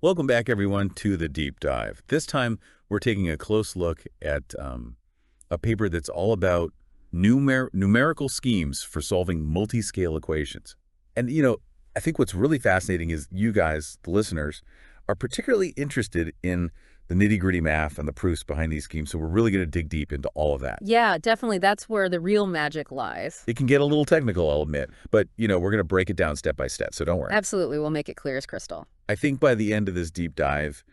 Welcome back, everyone, to the deep dive. This time, we're taking a close look at a paper that's all about numerical schemes for solving multi-scale equations. And, I think what's really fascinating is you guys, the listeners, are particularly interested in the nitty-gritty math and the proofs behind these schemes, so we're really going to dig deep into all of that. Yeah, definitely. That's where the real magic lies. It can get a little technical, I'll admit, but, we're going to break it down step by step, so don't worry. Absolutely. We'll make it clear as crystal. I think by the end of this deep dive,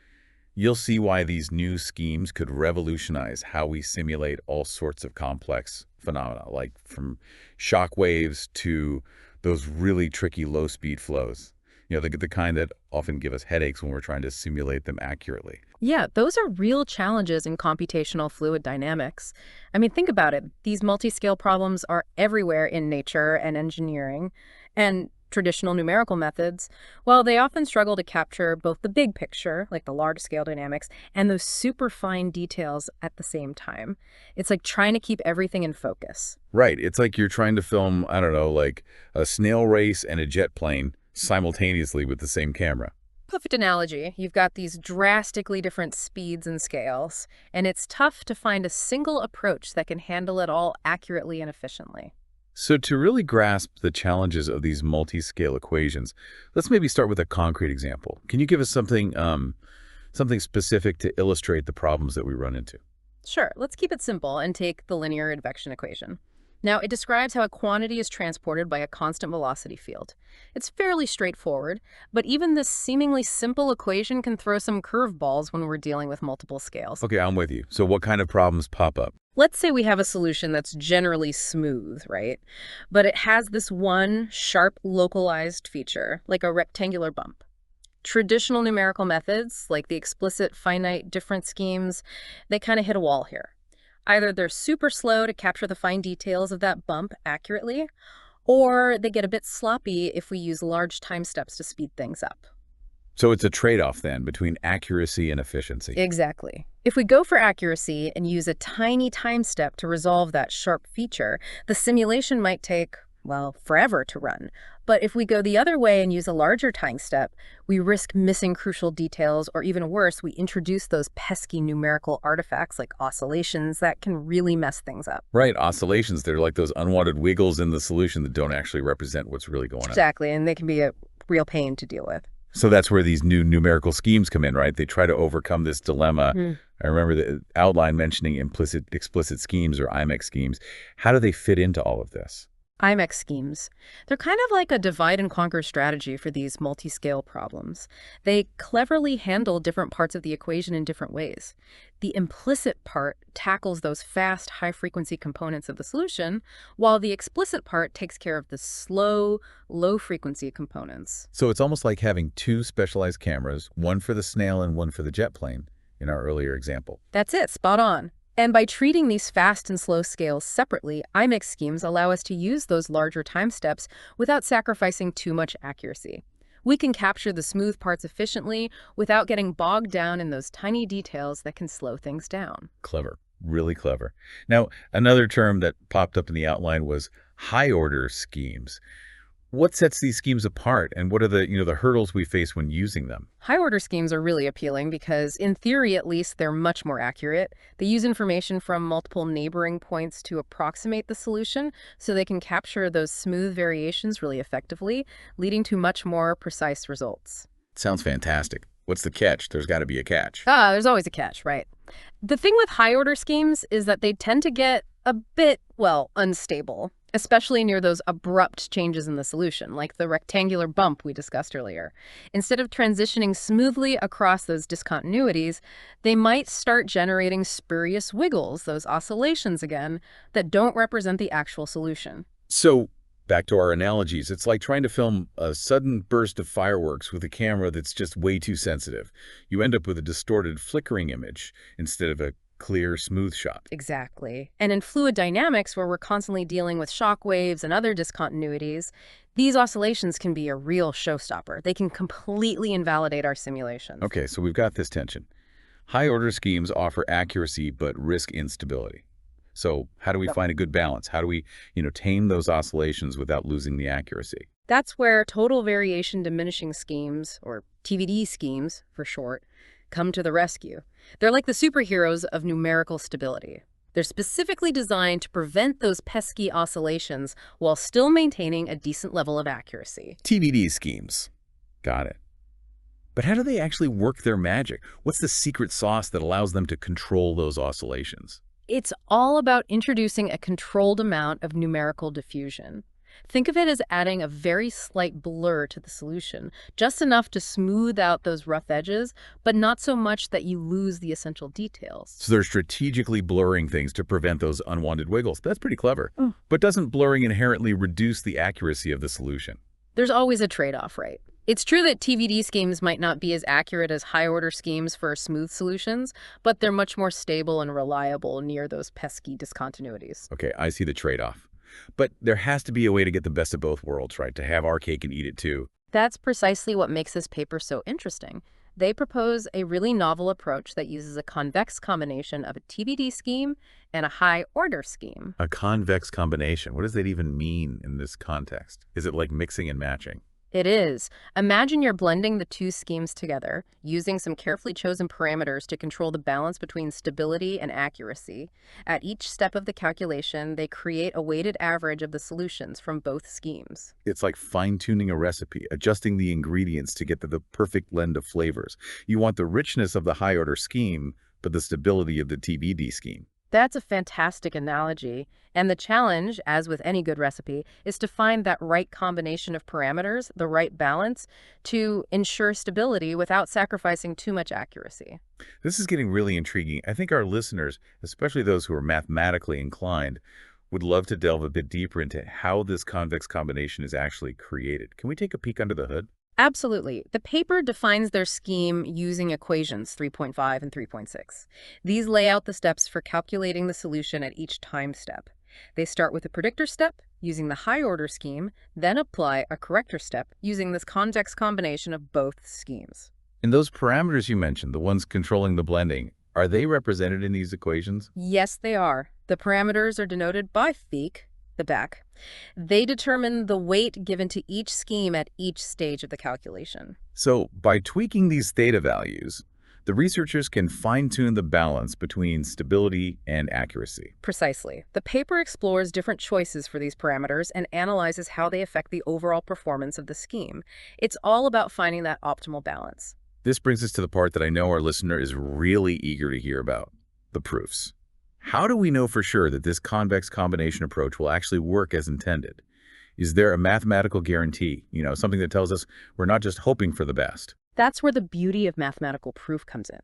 you'll see why these new schemes could revolutionize how we simulate all sorts of complex phenomena, like from shock waves to those really tricky low-speed flows. The kind that often give us headaches when we're trying to simulate them accurately. Yeah, those are real challenges in computational fluid dynamics. I mean, think about it. These multi-scale problems are everywhere in nature and engineering, and traditional numerical methods, well, they often struggle to capture both the big picture, like the large-scale dynamics, and those super fine details at the same time. It's like trying to keep everything in focus. Right. It's like you're trying to film, I don't know, like a snail race and a jet plane simultaneously with the same camera. Perfect analogy. You've got these drastically different speeds and scales, and it's tough to find a single approach that can handle it all accurately and efficiently. So to really grasp the challenges of these multi-scale equations, let's maybe start with a concrete example. Can you give us something specific to illustrate the problems that we run into? Sure, let's keep it simple and take the linear advection equation. Now, it describes how a quantity is transported by a constant velocity field. It's fairly straightforward, but even this seemingly simple equation can throw some curveballs when we're dealing with multiple scales. Okay, I'm with you. So what kind of problems pop up? Let's say we have a solution that's generally smooth, right? But it has this one sharp localized feature, like a rectangular bump. Traditional numerical methods, like the explicit finite difference schemes, they kind of hit a wall here. Either they're super slow to capture the fine details of that bump accurately, or they get a bit sloppy if we use large time steps to speed things up. So it's a trade-off then between accuracy and efficiency. Exactly. If we go for accuracy and use a tiny time step to resolve that sharp feature, the simulation might take, well, forever to run. But if we go the other way and use a larger time step, we risk missing crucial details, or even worse, we introduce those pesky numerical artifacts like oscillations that can really mess things up. Right, oscillations, they're like those unwanted wiggles in the solution that don't actually represent what's really going on. Exactly, and they can be a real pain to deal with. So that's where these new numerical schemes come in, right? They try to overcome this dilemma. I remember the outline mentioning implicit-explicit schemes or IMEX schemes. How do they fit into all of this? IMEX schemes. They're kind of like a divide and conquer strategy for these multi-scale problems. They cleverly handle different parts of the equation in different ways. The implicit part tackles those fast, high-frequency components of the solution, while the explicit part takes care of the slow, low-frequency components. So it's almost like having two specialized cameras, one for the snail and one for the jet plane, in our earlier example. That's it, spot on. And by treating these fast and slow scales separately, IMEX schemes allow us to use those larger time steps without sacrificing too much accuracy. We can capture the smooth parts efficiently without getting bogged down in those tiny details that can slow things down. Clever, really clever. Now, another term that popped up in the outline was high-order schemes. What sets these schemes apart, and what are the hurdles we face when using them? High-order schemes are really appealing because, in theory at least, they're much more accurate. They use information from multiple neighboring points to approximate the solution, so they can capture those smooth variations really effectively, leading to much more precise results. Sounds fantastic. What's the catch? There's got to be a catch. There's always a catch, right? The thing with high-order schemes is that they tend to get a bit, well, unstable, especially near those abrupt changes in the solution, like the rectangular bump we discussed earlier. Instead of transitioning smoothly across those discontinuities, they might start generating spurious wiggles, those oscillations again, that don't represent the actual solution. So, back to our analogies, it's like trying to film a sudden burst of fireworks with a camera that's just way too sensitive. You end up with a distorted, flickering image instead of a clear, smooth shot. Exactly. And in fluid dynamics, where we're constantly dealing with shock waves and other discontinuities, these oscillations can be a real showstopper. They can completely invalidate our simulations. Okay, so we've got this tension. High-order schemes offer accuracy but risk instability. So how do we find a good balance? How do we, tame those oscillations without losing the accuracy? That's where total variation diminishing schemes, or TVD schemes, for short, come to the rescue. They're like the superheroes of numerical stability. They're specifically designed to prevent those pesky oscillations while still maintaining a decent level of accuracy. TVD schemes. Got it. But how do they actually work their magic? What's the secret sauce that allows them to control those oscillations? It's all about introducing a controlled amount of numerical diffusion. Think of it as adding a very slight blur to the solution, just enough to smooth out those rough edges, but not so much that you lose the essential details. So they're strategically blurring things to prevent those unwanted wiggles. That's pretty clever. But doesn't blurring inherently reduce the accuracy of the solution? There's always a trade-off, right? It's true that TVD schemes might not be as accurate as high-order schemes for smooth solutions, but they're much more stable and reliable near those pesky discontinuities. Okay, I see the trade-off. But there has to be a way to get the best of both worlds, right? To have our cake and eat it too. That's precisely what makes this paper so interesting. They propose a really novel approach that uses a convex combination of a TVD scheme and a high-order scheme. A convex combination. What does that even mean in this context? Is it like mixing and matching? It is. Imagine you're blending the two schemes together, using some carefully chosen parameters to control the balance between stability and accuracy. At each step of the calculation, they create a weighted average of the solutions from both schemes. It's like fine-tuning a recipe, adjusting the ingredients to get to the perfect blend of flavors. You want the richness of the high-order scheme, but the stability of the TVD scheme. That's a fantastic analogy. And the challenge, as with any good recipe, is to find that right combination of parameters, the right balance, to ensure stability without sacrificing too much accuracy. This is getting really intriguing. I think our listeners, especially those who are mathematically inclined, would love to delve a bit deeper into how this convex combination is actually created. Can we take a peek under the hood? Absolutely. The paper defines their scheme using equations 3.5 and 3.6. These lay out the steps for calculating the solution at each time step. They start with a predictor step using the high-order scheme, then apply a corrector step using this convex combination of both schemes. And those parameters you mentioned, the ones controlling the blending, are they represented in these equations? Yes, they are. The parameters are denoted by phi, the back. They determine the weight given to each scheme at each stage of the calculation. So by tweaking these theta values, the researchers can fine-tune the balance between stability and accuracy. Precisely. The paper explores different choices for these parameters and analyzes how they affect the overall performance of the scheme. It's all about finding that optimal balance. This brings us to the part that I know our listener is really eager to hear about, the proofs. How do we know for sure that this convex combination approach will actually work as intended? Is there a mathematical guarantee, something that tells us we're not just hoping for the best? That's where the beauty of mathematical proof comes in.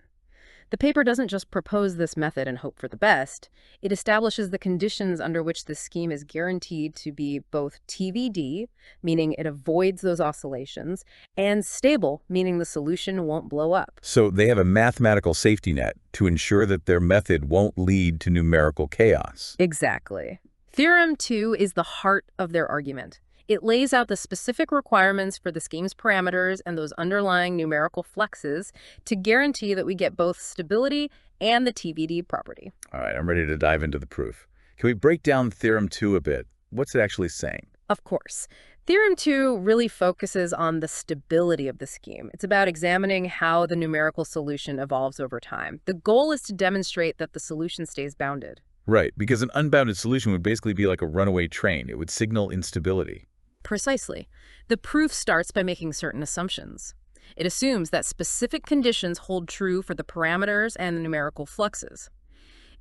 The paper doesn't just propose this method and hope for the best. It establishes the conditions under which the scheme is guaranteed to be both TVD, meaning it avoids those oscillations, and stable, meaning the solution won't blow up. So they have a mathematical safety net to ensure that their method won't lead to numerical chaos. Exactly. Theorem 2 is the heart of their argument. It lays out the specific requirements for the scheme's parameters and those underlying numerical fluxes to guarantee that we get both stability and the TVD property. All right, I'm ready to dive into the proof. Can we break down Theorem 2 a bit? What's it actually saying? Of course. Theorem 2 really focuses on the stability of the scheme. It's about examining how the numerical solution evolves over time. The goal is to demonstrate that the solution stays bounded. Right, because an unbounded solution would basically be like a runaway train. It would signal instability. Precisely. The proof starts by making certain assumptions. It assumes that specific conditions hold true for the parameters and the numerical fluxes.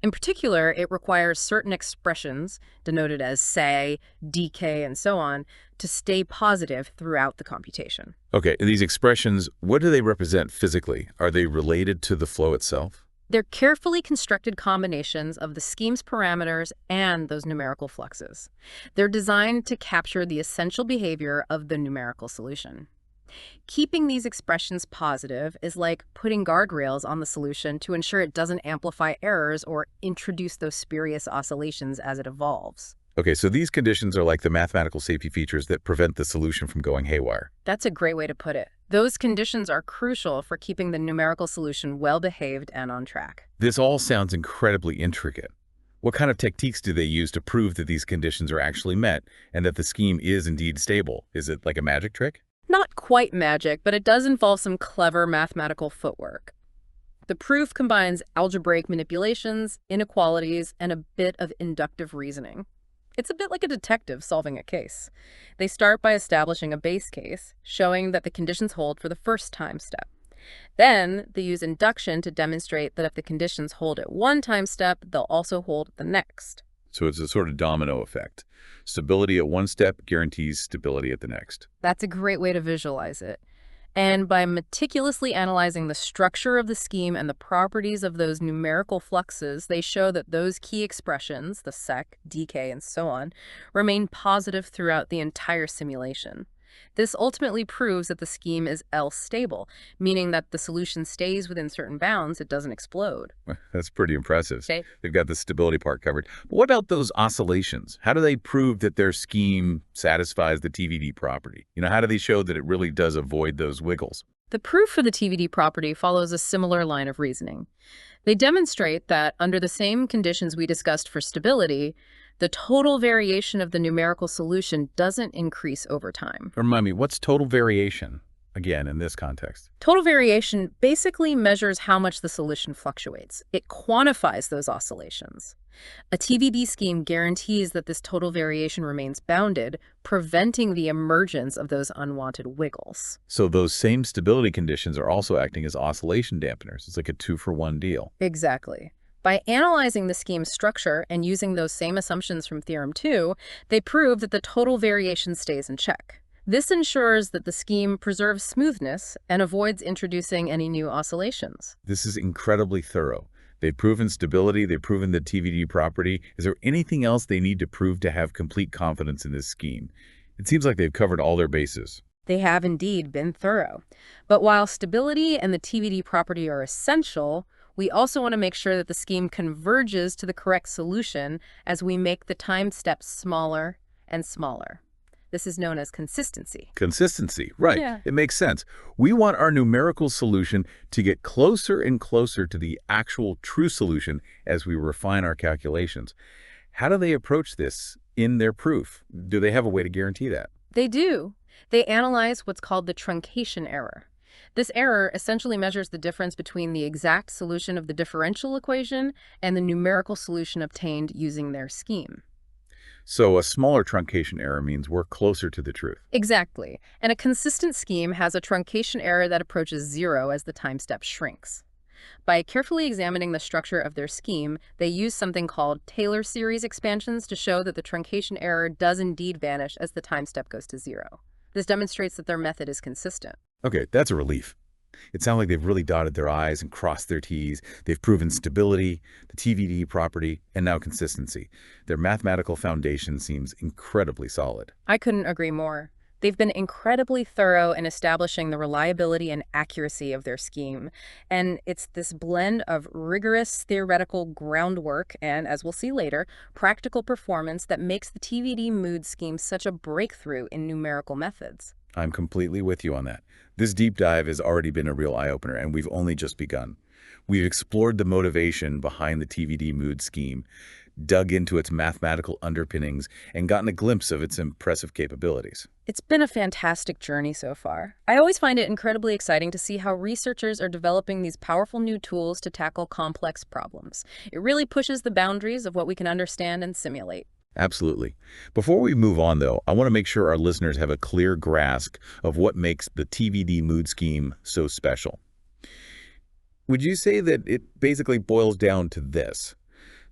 In particular, it requires certain expressions, denoted as psi, dk, and so on, to stay positive throughout the computation. Okay, and these expressions, what do they represent physically? Are they related to the flow itself? They're carefully constructed combinations of the scheme's parameters and those numerical fluxes. They're designed to capture the essential behavior of the numerical solution. Keeping these expressions positive is like putting guardrails on the solution to ensure it doesn't amplify errors or introduce those spurious oscillations as it evolves. Okay, so these conditions are like the mathematical safety features that prevent the solution from going haywire. That's a great way to put it. Those conditions are crucial for keeping the numerical solution well-behaved and on track. This all sounds incredibly intricate. What kind of techniques do they use to prove that these conditions are actually met and that the scheme is indeed stable? Is it like a magic trick? Not quite magic, but it does involve some clever mathematical footwork. The proof combines algebraic manipulations, inequalities, and a bit of inductive reasoning. It's a bit like a detective solving a case. They start by establishing a base case, showing that the conditions hold for the first time step. Then they use induction to demonstrate that if the conditions hold at one time step, they'll also hold at the next. So it's a sort of domino effect. Stability at one step guarantees stability at the next. That's a great way to visualize it. And by meticulously analyzing the structure of the scheme and the properties of those numerical fluxes, they show that those key expressions, the sec, decay, and so on, remain positive throughout the entire simulation. This ultimately proves that the scheme is L-stable, meaning that the solution stays within certain bounds, it doesn't explode. That's pretty impressive. Okay. They've got the stability part covered. But what about those oscillations? How do they prove that their scheme satisfies the TVD property? How do they show that it really does avoid those wiggles? The proof for the TVD property follows a similar line of reasoning. They demonstrate that under the same conditions we discussed for stability, the total variation of the numerical solution doesn't increase over time. Remind me, what's total variation, again, in this context? Total variation basically measures how much the solution fluctuates. It quantifies those oscillations. A TVD scheme guarantees that this total variation remains bounded, preventing the emergence of those unwanted wiggles. So those same stability conditions are also acting as oscillation dampeners. It's like a 2-for-1 deal. Exactly. By analyzing the scheme's structure and using those same assumptions from Theorem 2, they prove that the total variation stays in check. This ensures that the scheme preserves smoothness and avoids introducing any new oscillations. This is incredibly thorough. They've proven stability, they've proven the TVD property. Is there anything else they need to prove to have complete confidence in this scheme? It seems like they've covered all their bases. They have indeed been thorough. But while stability and the TVD property are essential, we also want to make sure that the scheme converges to the correct solution as we make the time steps smaller and smaller. This is known as consistency. Consistency, right. Yeah. It makes sense. We want our numerical solution to get closer and closer to the actual true solution as we refine our calculations. How do they approach this in their proof? Do they have a way to guarantee that? They do. They analyze what's called the truncation error. This error essentially measures the difference between the exact solution of the differential equation and the numerical solution obtained using their scheme. So a smaller truncation error means we're closer to the truth. Exactly. And a consistent scheme has a truncation error that approaches 0 as the time step shrinks. By carefully examining the structure of their scheme, they use something called Taylor series expansions to show that the truncation error does indeed vanish as the time step goes to 0. This demonstrates that their method is consistent. Okay, that's a relief. It sounds like they've really dotted their I's and crossed their T's. They've proven stability, the TVD property, and now consistency. Their mathematical foundation seems incredibly solid. I couldn't agree more. They've been incredibly thorough in establishing the reliability and accuracy of their scheme. And it's this blend of rigorous theoretical groundwork and, as we'll see later, practical performance that makes the TVD MOOD scheme such a breakthrough in numerical methods. I'm completely with you on that. This deep dive has already been a real eye-opener, and we've only just begun. We've explored the motivation behind the TVD MOOD scheme, dug into its mathematical underpinnings, and gotten a glimpse of its impressive capabilities. It's been a fantastic journey so far. I always find it incredibly exciting to see how researchers are developing these powerful new tools to tackle complex problems. It really pushes the boundaries of what we can understand and simulate. Absolutely. Before we move on, though, I want to make sure our listeners have a clear grasp of what makes the TVD MOOD scheme so special. Would you say that it basically boils down to this?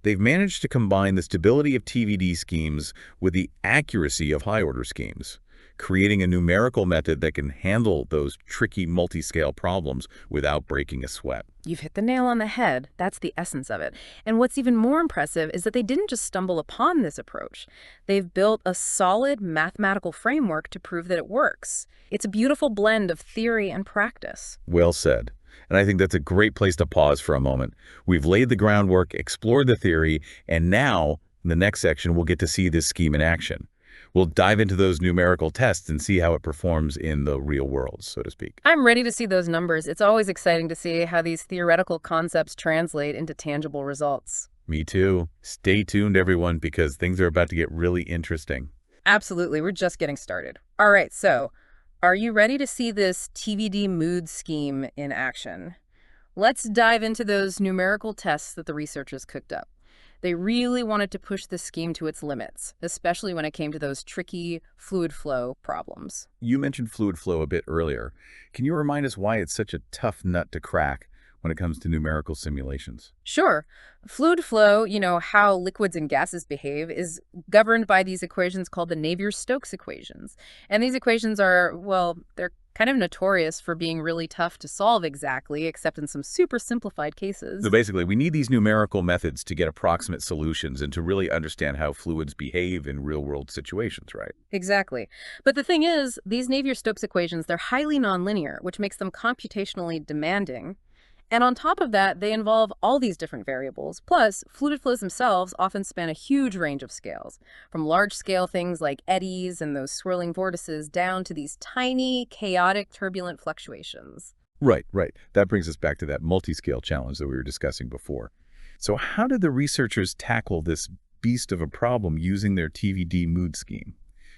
They've managed to combine the stability of TVD schemes with the accuracy of high-order schemes, creating a numerical method that can handle those tricky multi-scale problems without breaking a sweat. You've hit the nail on the head. That's the essence of it. And what's even more impressive is that they didn't just stumble upon this approach. They've built a solid mathematical framework to prove that it works. It's a beautiful blend of theory and practice. Well said. And I think that's a great place to pause for a moment. We've laid the groundwork, explored the theory, and now, in the next section, we'll get to see this scheme in action. We'll dive into those numerical tests and see how it performs in the real world, so to speak. I'm ready to see those numbers. It's always exciting to see how these theoretical concepts translate into tangible results. Me too. Stay tuned, everyone, because things are about to get really interesting. Absolutely. We're just getting started. All right, so Are you ready to see this TVD mood scheme in action? Let's dive into those numerical tests that the researchers cooked up. They really wanted to push the scheme to its limits, especially when it came to those tricky fluid flow problems. You mentioned fluid flow a bit earlier. Can you remind us why it's such a tough nut to crack when it comes to numerical simulations? Sure, fluid flow, how liquids and gases behave, is governed by these equations called the Navier-Stokes equations. And these equations are, well, they're kind of notorious for being really tough to solve exactly, except in some super simplified So cases. basically, we need these numerical methods to get approximate solutions and to really understand how fluids behave in real-world situations, right? Exactly. But the thing is, these Navier-Stokes equations, they're highly nonlinear, which makes them computationally demanding. And on top of that, they involve all these different variables. Plus, fluid flows themselves often span a huge range of scales, from large-scale things like eddies and those swirling vortices down to these tiny, chaotic, turbulent fluctuations. Right, right. That brings us back to that multi-scale challenge that we were discussing before. So how did the researchers tackle this beast of a problem using their TVD mood scheme?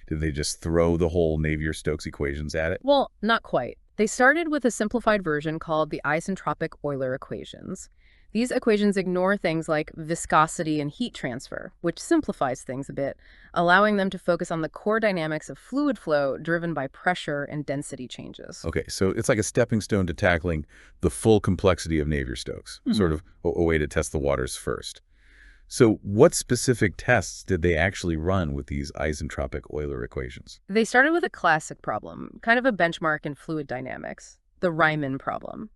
Did they just throw the whole Navier-Stokes equations at it? Well, not quite. They started with a simplified version called the isentropic Euler equations. These equations ignore things like viscosity and heat transfer, which simplifies things a bit, allowing them to focus on the core dynamics of fluid flow driven by pressure and density changes. Okay, so it's like a stepping stone to tackling the full complexity of Navier-Stokes, sort of a way to test the waters first. So what specific tests did they actually run with these isentropic Euler equations? They started with a classic problem, kind of a benchmark in fluid dynamics, the Riemann problem.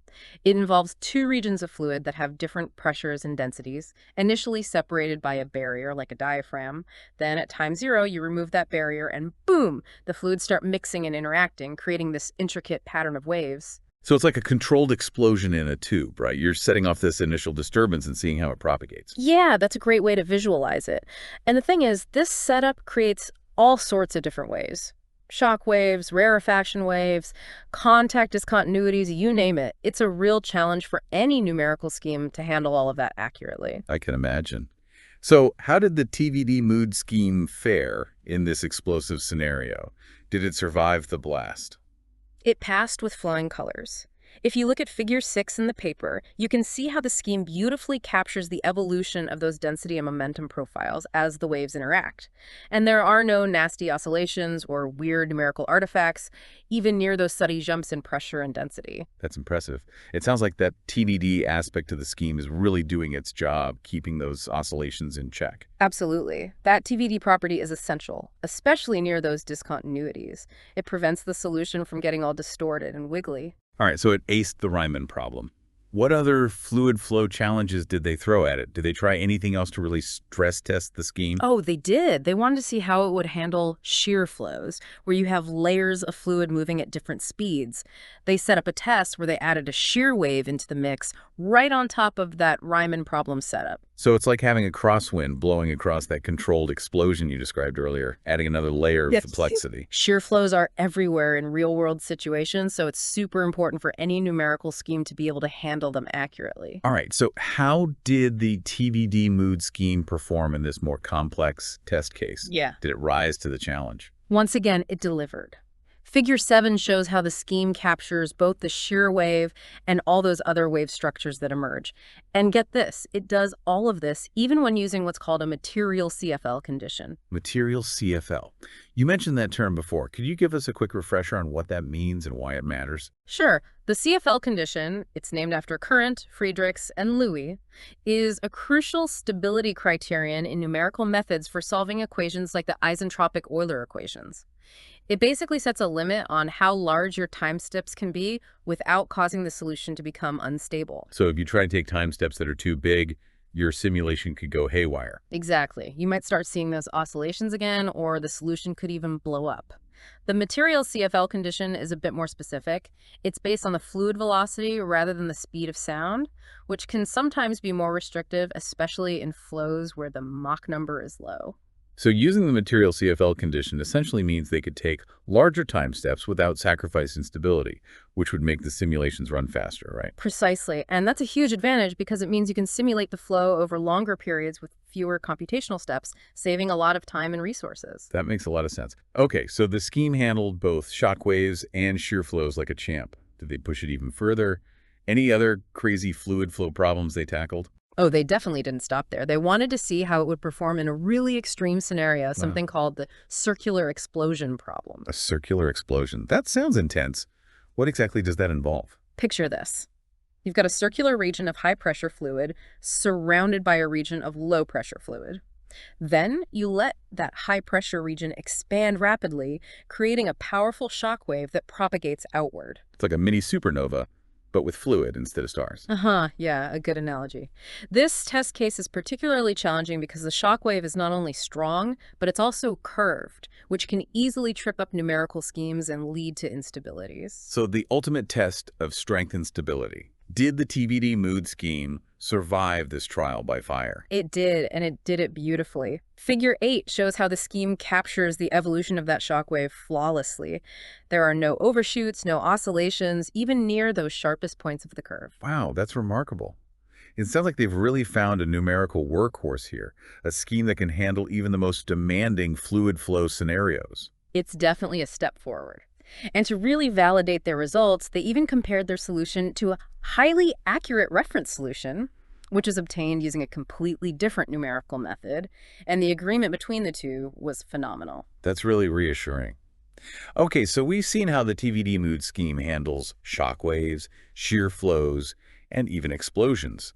It involves two regions of fluid that have different pressures and densities, initially separated by a barrier like a diaphragm. Then at time zero, you remove that barrier and boom, the fluids start mixing and interacting, creating this intricate pattern of waves. So it's like a controlled explosion in a tube, right? You're setting off this initial disturbance and seeing how it propagates. Yeah, that's a great way to visualize it. And the thing is, this setup creates all sorts of different waves. Shock waves, rarefaction waves, contact discontinuities, you name it. It's a real challenge for any numerical scheme to handle all of that accurately. I can imagine. So how did the TVD mood scheme fare in this explosive scenario? Did it survive the blast? It passed with flying colors. If you look at figure 6 in the paper, you can see how the scheme beautifully captures the evolution of those density and momentum profiles as the waves interact. And there are no nasty oscillations or weird numerical artifacts, even near those steady jumps in pressure and density. That's impressive. It sounds like that TDD aspect of the scheme is really doing its job, keeping those oscillations in check. Absolutely. That TVD property is essential, especially near those discontinuities. It prevents the solution from getting all distorted and wiggly. All right, so it aced the Riemann problem. What other fluid flow challenges did they throw at it? Did they try anything else to really stress test the scheme? Oh, they did. They wanted to see how it would handle shear flows, where you have layers of fluid moving at different speeds. They set up a test where they added a shear wave into the mix right on top of that Riemann problem setup. So it's like having a crosswind blowing across that controlled explosion you described earlier, adding another layer of complexity. Shear flows are everywhere in real-world situations, so it's super important for any numerical scheme to be able to handle them accurately. All right, so how did the TVD mood scheme perform in this more complex test case? Yeah. Did it rise to the challenge? Once again, it delivered. Figure 7 shows how the scheme captures both the shear wave and all those other wave structures that emerge. And get this, it does all of this even when using what's called a material CFL condition. Material CFL. You mentioned that term before. Could you give us a quick refresher on what that means and why it matters? Sure, the CFL condition, it's named after Courant, Friedrichs, and Louis, is a crucial stability criterion in numerical methods for solving equations like the isentropic Euler equations. It basically sets a limit on how large your time steps can be without causing the solution to become unstable. So if you try to take time steps that are too big, your simulation could go haywire. Exactly. You might start seeing those oscillations again, or the solution could even blow up. The material CFL condition is a bit more specific. It's based on the fluid velocity rather than the speed of sound, which can sometimes be more restrictive, especially in flows where the Mach number is low. So using the material CFL condition essentially means they could take larger time steps without sacrificing stability, which would make the simulations run faster, right? Precisely. And that's a huge advantage because it means you can simulate the flow over longer periods with fewer computational steps, saving a lot of time and resources. That makes a lot of sense. Okay, so the scheme handled both shock waves and shear flows like a champ. Did they push it even further? Any other crazy fluid flow problems they tackled? Oh, they definitely didn't stop there. They wanted to see how it would perform in a really extreme scenario, Wow. something called the circular explosion problem. A circular explosion. That sounds intense. What exactly does that involve? Picture this. You've got a circular region of high-pressure fluid surrounded by a region of low-pressure fluid. Then you let that high-pressure region expand rapidly, creating a powerful shock wave that propagates outward. It's like a mini supernova, but with fluid instead of stars. Yeah, a good analogy. This test case is particularly challenging because the shock wave is not only strong, but it's also curved, which can easily trip up numerical schemes and lead to instabilities. So the ultimate test of strength and stability. Did the TVD MOOD scheme survive this trial by fire? It did, and it did it beautifully. Figure 8 shows how the scheme captures the evolution of that shockwave flawlessly. There are no overshoots, no oscillations, even near those sharpest points of the curve. Wow, that's remarkable. It sounds like they've really found a numerical workhorse here, a scheme that can handle even the most demanding fluid flow scenarios. It's definitely a step forward. And to really validate their results, they even compared their solution to a highly accurate reference solution, which is obtained using a completely different numerical method, and the agreement between the two was phenomenal. That's really reassuring. Okay, so we've seen how the TVD MOOD scheme handles shock waves, shear flows, and even explosions.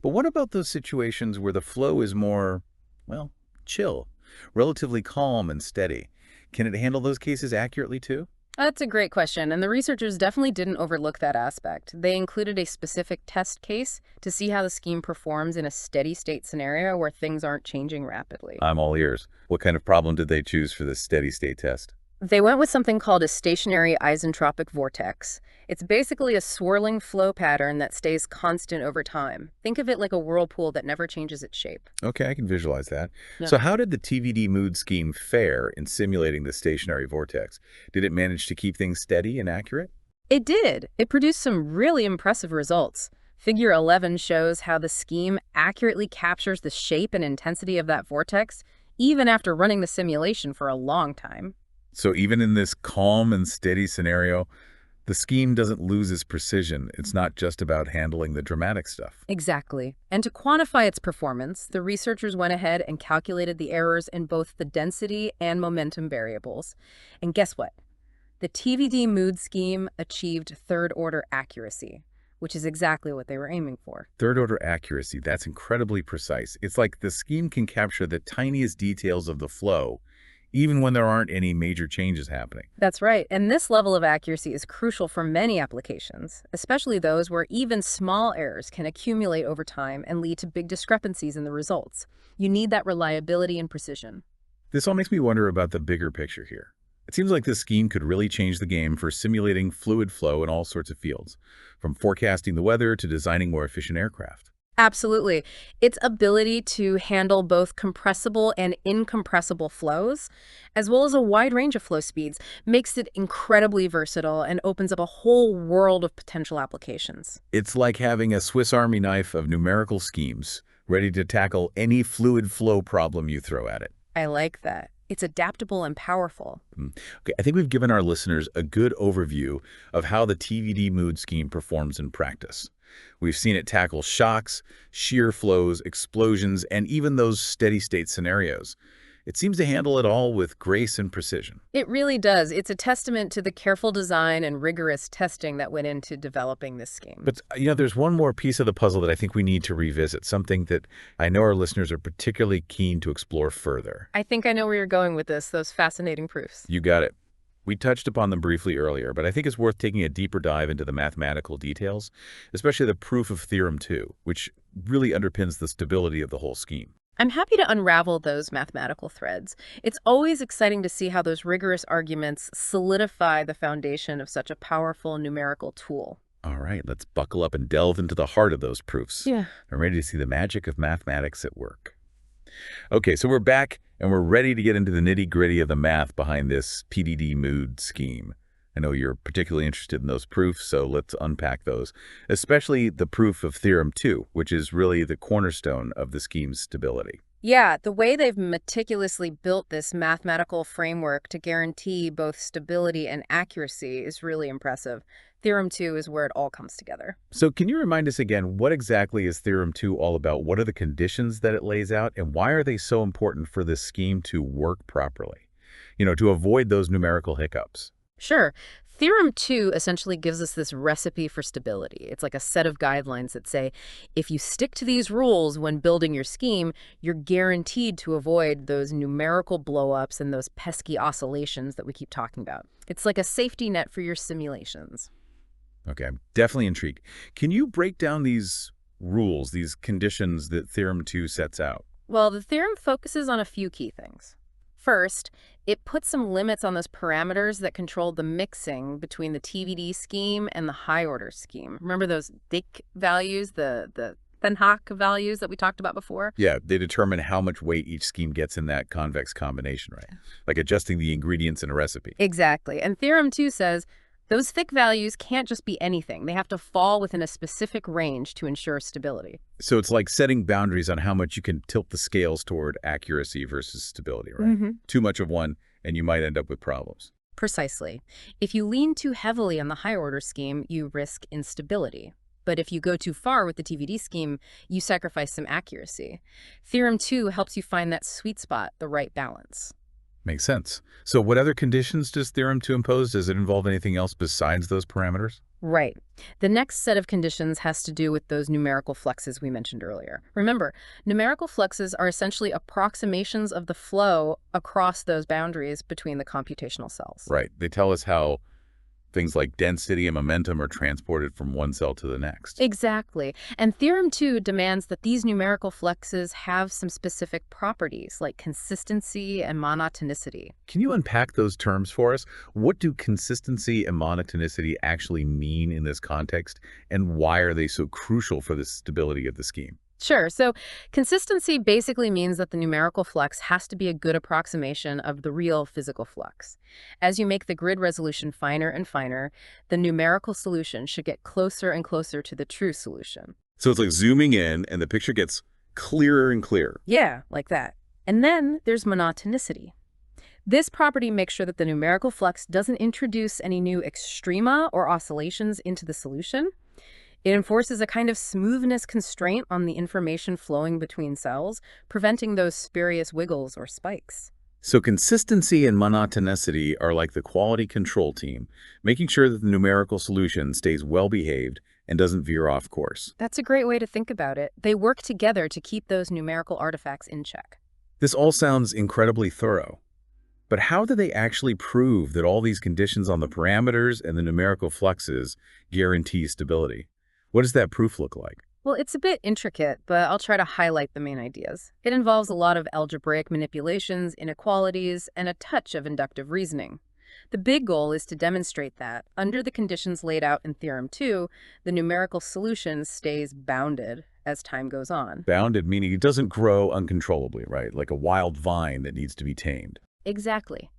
But what about those situations where the flow is more, well, chill, relatively calm and steady? Can it handle those cases accurately too? That's a great question, and the researchers definitely didn't overlook that aspect. They included a specific test case to see how the scheme performs in a steady-state scenario where things aren't changing rapidly. I'm all ears. What kind of problem did they choose for this steady state test? They went with something called a stationary isentropic vortex. It's basically a swirling flow pattern that stays constant over time. Think of it like a whirlpool that never changes its shape. Okay, I can visualize that. Yeah. So how did the TVD MOOD scheme fare in simulating the stationary vortex? Did it manage to keep things steady and accurate? It did. It produced some really impressive results. Figure 11 shows how the scheme accurately captures the shape and intensity of that vortex, even after running the simulation for a long time. So even in this calm and steady scenario, the scheme doesn't lose its precision. It's not just about handling the dramatic stuff. Exactly. And to quantify its performance, the researchers went ahead and calculated the errors in both the density and momentum variables. And guess what? The TVD MOOD scheme achieved third-order accuracy, which is exactly what they were aiming for. Third-order accuracy, that's incredibly precise. It's like the scheme can capture the tiniest details of the flow, even when there aren't any major changes happening. That's right. And this level of accuracy is crucial for many applications, especially those where even small errors can accumulate over time and lead to big discrepancies in the results. You need that reliability and precision. This all makes me wonder about the bigger picture here. It seems like this scheme could really change the game for simulating fluid flow in all sorts of fields, from forecasting the weather to designing more efficient aircraft. Absolutely. Its ability to handle both compressible and incompressible flows, as well as a wide range of flow speeds, makes it incredibly versatile and opens up a whole world of potential applications. It's like having a Swiss Army knife of numerical schemes, ready to tackle any fluid flow problem you throw at it. I like that. It's adaptable and powerful. Okay, I think we've given our listeners a good overview of how the TVD MOOD scheme performs in practice. We've seen it tackle shocks, shear flows, explosions, and even those steady-state scenarios. It seems to handle it all with grace and precision. It really does. It's a testament to the careful design and rigorous testing that went into developing this scheme. But, there's one more piece of the puzzle that I think we need to revisit, something that I know our listeners are particularly keen to explore further. I think I know where you're going with this, those fascinating proofs. You got it. We touched upon them briefly earlier, but I think it's worth taking a deeper dive into the mathematical details, especially the proof of Theorem 2, which really underpins the stability of the whole scheme. I'm happy to unravel those mathematical threads. It's always exciting to see how those rigorous arguments solidify the foundation of such a powerful numerical tool. All right, let's buckle up and delve into the heart of those proofs. Yeah. I'm ready to see the magic of mathematics at work. Okay, so we're back And we're ready to get into the nitty-gritty of the math behind this TVD MOOD scheme. I know you're particularly interested in those proofs, so let's unpack those, especially the proof of Theorem 2, which is really the cornerstone of the scheme's stability. Yeah, the way they've meticulously built this mathematical framework to guarantee both stability and accuracy is really impressive. Theorem 2 is where it all comes together. So can you remind us again, what exactly is Theorem 2 all about? What are the conditions that it lays out, and why are they so important for this scheme to work properly? To avoid those numerical hiccups. Sure. Theorem 2 essentially gives us this recipe for stability. It's like a set of guidelines that say, if you stick to these rules when building your scheme, you're guaranteed to avoid those numerical blowups and those pesky oscillations that we keep talking about. It's like a safety net for your simulations. Okay, I'm definitely intrigued. Can you break down these rules, these conditions that Theorem 2 sets out? Well, the theorem focuses on a few key things. First, it puts some limits on those parameters that control the mixing between the TVD scheme and the high-order scheme. Remember those Dick values, the Thomann values that we talked about before? Yeah, they determine how much weight each scheme gets in that convex combination, right? Like adjusting the ingredients in a recipe. Exactly. And Theorem 2 says those thick values can't just be anything. They have to fall within a specific range to ensure stability. So it's like setting boundaries on how much you can tilt the scales toward accuracy versus stability, right? Too much of one, and you might end up with problems. Precisely. If you lean too heavily on the high-order scheme, you risk instability. But if you go too far with the TVD scheme, you sacrifice some accuracy. Theorem 2 helps you find that sweet spot, the right balance. Makes sense. So what other conditions does Theorem 2 impose? Does it involve anything else besides those parameters? Right. The next set of conditions has to do with those numerical fluxes we mentioned earlier. Remember, numerical fluxes are essentially approximations of the flow across those boundaries between the computational cells. Right. They tell us how things like density and momentum are transported from one cell to the next. Exactly. And Theorem 2 demands that these numerical fluxes have some specific properties like consistency and monotonicity. Can you unpack those terms for us? What do consistency and monotonicity actually mean in this context, and why are they so crucial for the stability of the scheme? Sure. So consistency basically means that the numerical flux has to be a good approximation of the real physical flux. As you make the grid resolution finer and finer, the numerical solution should get closer and closer to the true solution. So it's like zooming in and the picture gets clearer and clearer. Yeah, like that. And then there's monotonicity. This property makes sure that the numerical flux doesn't introduce any new extrema or oscillations into the solution. It enforces a kind of smoothness constraint on the information flowing between cells, preventing those spurious wiggles or spikes. So consistency and monotonicity are like the quality control team, making sure that the numerical solution stays well-behaved and doesn't veer off course. That's a great way to think about it. They work together to keep those numerical artifacts in check. This all sounds incredibly thorough. But how do they actually prove that all these conditions on the parameters and the numerical fluxes guarantee stability? What does that proof look like? Well, it's a bit intricate, but I'll try to highlight the main ideas. It involves a lot of algebraic manipulations, inequalities, and a touch of inductive reasoning. The big goal is to demonstrate that, under the conditions laid out in Theorem 2, the numerical solution stays bounded as time goes on. Bounded meaning it doesn't grow uncontrollably, right? Like a wild vine that needs to be tamed. Exactly.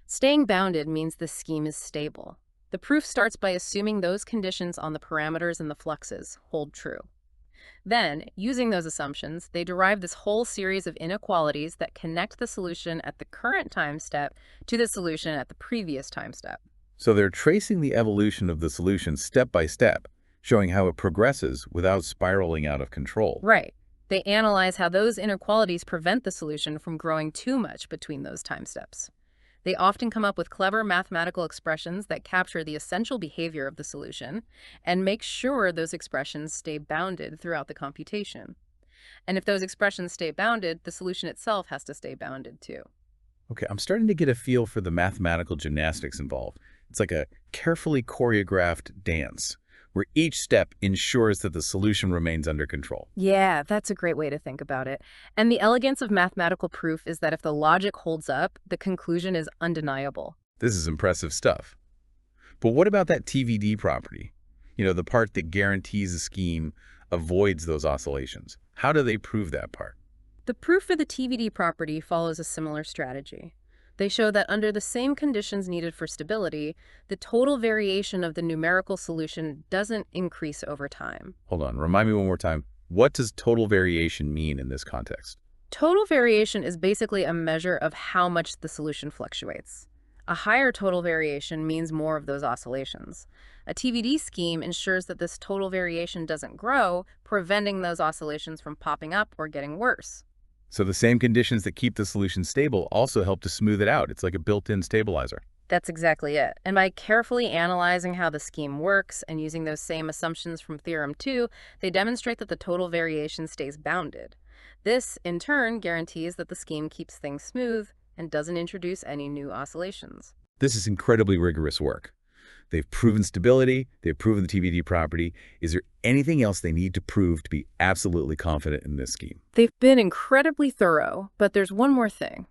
Staying bounded means the scheme is stable. The proof starts by assuming those conditions on the parameters and the fluxes hold true. Then, using those assumptions, they derive this whole series of inequalities that connect the solution at the current time step to the solution at the previous time step. So they're tracing the evolution of the solution step by step, showing how it progresses without spiraling out of control. Right. They analyze how those inequalities prevent the solution from growing too much between those time steps. They often come up with clever mathematical expressions that capture the essential behavior of the solution and make sure those expressions stay bounded throughout the computation. And if those expressions stay bounded, the solution itself has to stay bounded too. Okay, I'm starting to get a feel for the mathematical gymnastics involved. It's like a carefully choreographed dance, where each step ensures that the solution remains under control. Yeah, that's a great way to think about it. And the elegance of mathematical proof is that if the logic holds up, the conclusion is undeniable. This is impressive stuff. But what about that TVD property? The part that guarantees the scheme avoids those oscillations. How do they prove that part? The proof for the TVD property follows a similar strategy. They show that under the same conditions needed for stability, the total variation of the numerical solution doesn't increase over time. Hold on, remind me one more time. What does total variation mean in this context? Total variation is basically a measure of how much the solution fluctuates. A higher total variation means more of those oscillations. A TVD scheme ensures that this total variation doesn't grow, preventing those oscillations from popping up or getting worse. So the same conditions that keep the solution stable also help to smooth it out. It's like a built-in stabilizer. That's exactly it. And by carefully analyzing how the scheme works and using those same assumptions from Theorem 2, they demonstrate that the total variation stays bounded. This, in turn, guarantees that the scheme keeps things smooth and doesn't introduce any new oscillations. This is incredibly rigorous work. They've proven stability, they've proven the TVD property. Is there anything else they need to prove to be absolutely confident in this scheme? They've been incredibly thorough, but there's one more thing.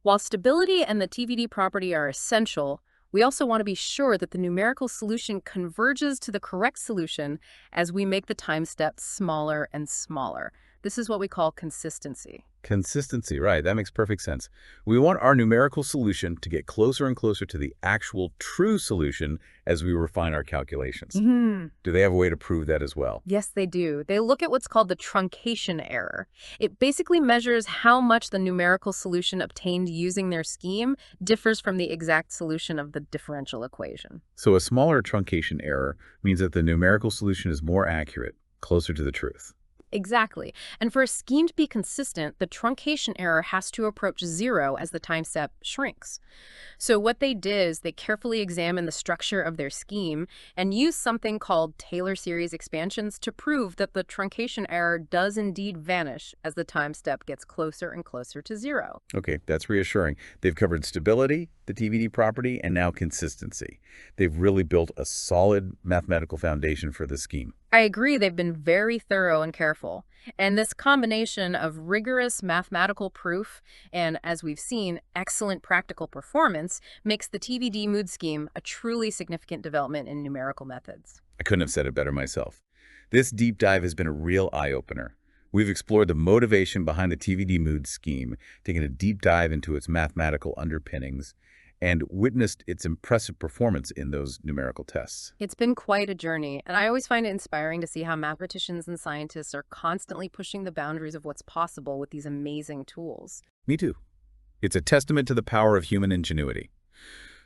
While stability and the TVD property are essential, we also want to be sure that the numerical solution converges to the correct solution as we make the time steps smaller and smaller. This is what we call consistency. Consistency, right. That makes perfect sense. We want our numerical solution to get closer and closer to the actual true solution as we refine our calculations. Do they have a way to prove that as well? Yes, they do. They look at what's called the truncation error. It basically measures how much the numerical solution obtained using their scheme differs from the exact solution of the differential equation. So a smaller truncation error means that the numerical solution is more accurate, closer to the truth. Exactly. And for a scheme to be consistent, the truncation error has to approach zero as the time step shrinks. So what they did is they carefully examined the structure of their scheme and used something called Taylor series expansions to prove that the truncation error does indeed vanish as the time step gets closer and closer to zero. Okay, that's reassuring. They've covered stability, the TVD property, and now consistency. They've really built a solid mathematical foundation for the scheme. I agree, they've been very thorough and careful. And this combination of rigorous mathematical proof and, as we've seen, excellent practical performance makes the TVD MOOD scheme a truly significant development in numerical methods. I couldn't have said it better myself. This deep dive has been a real eye-opener. We've explored the motivation behind the TVD MOOD scheme, taken a deep dive into its mathematical underpinnings, and witnessed its impressive performance in those numerical tests. It's been quite a journey, and I always find it inspiring to see how mathematicians and scientists are constantly pushing the boundaries of what's possible with these amazing tools. Me too. It's a testament to the power of human ingenuity.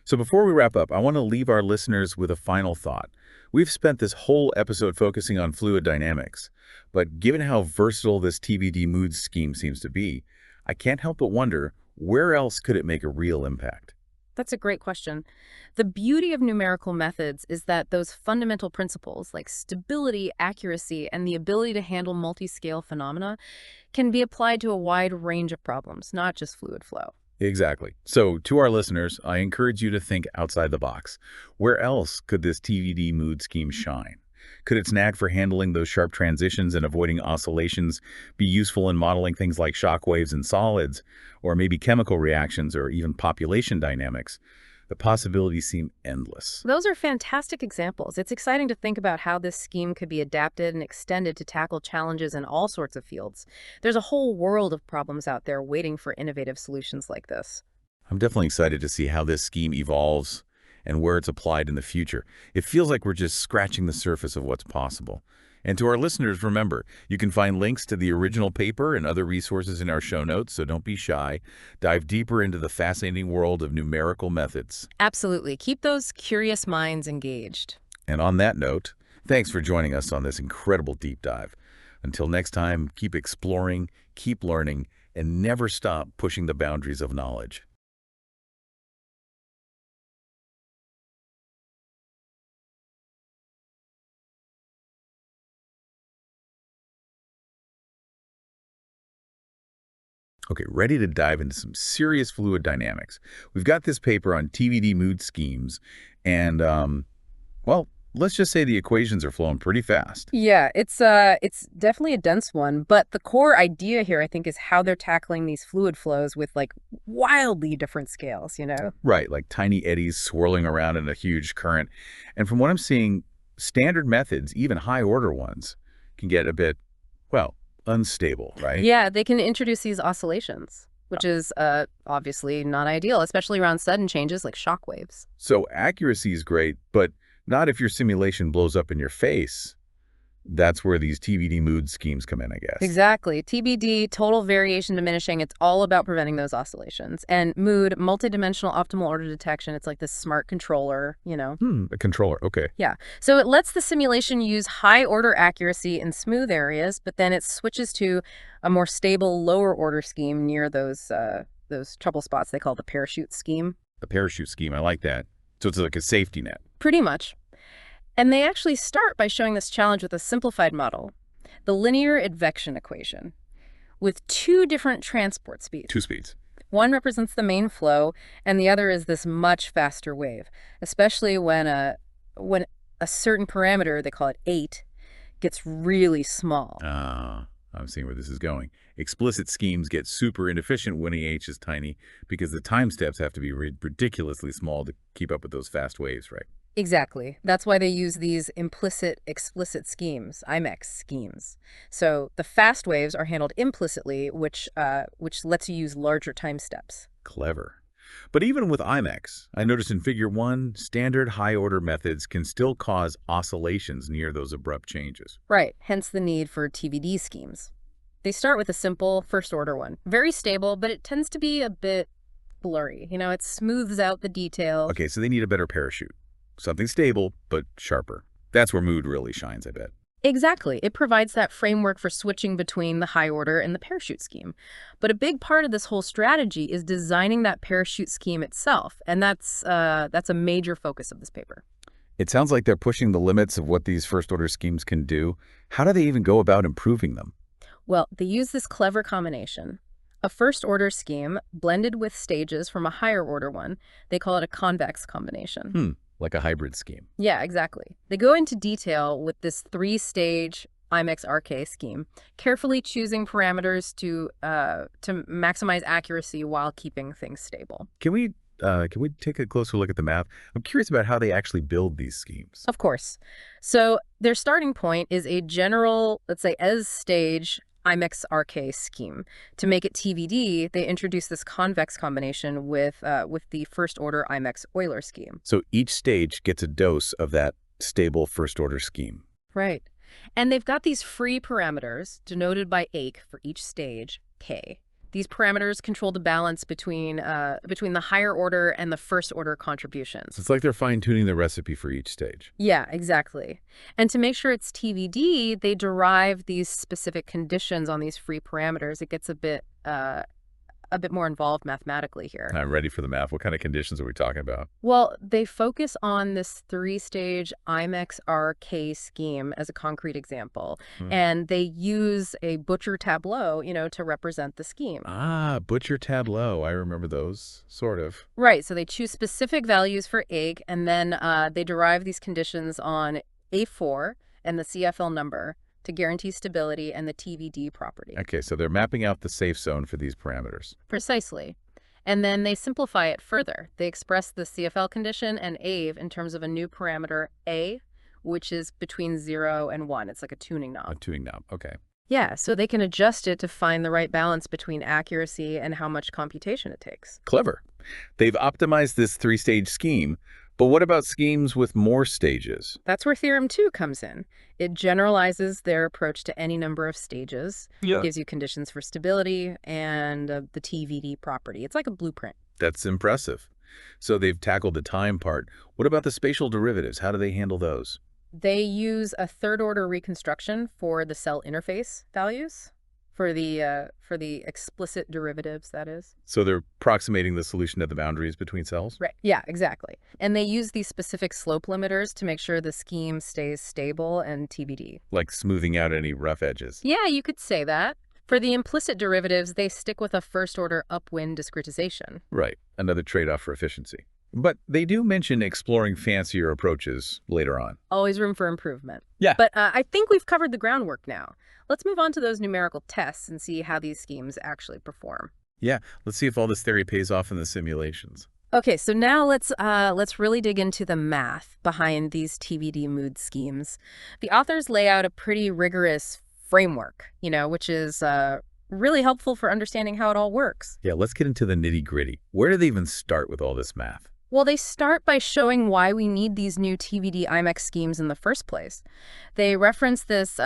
So before we wrap up, I want to leave our listeners with a final thought. We've spent this whole episode focusing on fluid dynamics, but given how versatile this TVD MOOD scheme seems to be, I can't help but wonder, where else could it make a real impact? That's a great question. The beauty of numerical methods is that those fundamental principles like stability, accuracy, and the ability to handle multi-scale phenomena can be applied to a wide range of problems, not just fluid flow. Exactly. So to our listeners, I encourage you to think outside the box. Where else could this TVD MOOD scheme shine? Could its knack for handling those sharp transitions and avoiding oscillations be useful in modeling things like shock waves in solids, or maybe chemical reactions, or even population dynamics? The possibilities seem endless. Those are fantastic examples. It's exciting to think about how this scheme could be adapted and extended to tackle challenges in all sorts of fields. There's a whole world of problems out there waiting for innovative solutions like this. I'm definitely excited to see how this scheme evolves and where it's applied in the future. It feels like we're just scratching the surface of what's possible. And to our listeners, remember, you can find links to the original paper and other resources in our show notes, so don't be shy. Dive deeper into the fascinating world of numerical methods. Absolutely. Keep those curious minds engaged. And on that note, thanks for joining us on this incredible deep dive. Until next time, keep exploring, keep learning, and never stop pushing the boundaries of knowledge. Okay, ready to dive into some serious fluid dynamics. We've got this paper on TVD MOOD schemes, and, well, let's just say the equations are flowing pretty fast. Yeah, it's definitely a dense one, but the core idea here, I think, is how they're tackling these fluid flows with, like, wildly different scales, you know? Right, like tiny eddies swirling around in a huge current. And from what I'm seeing, standard methods, even high-order ones, can get a bit, well, unstable, right? Yeah, they can introduce these oscillations, which is obviously not ideal, especially around sudden changes like shock waves. So accuracy is great, but not if your simulation blows up in your face. That's where these TVD mood schemes come in, I guess. Exactly. TBD, total variation diminishing, it's all about preventing those oscillations. And mood, multidimensional optimal order detection, it's like this smart controller, you know. A controller, okay. Yeah. So it lets the simulation use high order accuracy in smooth areas, but then it switches to a more stable lower order scheme near those trouble spots they call the parachute scheme. The parachute scheme, I like that. So it's like a safety net. Pretty much. And they actually start by showing this challenge with a simplified model, the linear advection equation, with two different transport speeds. Two speeds. One represents the main flow, and the other is this much faster wave, especially when a certain parameter, they call it 8, gets really small. I'm seeing where this is going. Explicit schemes get super inefficient when h is tiny because the time steps have to be ridiculously small to keep up with those fast waves, right? Exactly. That's why they use these implicit-explicit schemes, IMEX schemes. So the fast waves are handled implicitly, which lets you use larger time steps. Clever. But even with IMEX, I noticed in Figure 1, standard high-order methods can still cause oscillations near those abrupt changes. Right, hence the need for TVD schemes. They start with a simple first-order one. Very stable, but it tends to be a bit blurry. You know, it smooths out the details. Okay, so they need a better parachute. Something stable, but sharper. That's where mood really shines, I bet. Exactly. It provides that framework for switching between the high order and the parachute scheme. But a big part of this whole strategy is designing that parachute scheme itself, and that's a major focus of this paper. It sounds like they're pushing the limits of what these first-order schemes can do. How do they even go about improving them? Well, they use this clever combination. A first-order scheme blended with stages from a higher-order one. They call it a convex combination. Like a hybrid scheme. Yeah, exactly. They go into detail with this 3-stage IMEX RK scheme, carefully choosing parameters to maximize accuracy while keeping things stable. Can we take a closer look at the math? I'm curious about how they actually build these schemes. Of course. So their starting point is a general, let's say, S-stage IMEX RK scheme. To make it TVD, they introduce this convex combination with the first-order IMEX Euler scheme. So each stage gets a dose of that stable first-order scheme. Right. And they've got these free parameters, denoted by AIK for each stage, K. These parameters control the balance between the higher order and the first order contributions. It's like they're fine-tuning the recipe for each stage. Yeah, exactly. And to make sure it's TVD, they derive these specific conditions on these free parameters. It gets a bit more involved mathematically here. I'm ready for the math. What kind of conditions are we talking about? Well, they focus on this 3-stage IMEX RK scheme as a concrete example, and they use a Butcher tableau, to represent the scheme. Butcher tableau. I remember those, sort of. Right. So they choose specific values for AIK, and then they derive these conditions on A4 and the CFL number to guarantee stability and the TVD property. Okay, so they're mapping out the safe zone for these parameters. Precisely. And then they simplify it further. They express the CFL condition and AVE in terms of a new parameter A, which is between 0 and 1. It's like a tuning knob. A tuning knob, okay. Yeah, so they can adjust it to find the right balance between accuracy and how much computation it takes. Clever. They've optimized this 3-stage scheme, but what about schemes with more stages? That's where Theorem 2 comes in. It generalizes their approach to any number of stages, gives you conditions for stability, and the TVD property. It's like a blueprint. That's impressive. So they've tackled the time part. What about the spatial derivatives? How do they handle those? They use a third-order reconstruction for the cell interface values, for the explicit derivatives, that is. So they're approximating the solution at the boundaries between cells? Right. Yeah, exactly. And they use these specific slope limiters to make sure the scheme stays stable and TBD. Like smoothing out any rough edges? Yeah, you could say that. For the implicit derivatives, they stick with a first-order upwind discretization. Right. Another trade-off for efficiency. But they do mention exploring fancier approaches later on. Always room for improvement. Yeah. But I think we've covered the groundwork now. Let's move on to those numerical tests and see how these schemes actually perform. Yeah, let's see if all this theory pays off in the simulations. Okay, so now let's really dig into the math behind these TVD mood schemes. The authors lay out a pretty rigorous framework, which is really helpful for understanding how it all works. Yeah, let's get into the nitty-gritty. Where do they even start with all this math? Well, they start by showing why we need these new TVD IMEX schemes in the first place. They reference this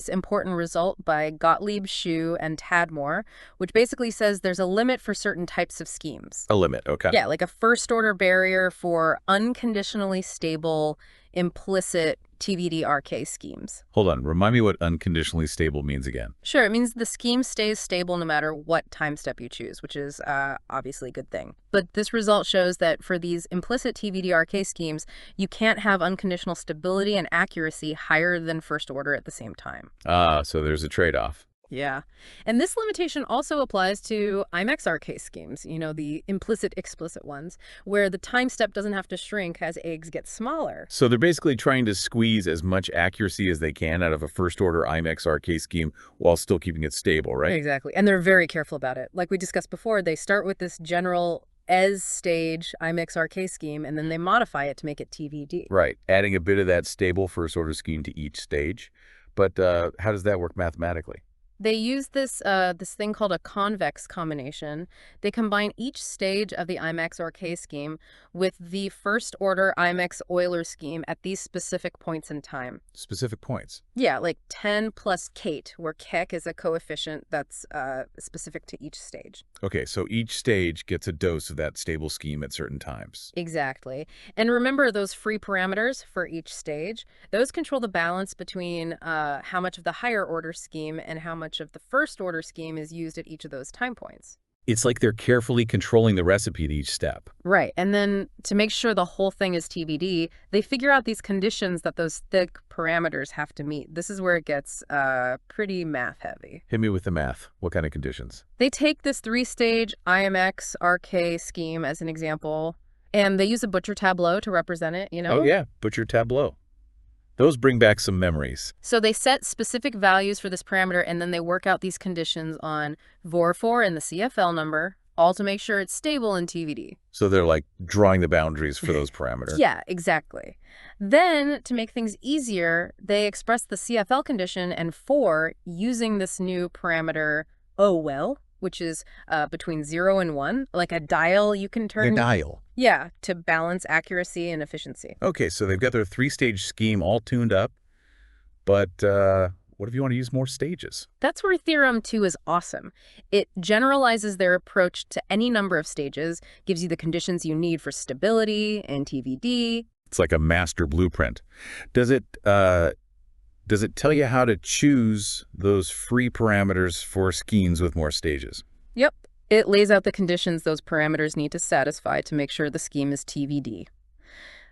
important result by Gottlieb, Shu, and Tadmore, which basically says there's a limit for certain types of schemes. A limit, okay. Yeah, like a first-order barrier for unconditionally stable, implicit TVD RK schemes. Hold on, remind me what unconditionally stable means again. Sure, it means the scheme stays stable no matter what time step you choose, which is obviously a good thing. But this result shows that for these implicit TVD RK schemes, you can't have unconditional stability and accuracy higher than first order at the same time. So there's a trade-off. Yeah. And this limitation also applies to IMEX RK schemes, the implicit-explicit ones, where the time step doesn't have to shrink as eggs get smaller. So they're basically trying to squeeze as much accuracy as they can out of a first-order IMEX RK scheme while still keeping it stable, right? Exactly. And they're very careful about it. Like we discussed before, they start with this general ES stage IMEX RK scheme, and then they modify it to make it TVD. Right, adding a bit of that stable first-order scheme to each stage. But how does that work mathematically? They use this thing called a convex combination. They combine each stage of the IMEX RK scheme with the first-order IMEX Euler scheme at these specific points in time. Specific points? Yeah, like 10 plus Kate, where Keck is a coefficient that's specific to each stage. Okay, so each stage gets a dose of that stable scheme at certain times. Exactly. And remember those free parameters for each stage? Those control the balance between how much of the higher order scheme and how much of the first order scheme is used at each of those time points. It's like they're carefully controlling the recipe at each step. Right. And then to make sure the whole thing is TVD, they figure out these conditions that those thick parameters have to meet. This is where it gets pretty math heavy. Hit me with the math. What kind of conditions? They take this three-stage IMX RK scheme as an example, and they use a butcher tableau to represent it, Oh, yeah. Butcher tableau. Those bring back some memories. So they set specific values for this parameter, and then they work out these conditions on VOR4 and the CFL number, all to make sure it's stable in TVD. So they're like drawing the boundaries for those parameters. Yeah, exactly. Then, to make things easier, they express the CFL condition and 4 using this new parameter OWEL, which is between 0 and 1, like a dial you can turn. A dial. Yeah, to balance accuracy and efficiency. Okay, so they've got their three-stage scheme all tuned up, but what if you want to use more stages? That's where Theorem 2 is awesome. It generalizes their approach to any number of stages, gives you the conditions you need for stability and TVD. It's like a master blueprint. Does it tell you how to choose those free parameters for schemes with more stages? Yep. It lays out the conditions those parameters need to satisfy to make sure the scheme is TVD.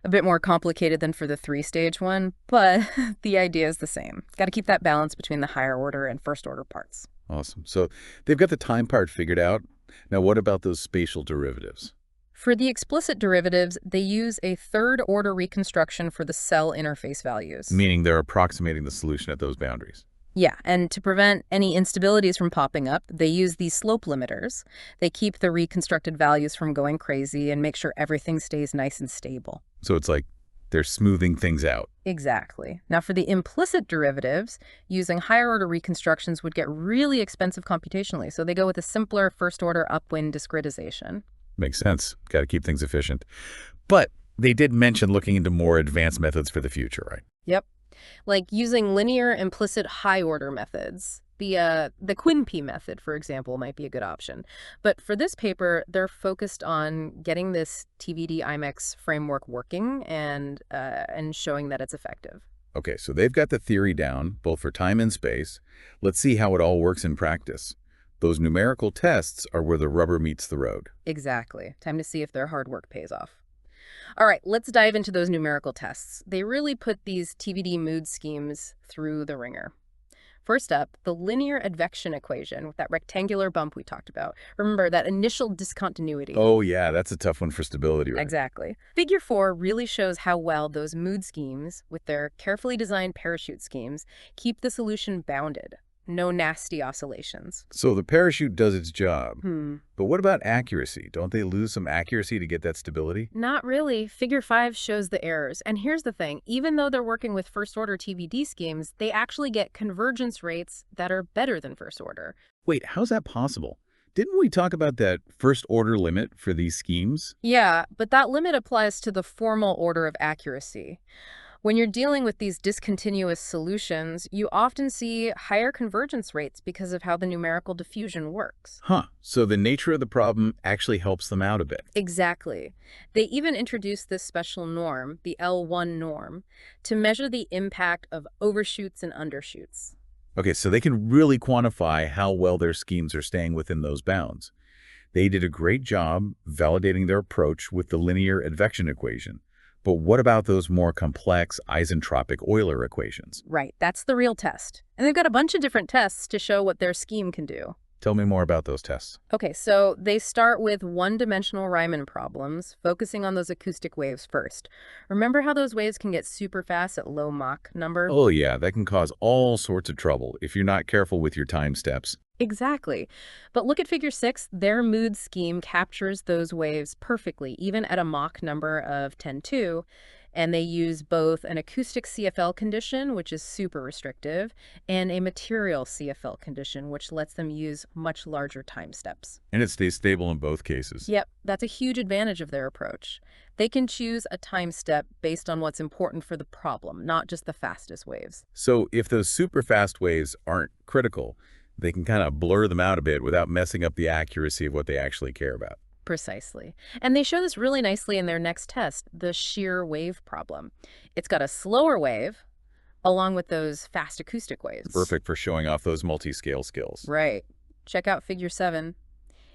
A bit more complicated than for the three-stage one, but the idea is the same. Got to keep that balance between the higher order and first order parts. Awesome. So they've got the time part figured out. Now, what about those spatial derivatives? For the explicit derivatives, they use a third-order reconstruction for the cell interface values. Meaning they're approximating the solution at those boundaries. Yeah, and to prevent any instabilities from popping up, they use these slope limiters. They keep the reconstructed values from going crazy and make sure everything stays nice and stable. So it's like they're smoothing things out. Exactly. Now, for the implicit derivatives, using higher-order reconstructions would get really expensive computationally, so they go with a simpler first-order upwind discretization. Makes sense. Got to keep things efficient. But they did mention looking into more advanced methods for the future, right? Yep. Like using linear implicit high-order methods. The Quinpy method, for example, might be a good option. But for this paper, they're focused on getting this TVD IMEX framework working and showing that it's effective. Okay, so they've got the theory down, both for time and space. Let's see how it all works in practice. Those numerical tests are where the rubber meets the road. Exactly. Time to see if their hard work pays off. All right, let's dive into those numerical tests. They really put these TVD mood schemes through the ringer. First up, the linear advection equation with that rectangular bump we talked about. Remember, that initial discontinuity. Oh, yeah, that's a tough one for stability, right? Exactly. Figure 4 really shows how well those mood schemes, with their carefully designed parachute schemes, keep the solution bounded. No nasty oscillations. So the parachute does its job. Hmm. But what about accuracy? Don't they lose some accuracy to get that stability? Not really. Figure 5 shows the errors. And here's the thing. Even though they're working with first-order TVD schemes, they actually get convergence rates that are better than first order. Wait, how's that possible? Didn't we talk about that first-order limit for these schemes? Yeah, but that limit applies to the formal order of accuracy. When you're dealing with these discontinuous solutions, you often see higher convergence rates because of how the numerical diffusion works. Huh, so the nature of the problem actually helps them out a bit. Exactly. They even introduced this special norm, the L1 norm, to measure the impact of overshoots and undershoots. Okay, so they can really quantify how well their schemes are staying within those bounds. They did a great job validating their approach with the linear advection equation. But what about those more complex isentropic Euler equations? Right, that's the real test. And they've got a bunch of different tests to show what their scheme can do. Tell me more about those tests. Okay, so they start with one-dimensional Riemann problems, focusing on those acoustic waves first. Remember how those waves can get super fast at low Mach number? Oh yeah, that can cause all sorts of trouble if you're not careful with your time steps. Exactly. But look at figure 6. Their mood scheme captures those waves perfectly, even at a Mach number of 10.2. And they use both an acoustic CFL condition, which is super restrictive, and a material CFL condition, which lets them use much larger time steps. And it stays stable in both cases. Yep, that's a huge advantage of their approach. They can choose a time step based on what's important for the problem, not just the fastest waves. So if those super fast waves aren't critical, they can kind of blur them out a bit without messing up the accuracy of what they actually care about. Precisely. And they show this really nicely in their next test, the shear wave problem. It's got a slower wave along with those fast acoustic waves. Perfect for showing off those multi-scale skills. Right. Check out figure 7.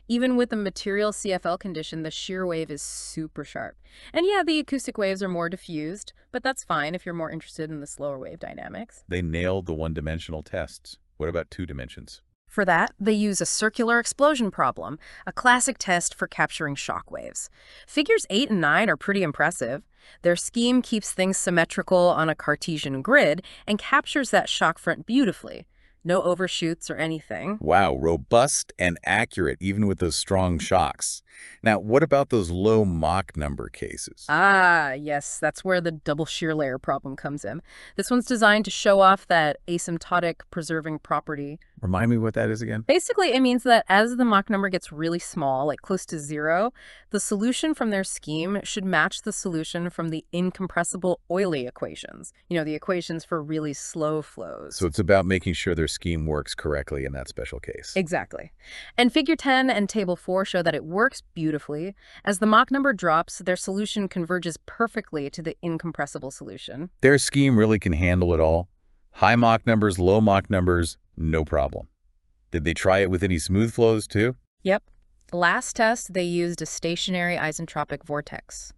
Even with the material CFL condition, the shear wave is super sharp. And yeah, the acoustic waves are more diffused, but that's fine if you're more interested in the slower wave dynamics. They nailed the one-dimensional tests. What about two dimensions? For that, they use a circular explosion problem, a classic test for capturing shock waves. Figures 8 and 9 are pretty impressive. Their scheme keeps things symmetrical on a Cartesian grid and captures that shock front beautifully. No overshoots or anything. Wow, robust and accurate even with those strong shocks. Now, what about those low Mach number cases? Ah, yes, that's where the double shear layer problem comes in. This one's designed to show off that asymptotic preserving property. Remind me what that is again? Basically, it means that as the Mach number gets really small, like close to 0, the solution from their scheme should match the solution from the incompressible Euler equations. You know, the equations for really slow flows. So it's about making sure their scheme works correctly in that special case. Exactly. And figure 10 and table 4 show that it works beautifully. As the Mach number drops, their solution converges perfectly to the incompressible solution. Their scheme really can handle it all. High Mach numbers, low Mach numbers, no problem. Did they try it with any smooth flows too? Yep. Last test, they used a stationary isentropic vortex.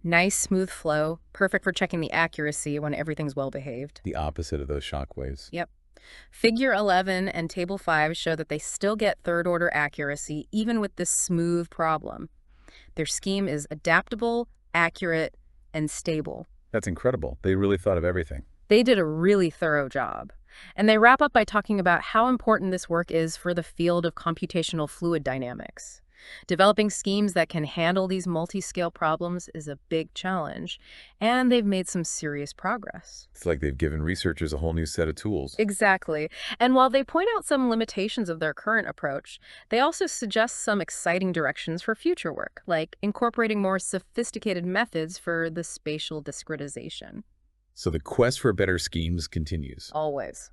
Nice, smooth flow, perfect for checking the accuracy when everything's well behaved. The opposite of those shock waves. Yep. Figure 11 and Table 5 show that they still get third-order accuracy even with this smooth problem. Their scheme is adaptable, accurate, and stable. That's incredible. They really thought of everything. They did a really thorough job. And they wrap up by talking about how important this work is for the field of computational fluid dynamics. Developing schemes that can handle these multi-scale problems is a big challenge, and they've made some serious progress. It's like they've given researchers a whole new set of tools. Exactly. And while they point out some limitations of their current approach, they also suggest some exciting directions for future work, like incorporating more sophisticated methods for the spatial discretization. So the quest for better schemes continues. Always.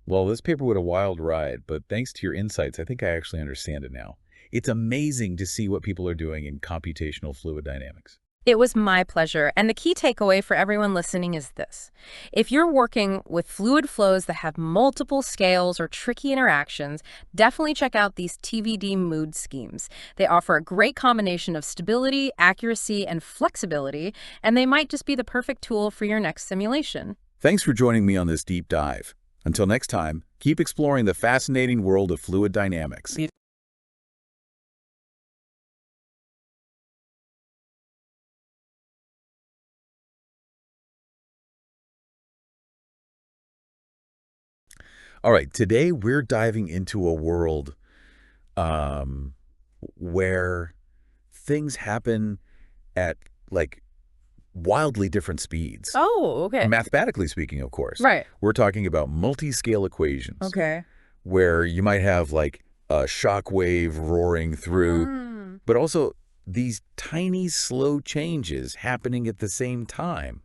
Well, this paper was a wild ride, but thanks to your insights, I think I actually understand it now. It's amazing to see what people are doing in computational fluid dynamics. It was my pleasure, and the key takeaway for everyone listening is this. If you're working with fluid flows that have multiple scales or tricky interactions, definitely check out these TVD MOOD schemes. They offer a great combination of stability, accuracy, and flexibility, and they might just be the perfect tool for your next simulation. Thanks for joining me on this deep dive. Until next time, keep exploring the fascinating world of fluid dynamics. All right, today we're diving into a world where things happen at, like, wildly different speeds. Oh, okay. Mathematically speaking, of course. Right. We're talking about multi-scale equations. Okay. Where you might have, like, a shock wave roaring through, but also these tiny, slow changes happening at the same time.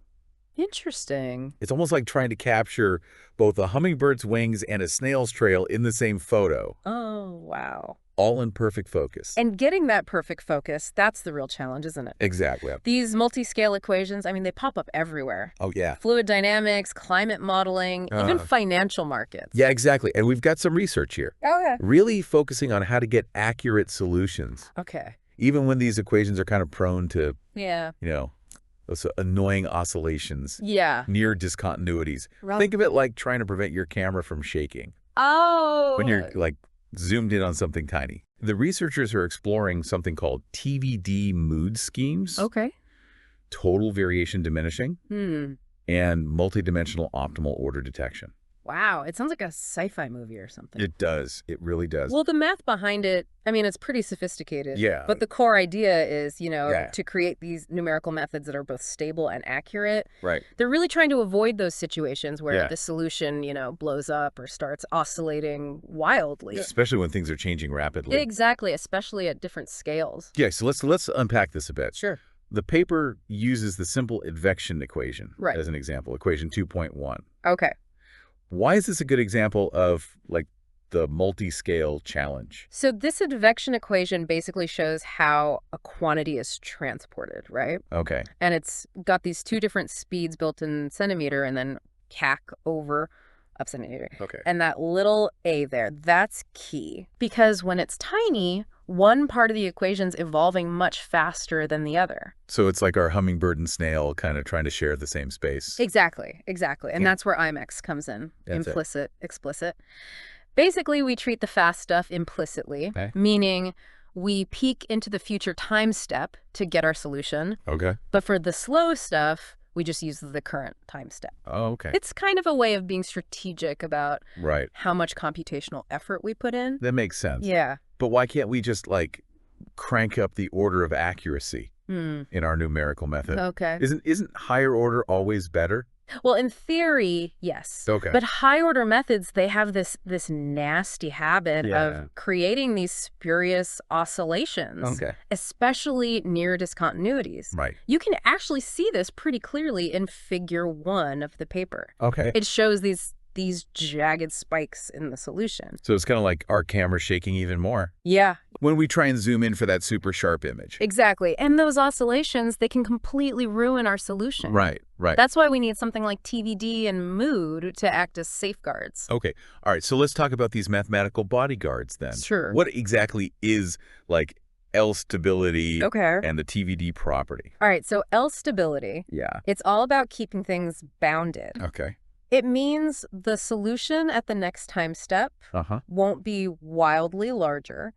Interesting. It's almost like trying to capture both a hummingbird's wings and a snail's trail in the same photo. Oh, wow. All in perfect focus. And getting that perfect focus, that's the real challenge, isn't it? Exactly. These multi-scale equations, I mean, they pop up everywhere. Oh, yeah. Fluid dynamics, climate modeling, even financial markets. Yeah, exactly. And we've got some research here. Okay. Really focusing on how to get accurate solutions. Okay. Even when these equations are kind of prone to, Yeah. you know, those annoying oscillations. Yeah. Near discontinuities. Right. Think of it like trying to prevent your camera from shaking. Oh. When you're, like, zoomed in on something tiny. The researchers are exploring something called TVD mood schemes. Okay. Total variation diminishing. And multidimensional optimal order detection. Wow. It sounds like a sci-fi movie or something. It does. It really does. Well, the math behind it, I mean, it's pretty sophisticated. Yeah. But the core idea is, you know, to create these numerical methods that are both stable and accurate. Right. They're really trying to avoid those situations where the solution, you know, blows up or starts oscillating wildly. Especially when things are changing rapidly. Exactly, especially at different scales. Yeah, so let's unpack this a bit. Sure. The paper uses the simple advection equation as an example, equation 2.1. Okay. Why is this a good example of, like, the multi-scale challenge? So this advection equation basically shows how a quantity is transported, right? Okay. And it's got these two different speeds built in centimeter and then CAC over of centimeter. Okay. And that little a there, that's key. Because when it's tiny, one part of the equation's evolving much faster than the other. So it's like our hummingbird and snail kind of trying to share the same space. Exactly, exactly. And that's where IMEX comes in, implicit, explicit. Basically, we treat the fast stuff implicitly, meaning we peek into the future time step to get our solution. Okay. But for the slow stuff, we just use the current time step. Oh, okay. It's kind of a way of being strategic about how much computational effort we put in. That makes sense. Yeah. But why can't we just, like, crank up the order of accuracy in our numerical method? Okay. Isn't higher order always better? Well, in theory, yes. Okay. But high order methods, they have this nasty habit of creating these spurious oscillations, especially near discontinuities. Right. You can actually see this pretty clearly in figure 1 of the paper. Okay. It shows these jagged spikes in the solution. So it's kind of like our camera shaking even more. Yeah. When we try and zoom in for that super sharp image. Exactly. And those oscillations, they can completely ruin our solution. Right, right. That's why we need something like TVD and mood to act as safeguards. Okay. All right. So let's talk about these mathematical bodyguards then. Sure. What exactly is, like, L stability and the TVD property? All right. So L stability. Yeah. It's all about keeping things bounded. Okay. It means the solution at the next time step won't be wildly larger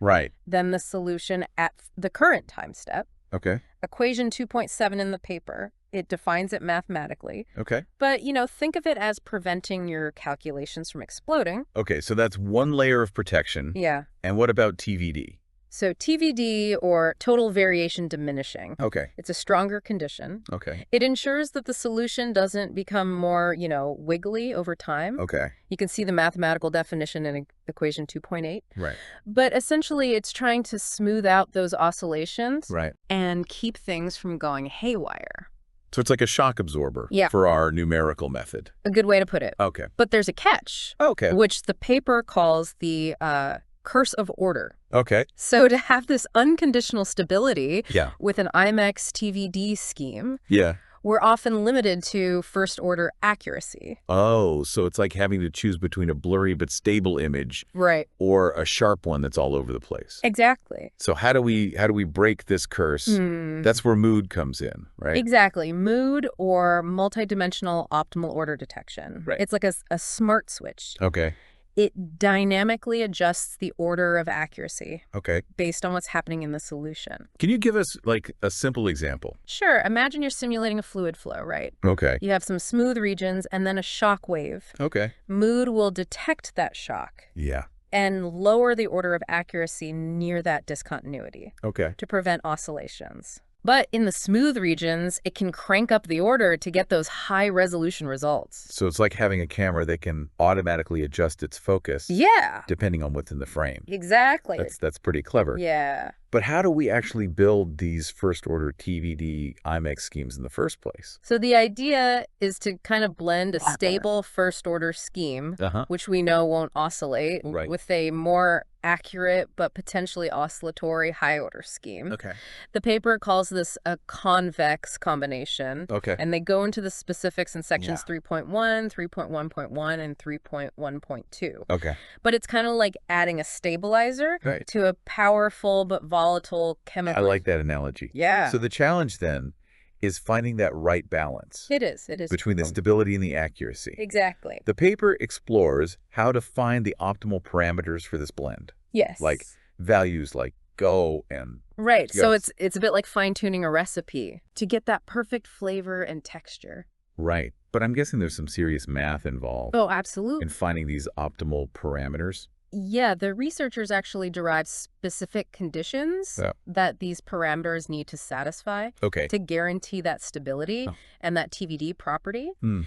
than the solution at the current time step. Okay. Equation 2.7 in the paper, it defines it mathematically. Okay. But, you know, think of it as preventing your calculations from exploding. Okay, so that's one layer of protection. Yeah. And what about TVD? So TVD, or total variation diminishing. Okay. It's a stronger condition. Okay. It ensures that the solution doesn't become more, you know, wiggly over time. Okay. You can see the mathematical definition in equation 2.8. Right. But essentially, it's trying to smooth out those oscillations and keep things from going haywire. So it's like a shock absorber for our numerical method. A good way to put it. Okay. But there's a catch, which the paper calls the curse of order. Okay. So to have this unconditional stability with an IMEX TVD scheme, we're often limited to first-order accuracy. Oh, so it's like having to choose between a blurry but stable image or a sharp one that's all over the place. Exactly. So how do we break this curse? That's where mood comes in, right? Exactly. Mood, or multidimensional optimal order detection. It's like a smart switch. Okay. It dynamically adjusts the order of accuracy Okay. based on what's happening in the solution. Can you give us, like, a simple example? Sure, imagine you're simulating a fluid flow, right? Okay. You have some smooth regions and then a shock wave. Okay. Mood will detect that shock Yeah. and lower the order of accuracy near that discontinuity Okay. to prevent oscillations. But in the smooth regions, it can crank up the order to get those high-resolution results. So it's like having a camera that can automatically adjust its focus Yeah, depending on what's in the frame. exactly. That's pretty clever. Yeah. But how do we actually build these first-order TVD IMEX schemes in the first place? So the idea is to kind of blend a stable first-order scheme, which we know won't oscillate, Right. with a more accurate but potentially oscillatory high-order scheme. Okay. The paper calls this a convex combination. Okay. And they go into the specifics in sections Yeah. 3.1, 3.1.1, and 3.1.2. Okay. But it's kind of like adding a stabilizer Right. to a powerful but volatile chemical. I like that analogy. Yeah. So the challenge then is finding that right balance It is. It is. between the stability and the accuracy. Exactly. The paper explores how to find the optimal parameters for this blend, Yes. like values like go and Right. So Yes. it's a bit like fine-tuning a recipe to get that perfect flavor and texture. right. But I'm guessing there's some serious math involved Oh, absolutely. in finding these optimal parameters. Yeah, the researchers actually derived specific conditions Yeah. that these parameters need to satisfy Okay. to guarantee that stability Oh. and that TVD property. Hmm.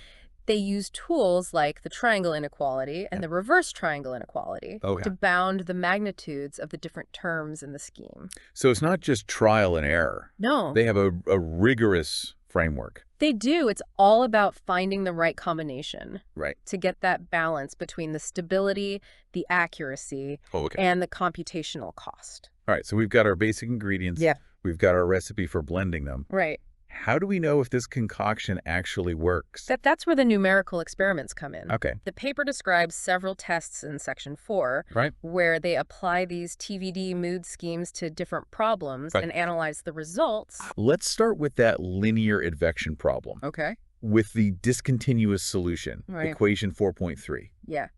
They use tools like the triangle inequality and the reverse triangle inequality Okay. to bound the magnitudes of the different terms in the scheme. So it's not just trial and error. No, They have a rigorous framework. they do. It's all about finding the right combination Right. to get that balance between the stability, the accuracy, Oh, okay. and the computational cost. All right. So we've got our basic ingredients. Yeah. We've got our recipe for blending them. Right. How do we know if this concoction actually works? That's where the numerical experiments come in. Okay. The paper describes several tests in section 4 Right. where they apply these TVD mood schemes to different problems Right. and analyze the results. Let's start with that linear advection problem Okay. with the discontinuous solution, Right. equation 4.3. Yeah.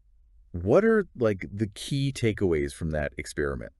What are like the key takeaways from that experiment?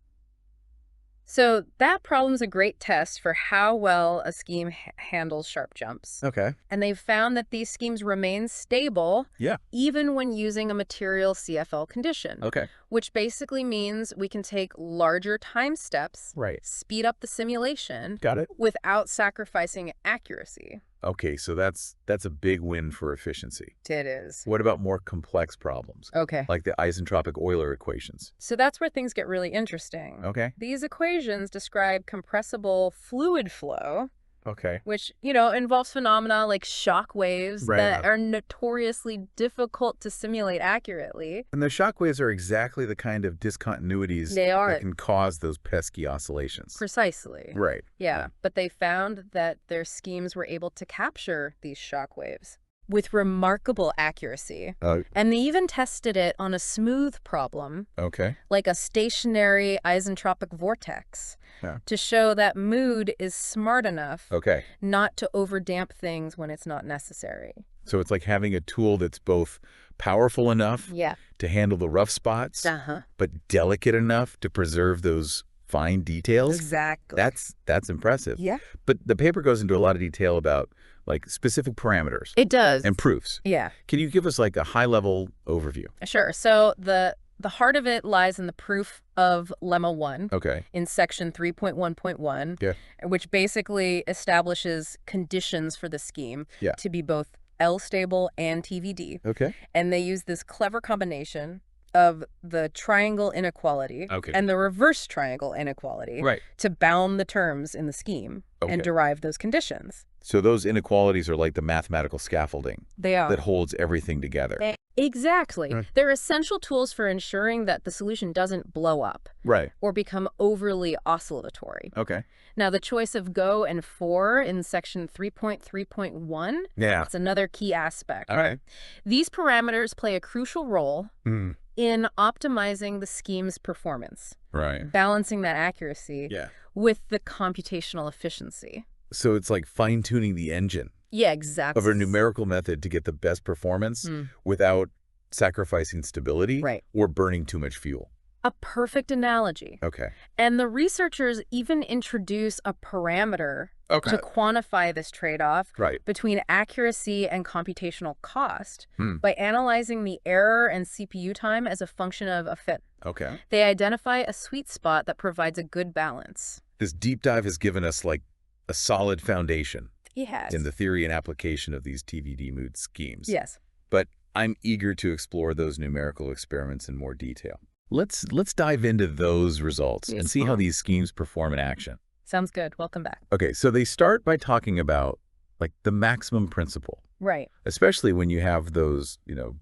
So that problem's a great test for how well a scheme handles sharp jumps. Okay. And they've found that these schemes remain stable Yeah. even when using a material CFL condition, Okay. which basically means we can take larger time steps, Right. speed up the simulation Got it. without sacrificing accuracy. Okay, so that's a big win for efficiency. It is. What about more complex problems, Okay. like the isentropic Euler equations? So that's where things get really interesting. Okay. These equations describe compressible fluid flow, Okay. which, involves phenomena like shock waves Right. that are notoriously difficult to simulate accurately. And the shock waves are exactly the kind of discontinuities They are. that can cause those pesky oscillations. Precisely. Right. Yeah, but they found that their schemes were able to capture these shock waves with remarkable accuracy. And they even tested it on a smooth problem, Okay. like a stationary isentropic vortex, Yeah. to show that mood is smart enough Okay. not to overdamp things when it's not necessary. So it's like having a tool that's both powerful enough Yeah. to handle the rough spots, Uh-huh. but delicate enough to preserve those fine details. Exactly. That's impressive. Yeah. But the paper goes into a lot of detail about like specific parameters It does. and proofs. Yeah. Can you give us like a high-level overview? Sure. So the heart of it lies in the proof of lemma 1 Okay. in section 3.1.1, Yeah. which basically establishes conditions for the scheme Yeah. to be both L-stable and TVD. Okay. And they use this clever combination of the triangle inequality Okay. and the reverse triangle inequality Right. to bound the terms in the scheme Okay. and derive those conditions. So those inequalities are like the mathematical scaffolding They are. that holds everything together. Exactly. Right. They're essential tools for ensuring that the solution doesn't blow up Right. or become overly oscillatory. Okay. Now, the choice of go and for in section 3.3.1, Yeah. that's another key aspect. All right. These parameters play a crucial role Hmm. in optimizing the scheme's performance, Right. balancing that accuracy Yeah. with the computational efficiency. So it's like fine-tuning the engine Yeah, exactly. of a numerical method to get the best performance Mm. without sacrificing stability Right. or burning too much fuel. A perfect analogy. Okay. And the researchers even introduce a parameter to quantify this trade-off Right. between accuracy and computational cost Hmm. by analyzing the error and CPU time as a function of a fit. Okay. They identify a sweet spot that provides a good balance. This deep dive has given us like a solid foundation It has. in the theory and application of these TVD mood schemes. Yes. But I'm eager to explore those numerical experiments in more detail. Let's dive into those results and see how these schemes perform in action. Sounds good. Welcome back. Okay, so they start by talking about like the maximum principle, Right. especially when you have those,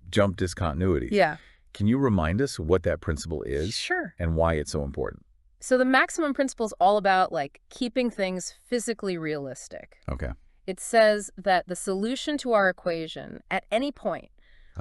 jump discontinuities. Yeah. Can you remind us what that principle is Sure. and why it's so important? So the maximum principle is all about like keeping things physically realistic. Okay. It says that the solution to our equation at any point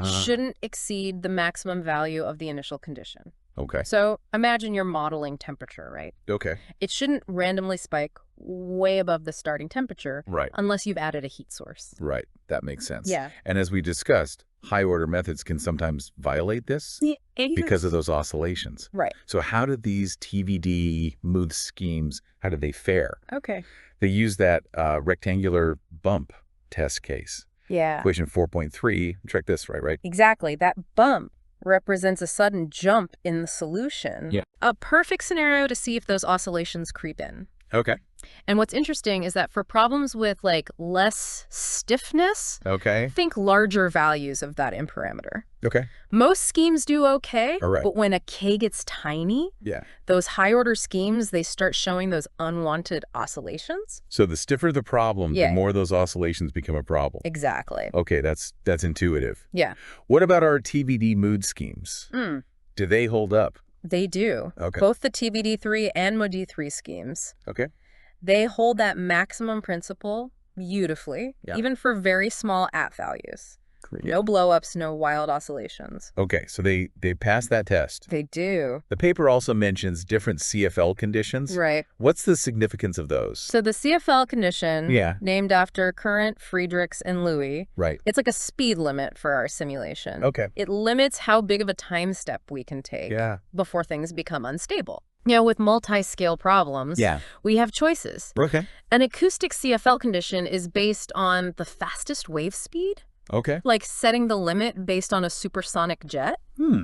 shouldn't exceed the maximum value of the initial condition. Okay. So imagine you're modeling temperature, right? Okay. It shouldn't randomly spike way above the starting temperature Right. unless you've added a heat source. Right. That makes sense. Yeah. And as we discussed, high-order methods can sometimes violate this because of those oscillations. Right. So how do these TVD mood schemes, how do they fare? Okay. They use that rectangular bump test case. Yeah. Equation 4.3, check this, right? Exactly. That bump represents a sudden jump in the solution. Yeah. A perfect scenario to see if those oscillations creep in. Okay. And what's interesting is that for problems with like less stiffness, Okay. think larger values of that parameter. Okay. Most schemes do okay, All right. but when a K gets tiny, Yeah. those high-order schemes, they start showing those unwanted oscillations. So the stiffer the problem, Yeah. the more those oscillations become a problem. Exactly. Okay, that's intuitive. Yeah. What about our TVD mood schemes? Do they hold up? They do. Okay. Both the TVD3 and MOD3 schemes. Okay. They hold that maximum principle beautifully, Yeah. even for very small at values. Great. No blow-ups, no wild oscillations. Okay, so they pass that test. They do. The paper also mentions different CFL conditions. Right. What's the significance of those? So the CFL condition, Yeah. named after Courant, Friedrichs, and Louis, Right. it's like a speed limit for our simulation. Okay. It limits how big of a time step we can take Yeah. before things become unstable. With multi-scale problems, Yeah. we have choices. Okay. An acoustic CFL condition is based on the fastest wave speed, Okay. like setting the limit based on a supersonic jet. Hmm.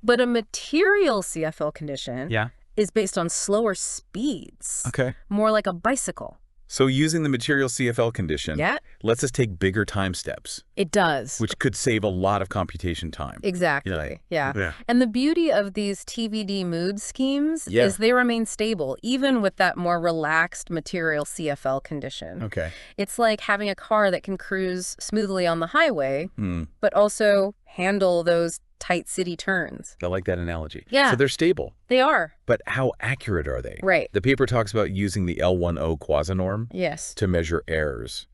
But a material CFL condition Yeah. is based on slower speeds, Okay. more like a bicycle. So using the material CFL condition Yeah, lets us take bigger time steps, it does. which could save a lot of computation time. Exactly. Yeah. Yeah. And the beauty of these TVD mood schemes Yeah. is they remain stable, even with that more relaxed material CFL condition. Okay. It's like having a car that can cruise smoothly on the highway, Hmm. but also handle those tight city turns. I like that analogy. Yeah. So they're stable, They are. but how accurate are they? Right. The paper talks about using the L10 quasinorm Yes. to measure errors.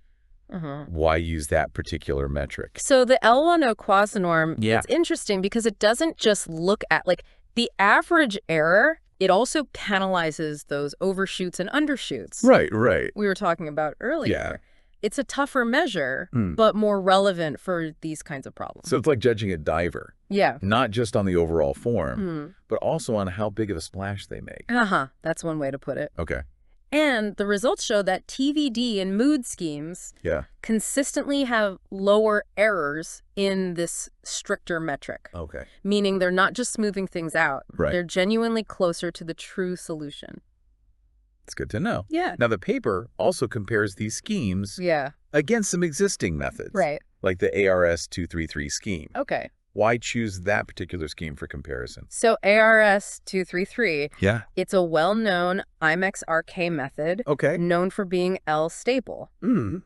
Why use that particular metric? So the L10 quasinorm, Yeah. it's interesting because it doesn't just look at like the average error, it also penalizes those overshoots and undershoots Right. we were talking about earlier. Yeah. It's a tougher measure, but more relevant for these kinds of problems. So it's like judging a diver, Yeah. not just on the overall form, but also on how big of a splash they make. That's one way to put it. Okay. And the results show that TVD and mood schemes Yeah. consistently have lower errors in this stricter metric, Okay. meaning they're not just smoothing things out. Right. They're genuinely closer to the true solution. It's good to know. Yeah. Now, the paper also compares these schemes Yeah. against some existing methods, Right. like the ARS 233 scheme. Okay. Why choose that particular scheme for comparison? So ARS 233, Yeah. it's a well-known IMEX RK method Okay. known for being L-stable,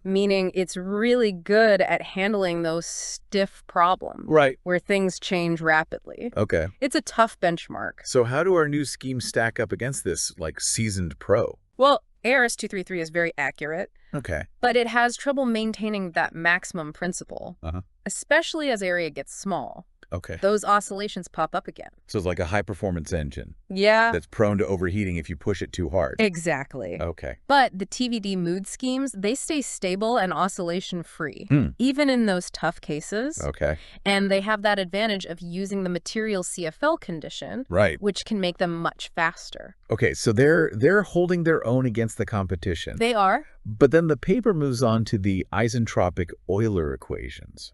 meaning it's really good at handling those stiff problems Right. where things change rapidly. Okay. It's a tough benchmark. So how do our new schemes stack up against this, like, seasoned pro? Well, ARS 233 is very accurate, Okay. but it has trouble maintaining that maximum principle, Uh-huh. especially as area gets small. Okay. those oscillations pop up again. So it's like a high-performance engine Yeah. that's prone to overheating if you push it too hard. Exactly. Okay. But the TVD mood schemes, they stay stable and oscillation-free, even in those tough cases. Okay. And they have that advantage of using the material CFL condition, Right. which can make them much faster. Okay, so they're holding their own against the competition. They are. But then the paper moves on to the isentropic Euler equations.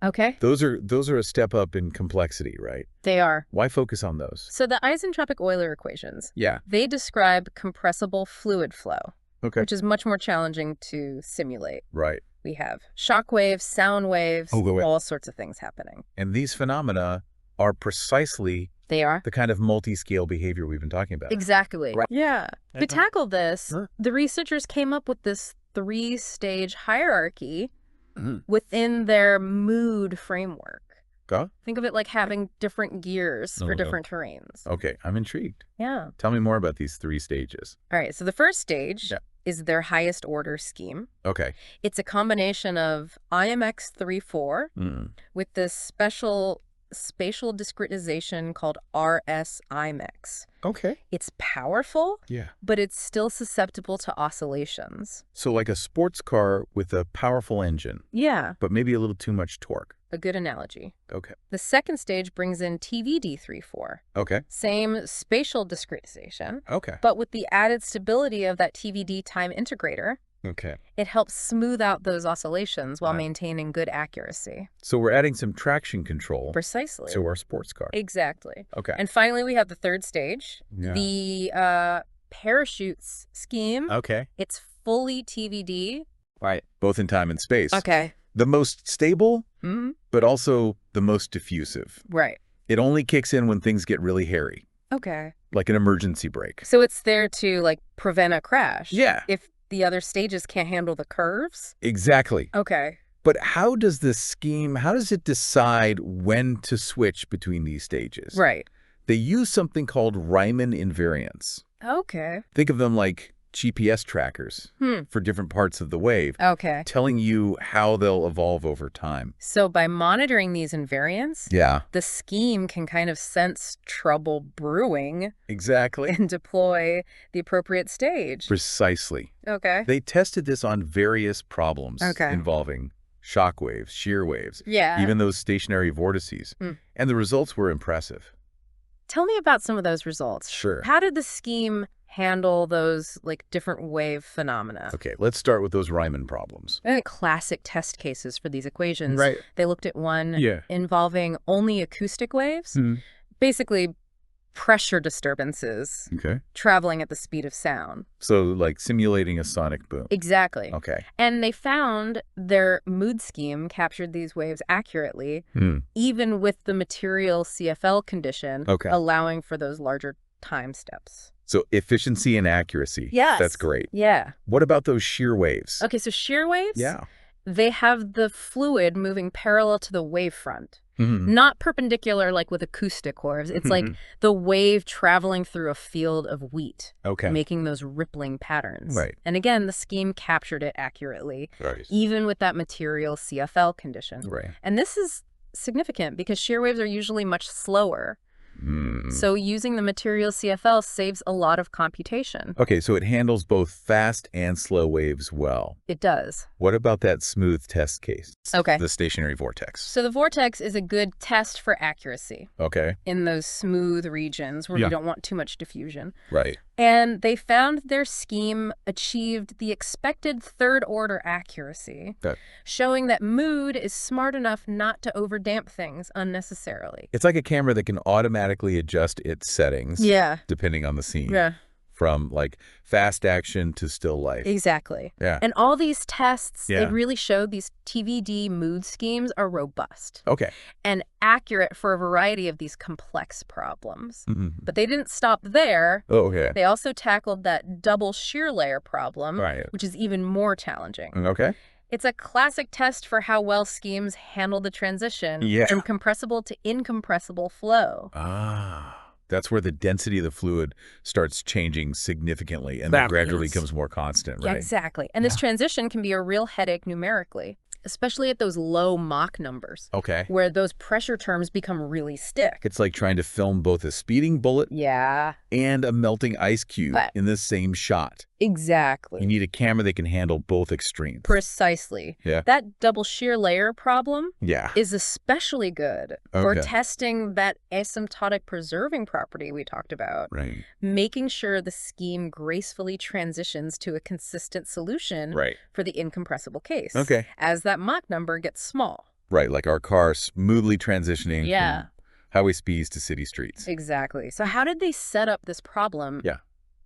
Okay. Those are a step up in complexity, right? They are. Why focus on those? So the isentropic Euler equations, Yeah. they describe compressible fluid flow, Okay. which is much more challenging to simulate. Right. We have shock waves, sound waves, Oh, wait. all sorts of things happening. And these phenomena are precisely They are. the kind of multi-scale behavior we've been talking about. Exactly. Right. Yeah. To tackle this, Huh. the researchers came up with this 3-stage hierarchy within their mood framework. Go? Think of it like having different gears for Okay. different terrains. Okay, I'm intrigued. Yeah. Tell me more about these 3 stages. All right. So the first stage Yeah. is their highest order scheme. Okay. It's a combination of IMEX 3-4 with this special spatial discretization called RS IMEX. Okay. It's powerful, Yeah. but it's still susceptible to oscillations. So like a sports car with a powerful engine, Yeah, but maybe a little too much torque. a good analogy. Okay. The second stage brings in TVD 3-4. Okay. Same spatial discretization, Okay. but with the added stability of that TVD time integrator, Okay. it helps smooth out those oscillations while Ah. maintaining good accuracy. So we're adding some traction control Precisely. to our sports car. Exactly. Okay. And finally, we have the third stage, Yeah. the parachutes scheme. Okay. It's fully TVD. Right. Both in time and space. Okay. The most stable, Mm-hmm. but also the most diffusive. Right. It only kicks in when things get really hairy, Okay. like an emergency brake. So it's there to, like, prevent a crash. Yeah. If the other stages can't handle the curves. Exactly. Okay. But how does it decide when to switch between these stages? Right. They use something called Riemann invariants. Okay. Think of them like GPS trackers for different parts of the wave, Okay. telling you how they'll evolve over time. So by monitoring these invariants, Yeah, the scheme can kind of sense trouble brewing exactly. and deploy the appropriate stage. Precisely. Okay. They tested this on various problems Okay. involving shock waves, shear waves, Yeah. even those stationary vortices. And the results were impressive. Tell me about some of those results. Sure. How did the scheme handle those, like, different wave phenomena? Okay, let's start with those Riemann problems. Classic test cases for these equations. Right. They looked at one Yeah. involving only acoustic waves, basically pressure disturbances Okay. traveling at the speed of sound. So like simulating a sonic boom. Exactly. Okay. And they found their mood scheme captured these waves accurately, even with the material CFL condition, Okay. allowing for those larger time steps. So efficiency and accuracy. Yes. That's great. Yeah. What about those shear waves? Okay, so shear waves? Yeah. They have the fluid moving parallel to the wavefront. Mhm. Not perpendicular like with acoustic waves. It's like the wave traveling through a field of wheat, Okay. making those rippling patterns. Right. And again, the scheme captured it accurately, Right. even with that material CFL condition. Right. And this is significant because shear waves are usually much slower. So using the material CFL saves a lot of computation. Okay, so it handles both fast and slow waves well. It does. What about that smooth test case? Okay. The stationary vortex. So the vortex is a good test for accuracy Okay. in those smooth regions where Yeah. we don't want too much diffusion. Right. And they found their scheme achieved the expected third-order accuracy, Okay. showing that mood is smart enough not to overdamp things unnecessarily. It's like a camera that can automatically adjust its settings Yeah. depending on the scene. Yeah. From like fast action to still life. Exactly. Yeah. And all these tests, Yeah. they really showed these TVD mood schemes are robust Okay. and accurate for a variety of these complex problems. Mhm. But they didn't stop there. Oh, okay. They also tackled that double shear layer problem, Right. which is even more challenging. Okay. It's a classic test for how well schemes handle the transition Yeah. from compressible to incompressible flow. Ah. That's where the density of the fluid starts changing significantly and then gradually becomes more constant, right? Exactly. And this transition can be a real headache numerically. especially at those low Mach numbers, Okay. where those pressure terms become really stiff. It's like trying to film both a speeding bullet Yeah, and a melting ice cube but in the same shot. exactly. You need a camera that can handle both extremes. Precisely. Yeah. That double shear layer problem Yeah. is especially good for Okay. testing that asymptotic preserving property we talked about, Right. making sure the scheme gracefully transitions to a consistent solution Right. for the incompressible case Okay. as that Mach number gets small. Right, like our car smoothly transitioning Yeah. from highway speeds to city streets. Exactly. So how did they set up this problem Yeah.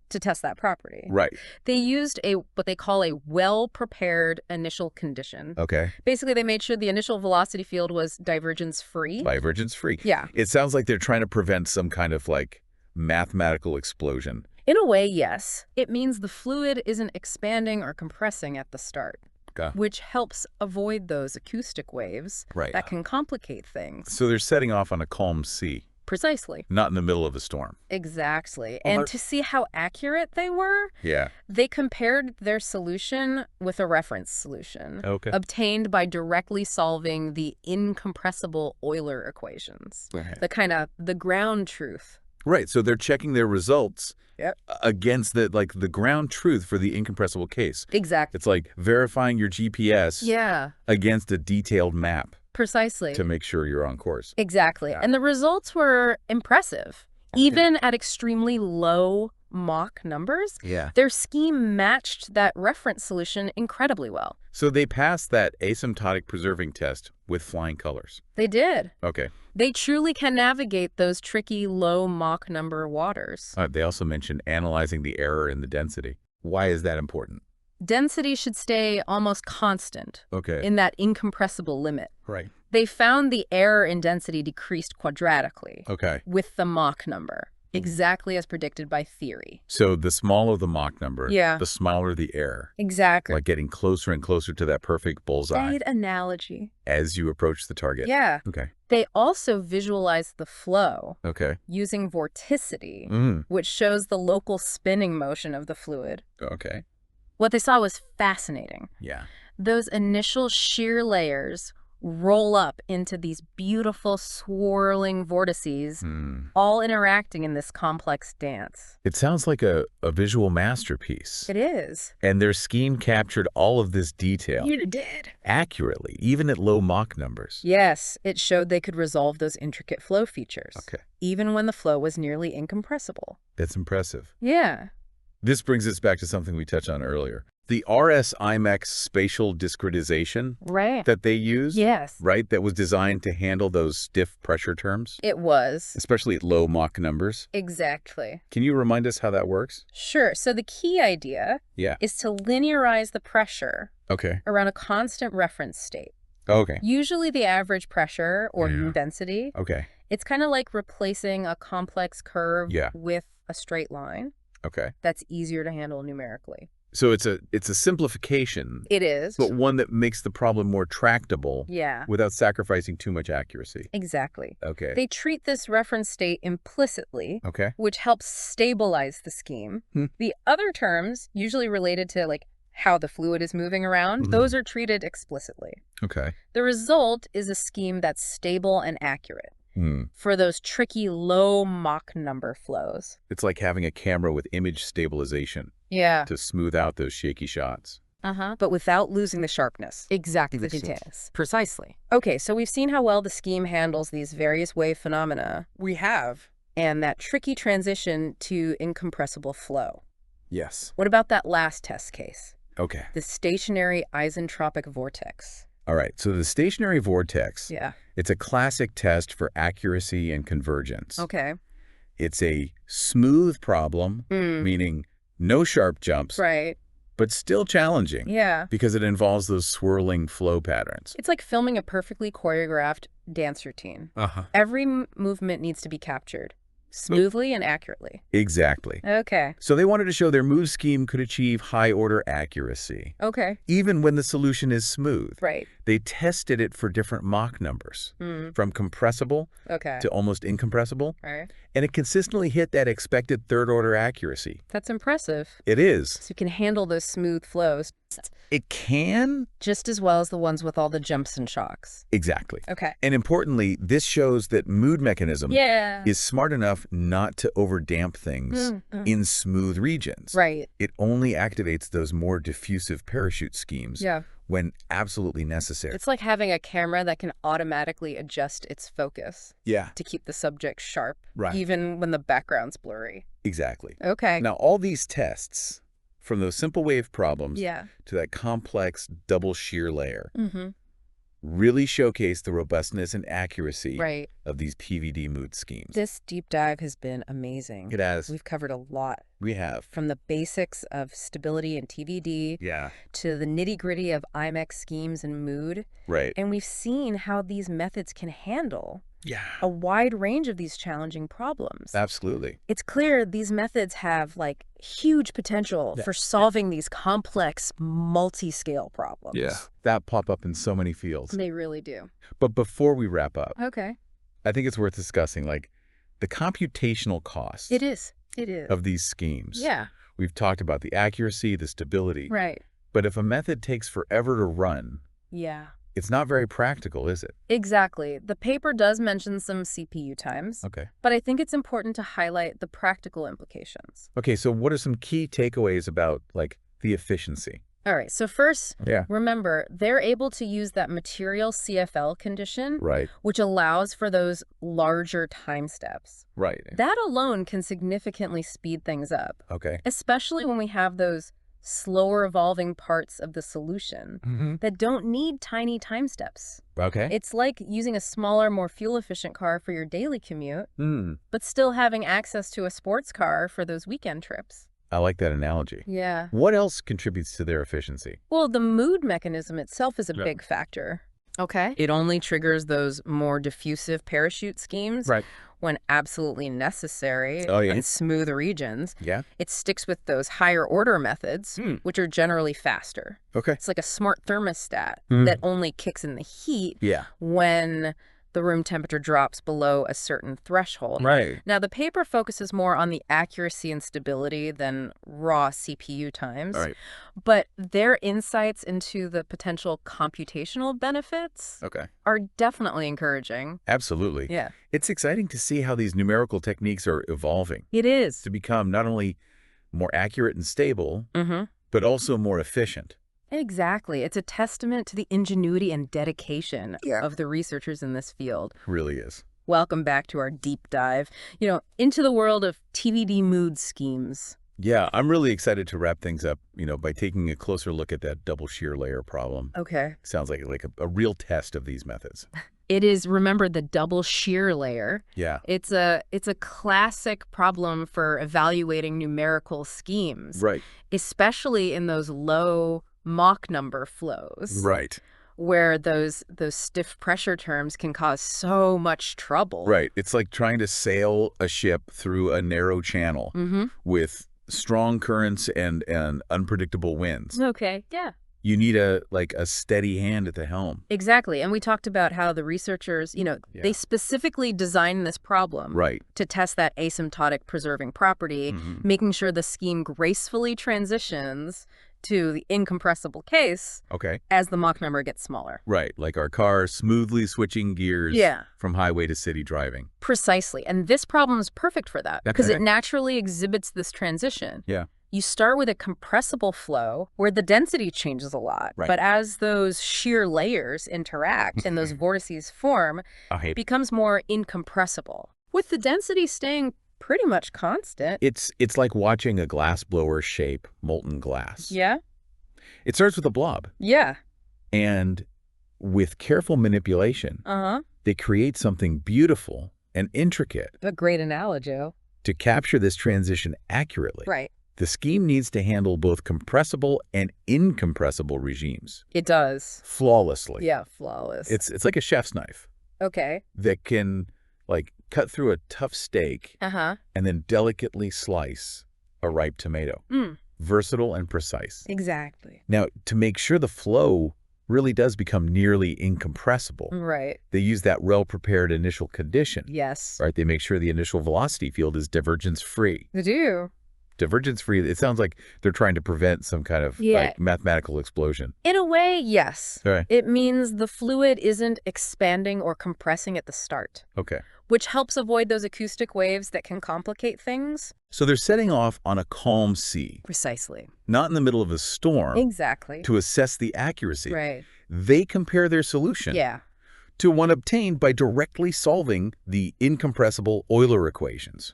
to test that property? Right. They used what they call a well-prepared initial condition. Okay. Basically, they made sure the initial velocity field was divergence-free. Divergence free. Yeah. It sounds like they're trying to prevent some kind of like mathematical explosion. In a way, yes. It means the fluid isn't expanding or compressing at the start, Okay. which helps avoid those acoustic waves Right. that can complicate things. So they're setting off on a calm sea, Precisely. not in the middle of a storm. Exactly. Well, And to see how accurate they were, Yeah. they compared their solution with a reference solution Okay. obtained by directly solving the incompressible Euler equations. The ground truth. Right. So they're checking their results Yep. against the ground truth for the incompressible case. Exactly. It's like verifying your GPS Yeah, against a detailed map precisely. to make sure you're on course. Exactly. Yeah. And the results were impressive. Even at extremely low Mach numbers, Yeah. their scheme matched that reference solution incredibly well. So they passed that asymptotic preserving test with flying colors. They did. Okay. They truly can navigate those tricky low Mach number waters. They also mentioned analyzing the error in the density. Why is that important? Density should stay almost constant Okay. in that incompressible limit. Right. They found the error in density decreased quadratically Okay. with the Mach number, exactly as predicted by theory. So the smaller the Mach number, Yeah. the smaller the error. Exactly. Like getting closer and closer to that perfect bullseye Great analogy. as you approach the target. Yeah. Okay. They also visualized the flow Okay. using vorticity, Mm. which shows the local spinning motion of the fluid. Okay. What they saw was fascinating. Yeah. Those initial shear layers roll up into these beautiful swirling vortices, all interacting in this complex dance. It sounds like a visual masterpiece. It is. And their scheme captured all of this detail You did. accurately, even at low Mach numbers. Yes, it showed they could resolve those intricate flow features, Okay. even when the flow was nearly incompressible. That's impressive. Yeah. This brings us back to something we touched on earlier. The RS IMEX spatial discretization Right. that they used, Yes. right, that was designed to handle those stiff pressure terms, It was. especially at low Mach numbers. Exactly. Can you remind us how that works? Sure. So the key idea Yeah. is to linearize the pressure Okay. around a constant reference state. Okay. Usually the average pressure or Yeah. density. Okay. It's kind of like replacing a complex curve Yeah. with a straight line Okay. that's easier to handle numerically. So it's a simplification, It is. but one that makes the problem more tractable Yeah, without sacrificing too much accuracy. exactly. Okay. They treat this reference state implicitly, Okay. which helps stabilize the scheme. Hmm. The other terms, usually related to like how the fluid is moving around, Mhm. those are treated explicitly. Okay. The result is a scheme that's stable and accurate Hmm. for those tricky low Mach number flows. It's like having a camera with image stabilization Yeah. to smooth out those shaky shots. But without losing the sharpness. Exactly The the details. Precisely. Okay, so we've seen how well the scheme handles these various wave phenomena We have. and that tricky transition to incompressible flow. Yes. What about that last test case? Okay. The stationary isentropic vortex. All right. So the stationary vortex, Yeah. it's a classic test for accuracy and convergence. Okay. It's a smooth problem, meaning no sharp jumps, Right. but still challenging Yeah. because it involves those swirling flow patterns. It's like filming a perfectly choreographed dance routine. Uh-huh. Every movement needs to be captured smoothly and accurately. Exactly. Okay. So they wanted to show their move scheme could achieve high-order accuracy, Okay. even when the solution is smooth. Right. They tested it for different Mach numbers, from compressible Okay. to almost incompressible, All right. and it consistently hit that expected third-order accuracy. That's impressive. It is. So you can handle those smooth flows It can? just as well as the ones with all the jumps and shocks. Exactly. Okay. And importantly, this shows that mood mechanism is smart enough not to overdamp things in smooth regions. Right. It only activates those more diffusive parachute schemes Yeah. when absolutely necessary. It's like having a camera that can automatically adjust its focus Yeah, to keep the subject sharp, right. even when the background's blurry. Exactly. Okay. Now, all these tests, from those simple wave problems Yeah. to that complex double shear layer, Mm-hmm. really showcase the robustness and accuracy Right. of these TVD mood schemes. This deep dive has been amazing. It has. We've covered a lot, We have. from the basics of stability and TVD Yeah. to the nitty-gritty of IMEX schemes and mood. Right. And we've seen how these methods can handle Yeah. a wide range of these challenging problems. Absolutely. It's clear these methods have like huge potential for solving these complex multi-scale problems. That pop up in so many fields. They really do. But before we wrap up, Okay. I think it's worth discussing like the computational cost It is. It is. of these schemes. Yeah. We've talked about the accuracy, the stability. Right. But if a method takes forever to run, Yeah. it's not very practical, is it? Exactly. The paper does mention some CPU times, Okay. but I think it's important to highlight the practical implications. Okay, so what are some key takeaways about like the efficiency? All right. So first, Yeah. remember, they're able to use that material CFL condition, Right. which allows for those larger time steps. Right. That alone can significantly speed things up, Okay. especially when we have those slower evolving parts of the solution that don't need tiny time steps. Okay. It's like using a smaller, more fuel-efficient car for your daily commute, Hmm. but still having access to a sports car for those weekend trips. I like that analogy. Yeah. What else contributes to their efficiency? Well, the mood mechanism itself is a big factor. Okay. It only triggers those more diffusive parachute schemes Right. when absolutely necessary Oh, yeah. in smooth regions. Yeah. It sticks with those higher order methods, which are generally faster. Okay. It's like a smart thermostat Hmm. that only kicks in the heat Yeah. when the room temperature drops below a certain threshold. Right. Now, the paper focuses more on the accuracy and stability than raw CPU times. All right. But their insights into the potential computational benefits Okay. are definitely encouraging. Absolutely. Yeah. It's exciting to see how these numerical techniques are evolving It is. to become not only more accurate and stable, Mm-hmm. but also more efficient. Exactly. It's a testament to the ingenuity and dedication of the researchers in this field. Really is. Welcome back to our deep dive, into the world of TVD mood schemes. Yeah, I'm really excited to wrap things up, by taking a closer look at that double shear layer problem. Okay. Sounds like a real test of these methods. It is, remember, the double shear layer. Yeah. It's a classic problem for evaluating numerical schemes, Right. especially in those low Mach number flows. Right. Where those stiff pressure terms can cause so much trouble. Right. It's like trying to sail a ship through a narrow channel with strong currents and unpredictable winds. Okay, yeah. You need a steady hand at the helm. Exactly. And we talked about how the researchers, they specifically designed this problem Right. to test that asymptotic preserving property, making sure the scheme gracefully transitions to the incompressible case Okay. as the Mach number gets smaller. Right. Like our car smoothly switching gears Yeah. from highway to city driving. Precisely. And this problem is perfect for that because Okay. it naturally exhibits this transition. Yeah. You start with a compressible flow where the density changes a lot. Right. But as those shear layers interact and those vortices form, it becomes more incompressible, with the density staying pretty much constant. It's like watching a glassblower shape molten glass. Yeah? It starts with a blob. Yeah. And with careful manipulation, Uh-huh. they create something beautiful and intricate. A great analogy. To capture this transition accurately, Right. the scheme needs to handle both compressible and incompressible regimes It does. flawlessly. Yeah, flawless. It's like a chef's knife Okay. that can cut through a tough steak Uh-huh. and then delicately slice a ripe tomato. Versatile and precise. Exactly. Now, to make sure the flow really does become nearly incompressible. Right. They use that well-prepared initial condition. Yes. Right? They make sure the initial velocity field is divergence-free. They do. Divergence-free, it sounds like they're trying to prevent some kind of like mathematical explosion. In a way, yes. Right. It means the fluid isn't expanding or compressing at the start. Okay. Which helps avoid those acoustic waves that can complicate things. So they're setting off on a calm sea. Precisely. Not in the middle of a storm. Exactly. To assess the accuracy. Right. They compare their solution. Yeah. To one obtained by directly solving the incompressible Euler equations.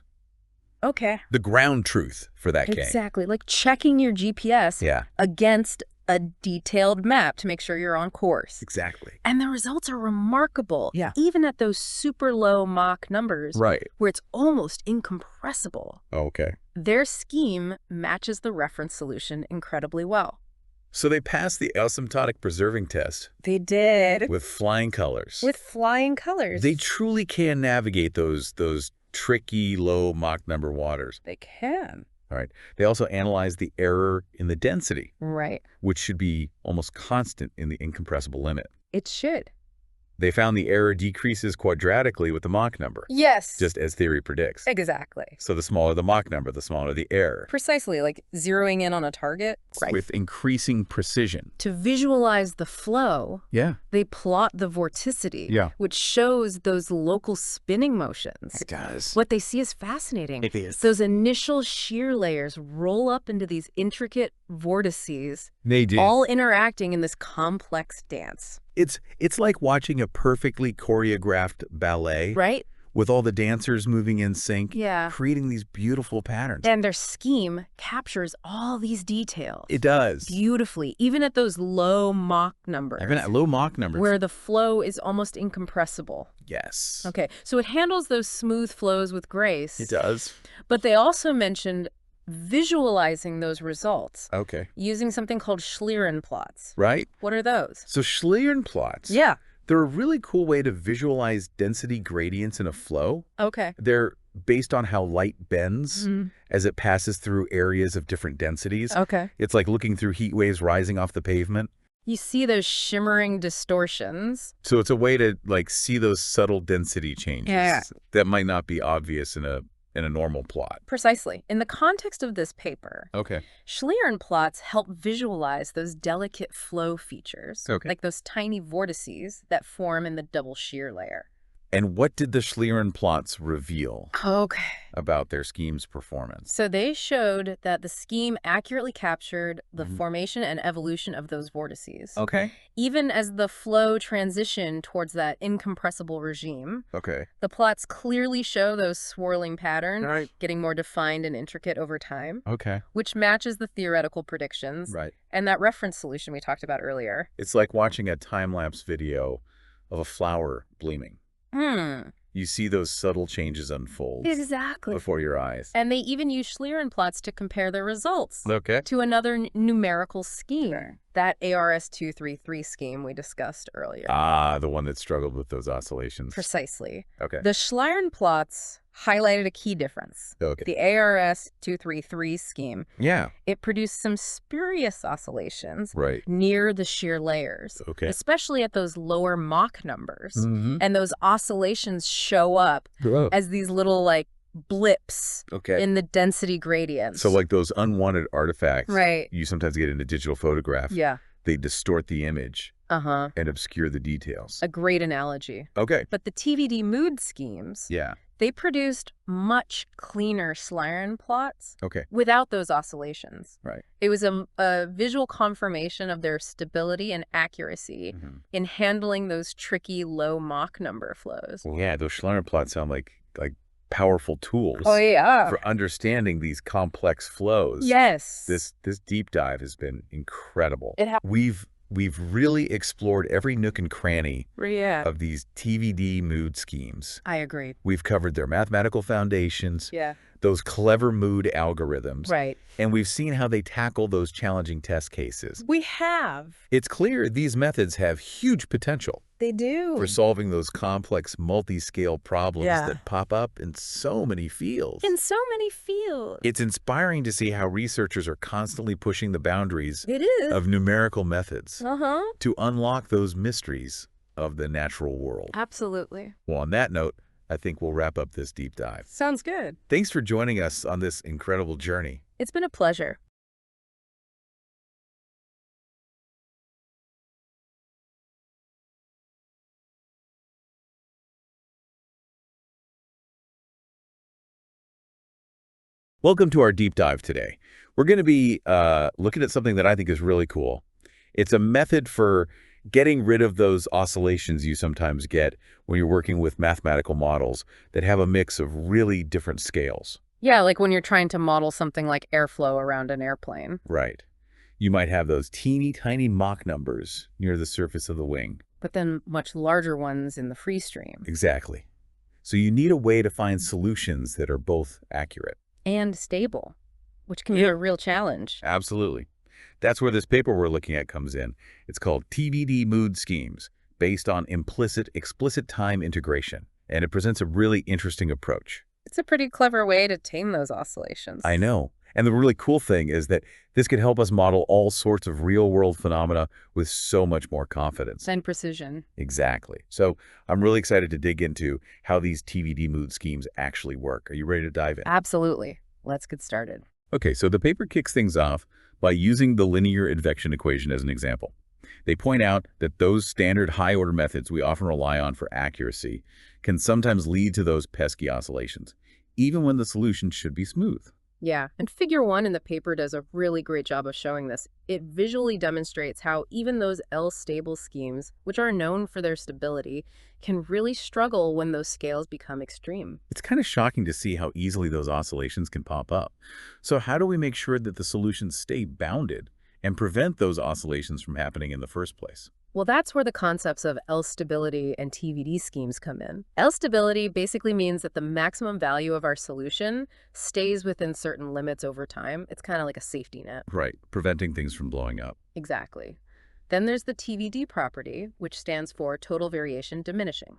Okay. The ground truth for that case. Exactly. Like checking your GPS against a detailed map to make sure you're on course. Exactly. And the results are remarkable. Yeah. Even at those super low Mach numbers. Right. Where it's almost incompressible. Okay. Their scheme matches the reference solution incredibly well. So they passed the asymptotic preserving test. They did. With flying colors. With flying colors. They truly can navigate those tricky low Mach number waters. They can. All right. They also analyzed the error in the density. Right. Which should be almost constant in the incompressible limit. It should. They found the error decreases quadratically with the Mach number. Yes. Just as theory predicts. Exactly. So the smaller the Mach number, the smaller the error. Precisely, like zeroing in on a target. Right. With increasing precision. To visualize the flow, they plot the vorticity, which shows those local spinning motions. It does. What they see is fascinating. It is. Those initial shear layers roll up into these intricate vortices. They do. All interacting in this complex dance. It's like watching a perfectly choreographed ballet. Right. With all the dancers moving in sync. Yeah. Creating these beautiful patterns. And their scheme captures all these details. It does. Beautifully, even at those low Mach numbers. Even at low Mach numbers. Where the flow is almost incompressible. Yes. Okay, so it handles those smooth flows with grace. It does. But they also mentioned visualizing those results. Okay. Using something called Schlieren plots. Right. What are those? So Schlieren plots. Yeah. They're a really cool way to visualize density gradients in a flow. Okay. They're based on how light bends as it passes through areas of different densities. Okay. It's like looking through heat waves rising off the pavement. You see those shimmering distortions. So it's a way to like see those subtle density changes that might not be obvious in a normal plot. Precisely. In the context of this paper, Schlieren plots help visualize those delicate flow features, like those tiny vortices that form in the double shear layer. And what did the Schlieren plots reveal about their scheme's performance? So they showed that the scheme accurately captured the formation and evolution of those vortices. Even as the flow transitioned towards that incompressible regime. The plots clearly show those swirling patterns getting more defined and intricate over time. Which matches the theoretical predictions. And that reference solution we talked about earlier. It's like watching a time-lapse video of a flower blooming. You see those subtle changes unfold before your eyes. And they even use Schlieren plots to compare their results to another numerical scheme, that ARS-233 scheme we discussed earlier. Ah, the one that struggled with those oscillations. Precisely. The Schlieren plots highlighted a key difference. The ARS-233 scheme. It produced some spurious oscillations near the shear layers, especially at those lower Mach numbers. And those oscillations show up as these little like blips in the density gradient. So like those unwanted artifacts you sometimes get in a digital photograph. They distort the image and obscure the details. A great analogy. But the TVD MOOD schemes, they produced much cleaner Schlieren plots without those oscillations. It was a visual confirmation of their stability and accuracy in handling those tricky low Mach number flows. Yeah, those Schlieren plots sound like powerful tools for understanding these complex flows. This deep dive has been incredible. We've really explored every nook and cranny of these TVD MOOD schemes. I agree. We've covered their mathematical foundations, the those clever mood algorithms. Right. And we've seen how they tackle those challenging test cases. We have. It's clear these methods have huge potential They do. for solving those complex multi-scale problems Yeah. that pop up in so many fields. In so many fields. It's inspiring to see how researchers are constantly pushing the boundaries It is. of numerical methods Uh-huh. to unlock those mysteries of the natural world. Absolutely. Well, on that note, I think we'll wrap up this deep dive. Sounds good. Thanks for joining us on this incredible journey. It's been a pleasure. Welcome to our deep dive today. We're going to be looking at something that I think is really cool. It's a method for getting rid of those oscillations you sometimes get when you're working with mathematical models that have a mix of really different scales. Yeah, like when you're trying to model something like airflow around an airplane. Right. You might have those teeny tiny Mach numbers near the surface of the wing. But then much larger ones in the free stream. Exactly. So you need a way to find solutions that are both accurate. And stable, which can be a real challenge. Absolutely. That's where this paper we're looking at comes in. It's called TVD MOOD schemes, based on implicit-explicit time integration. And it presents a really interesting approach. It's a pretty clever way to tame those oscillations. I know. And the really cool thing is that this could help us model all sorts of real-world phenomena with so much more confidence. And precision. Exactly. So I'm really excited to dig into how these TVD MOOD schemes actually work. Are you ready to dive in? Absolutely. Let's get started. Okay, so the paper kicks things off by using the linear advection equation as an example. They point out that those standard high-order methods we often rely on for accuracy can sometimes lead to those pesky oscillations, even when the solution should be smooth. Yeah, and figure 1 in the paper does a really great job of showing this. It visually demonstrates how even those L-stable schemes, which are known for their stability, can really struggle when those scales become extreme. It's kind of shocking to see how easily those oscillations can pop up. So how do we make sure that the solutions stay bounded and prevent those oscillations from happening in the first place? Well, that's where the concepts of L-stability and TVD schemes come in. L-stability basically means that the maximum value of our solution stays within certain limits over time. It's kind of like a safety net. Right, preventing things from blowing up. Exactly. Then there's the TVD property, which stands for total variation diminishing.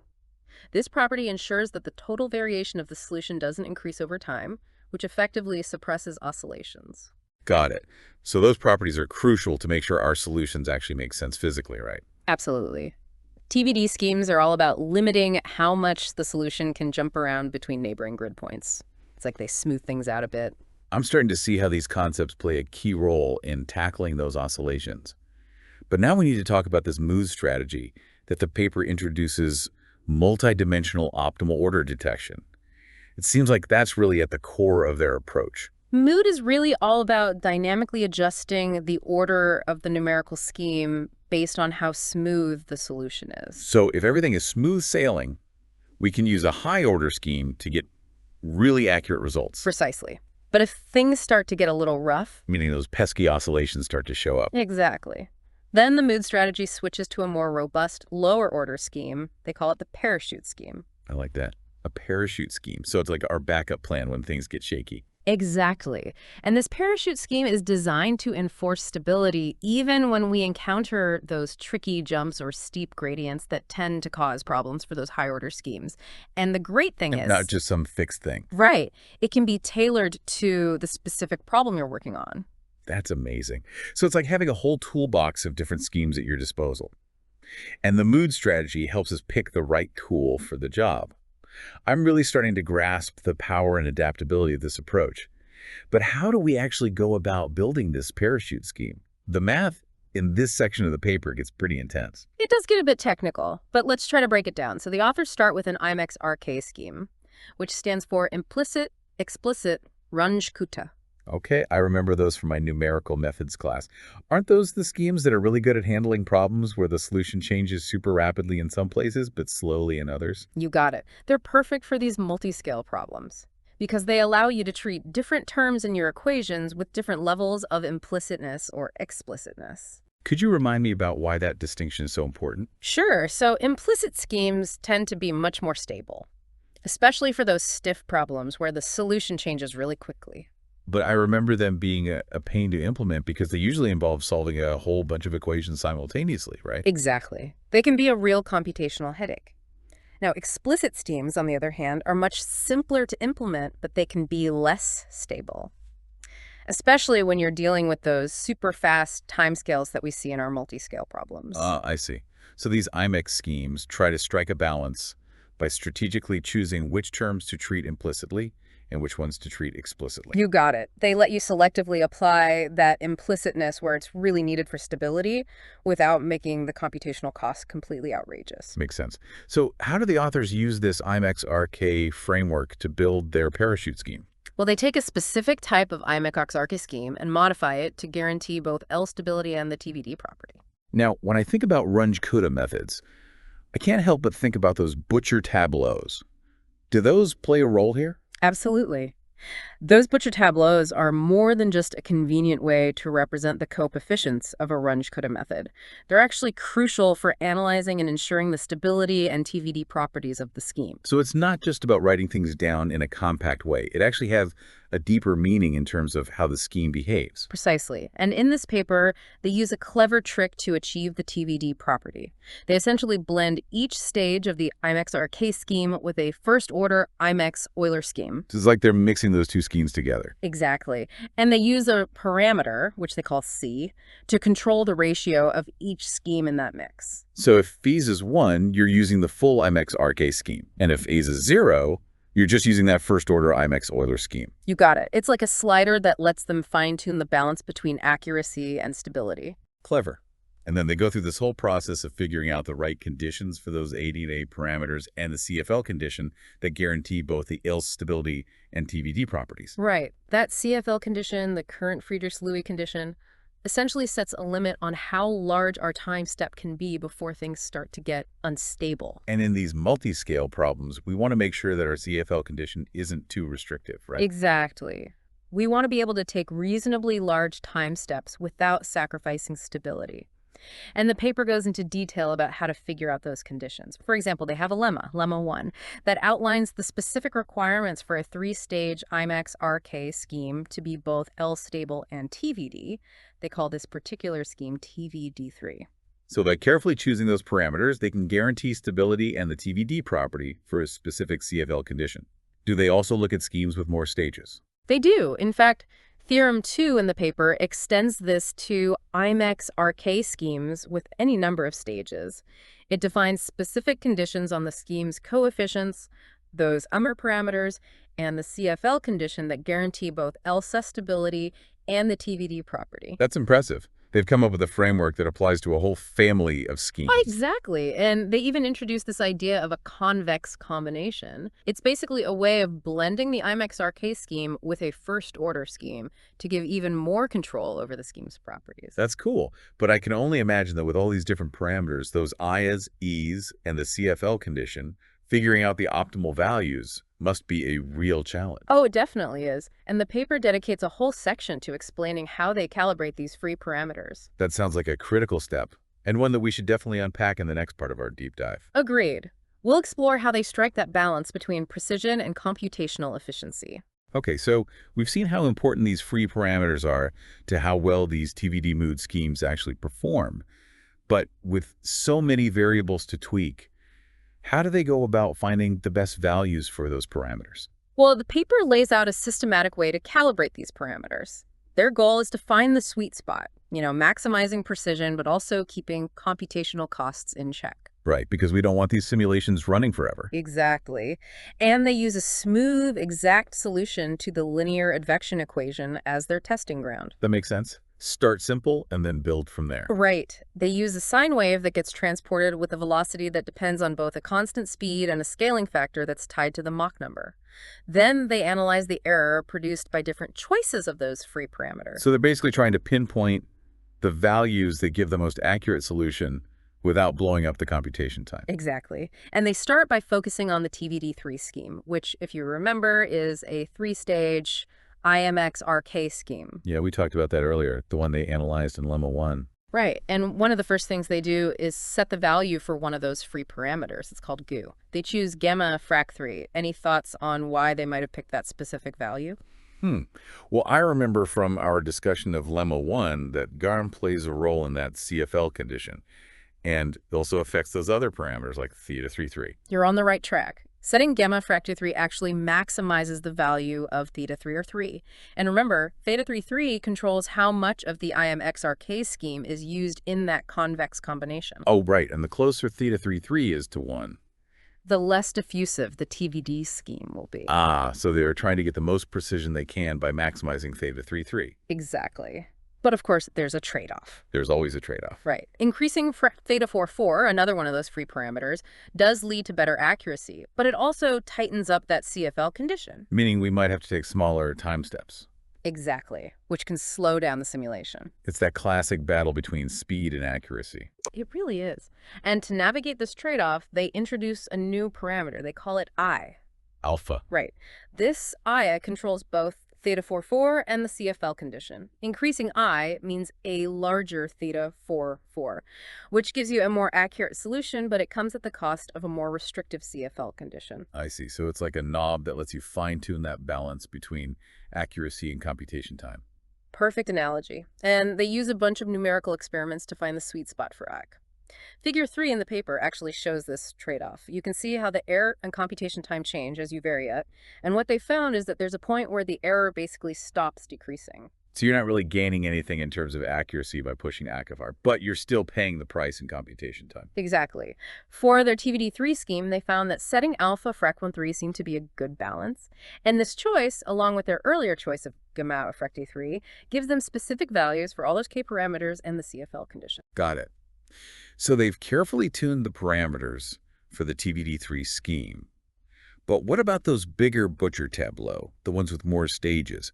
This property ensures that the total variation of the solution doesn't increase over time, which effectively suppresses oscillations. Got it. So those properties are crucial to make sure our solutions actually make sense physically, right? Absolutely. TVD schemes are all about limiting how much the solution can jump around between neighboring grid points. It's like they smooth things out a bit. I'm starting to see how these concepts play a key role in tackling those oscillations. But now we need to talk about this MOOD strategy that the paper introduces multidimensional optimal order detection. It seems like that's really at the core of their approach. MOOD is really all about dynamically adjusting the order of the numerical scheme based on how smooth the solution is. So if everything is smooth sailing, we can use a high-order scheme to get really accurate results. Precisely. But if things start to get a little rough, Meaning those pesky oscillations start to show up. exactly, then the MOOD strategy switches to a more robust, lower-order scheme. They call it the parachute scheme. I like that. A parachute scheme. So it's like our backup plan when things get shaky. Exactly. And this parachute scheme is designed to enforce stability even when we encounter those tricky jumps or steep gradients that tend to cause problems for those high-order schemes. And the great thing is... Not just some fixed thing. Right. It can be tailored to the specific problem you're working on. That's amazing. So it's like having a whole toolbox of different schemes at your disposal. And the MOOD strategy helps us pick the right tool for the job. I'm really starting to grasp the power and adaptability of this approach. But how do we actually go about building this parachute scheme? The math in this section of the paper gets pretty intense. It does get a bit technical, but let's try to break it down. So the authors start with an IMEX RK scheme, which stands for Implicit-explicit Runge-Kutta. Okay, I remember those from my numerical methods class. Aren't those the schemes that are really good at handling problems where the solution changes super rapidly in some places, but slowly in others? You got it. They're perfect for these multi-scale problems because they allow you to treat different terms in your equations with different levels of implicitness or explicitness. Could you remind me about why that distinction is so important? Sure. So implicit schemes tend to be much more stable. especially for those stiff problems where the solution changes really quickly. But I remember them being a pain to implement because they usually involve solving a whole bunch of equations simultaneously, right? Exactly. They can be a real computational headache. Now, explicit schemes, on the other hand, are much simpler to implement, but they can be less stable, especially when you're dealing with those super fast timescales that we see in our multi-scale problems. I see. So these IMEX schemes try to strike a balance by strategically choosing which terms to treat implicitly and which ones to treat explicitly. You got it. They let you selectively apply that implicitness where it's really needed for stability without making the computational costs completely outrageous. Makes sense. So how do the authors use this IMEX RK framework to build their parachute scheme? Well, they take a specific type of IMEX RK scheme and modify it to guarantee both L stability and the TVD property. Now, when I think about Runge-Kutta methods, I can't help but think about those butcher tableaus. Do those play a role here? Absolutely. Those butcher tableaus are more than just a convenient way to represent the coefficients of a Runge-Kutta method. They're actually crucial for analyzing and ensuring the stability and TVD properties of the scheme. So it's not just about writing things down in a compact way. It actually has a deeper meaning in terms of how the scheme behaves. Precisely. And in this paper, they use a clever trick to achieve the TVD property. They essentially blend each stage of the IMEX RK scheme with a first-order IMEX Euler scheme. It's like they're mixing those two schemes together. Exactly. And they use a parameter, which they call C, to control the ratio of each scheme in that mix. So if A's is 1, you're using the full IMEX RK scheme. And if A's is 0, you're just using that first-order IMEX Euler scheme. You got it. It's like a slider that lets them fine-tune the balance between accuracy and stability. Clever. And then they go through this whole process of figuring out the right conditions for those AD&A parameters and the CFL condition that guarantee both the L stability and TVD properties. Right. That CFL condition, the current Friedrichs-Lewis condition, essentially sets a limit on how large our time step can be before things start to get unstable. And in these multi-scale problems, we want to make sure that our CFL condition isn't too restrictive, right? Exactly. We want to be able to take reasonably large time steps without sacrificing stability. And the paper goes into detail about how to figure out those conditions. For example, they have a lemma 1, that outlines the specific requirements for a 3-stage IMEX RK scheme to be both L stable and TVD. They call this particular scheme TVD3. So by carefully choosing those parameters, they can guarantee stability and the TVD property for a specific CFL condition. Do they also look at schemes with more stages? They do. In fact, Theorem 2 in the paper extends this to IMEX RK schemes with any number of stages. It defines specific conditions on the scheme's coefficients, those parameters, and the CFL condition that guarantee both L stability and the TVD property. That's impressive. They've come up with a framework that applies to a whole family of schemes. Oh, exactly. And they even introduced this idea of a convex combination. It's basically a way of blending the IMEX RK scheme with a first-order scheme to give even more control over the scheme's properties. That's cool. But I can only imagine that with all these different parameters, those I's, E's, and the CFL condition, figuring out the optimal values must be a real challenge. Oh, it definitely is. And the paper dedicates a whole section to explaining how they calibrate these free parameters. That sounds like a critical step, and one that we should definitely unpack in the next part of our deep dive. Agreed. We'll explore how they strike that balance between precision and computational efficiency. Okay, so we've seen how important these free parameters are to how well these TVD mood schemes actually perform. But with so many variables to tweak, how do they go about finding the best values for those parameters? Well, the paper lays out a systematic way to calibrate these parameters. Their goal is to find the sweet spot, maximizing precision, but also keeping computational costs in check. Right, because we don't want these simulations running forever. Exactly. And they use a smooth, exact solution to the linear advection equation as their testing ground. That makes sense. Start simple and then build from there. Right. They use a sine wave that gets transported with a velocity that depends on both a constant speed and a scaling factor that's tied to the Mach number. Then they analyze the error produced by different choices of those free parameters. So they're basically trying to pinpoint the values that give the most accurate solution without blowing up the computation time. Exactly. And they start by focusing on the TVD3 scheme, which, if you remember, is a 3-stage IMEX RK scheme. Yeah, we talked about that earlier, the one they analyzed in Lemma 1. Right. And one of the first things they do is set the value for one of those free parameters. It's called GU. They choose gamma frac 3. Any thoughts on why they might have picked that specific value? Hmm. Well, I remember from our discussion of Lemma 1 that GARM plays a role in that CFL condition, and it also affects those other parameters like theta 3,3. You're on the right track. Setting gamma fractor 3 actually maximizes the value of theta 3 or 3. And remember, theta 3,3 controls how much of the IMEX RK scheme is used in that convex combination. Oh, right, and the closer theta 3,3 is to 1. The less diffusive the TVD scheme will be. Ah, so they're trying to get the most precision they can by maximizing theta 3,3. Exactly. But of course, there's a trade-off. There's always a trade-off. Right. Increasing theta 4,4, another one of those free parameters, does lead to better accuracy, but it also tightens up that CFL condition. Meaning we might have to take smaller time steps. Exactly, which can slow down the simulation. It's that classic battle between speed and accuracy. It really is. And to navigate this trade-off, they introduce a new parameter. They call it I. Alpha. Right. This I controls both theta 4,4 and the CFL condition. Increasing I means a larger theta 4,4, which gives you a more accurate solution, but it comes at the cost of a more restrictive CFL condition. I see. So it's like a knob that lets you fine-tune that balance between accuracy and computation time. Perfect analogy. And they use a bunch of numerical experiments to find the sweet spot for I. Figure 3 in the paper actually shows this trade-off. You can see how the error and computation time change as you vary it. And what they found is that there's a point where the error basically stops decreasing. So you're not really gaining anything in terms of accuracy by pushing ACFR, but you're still paying the price in computation time. Exactly. For their TVD3 scheme, they found that setting alpha frac 1,3 seemed to be a good balance. And this choice, along with their earlier choice of gamma frac 3, gives them specific values for all those K parameters and the CFL condition. Got it. So they've carefully tuned the parameters for the TVD3 scheme. But what about those bigger butcher tableau, the ones with more stages?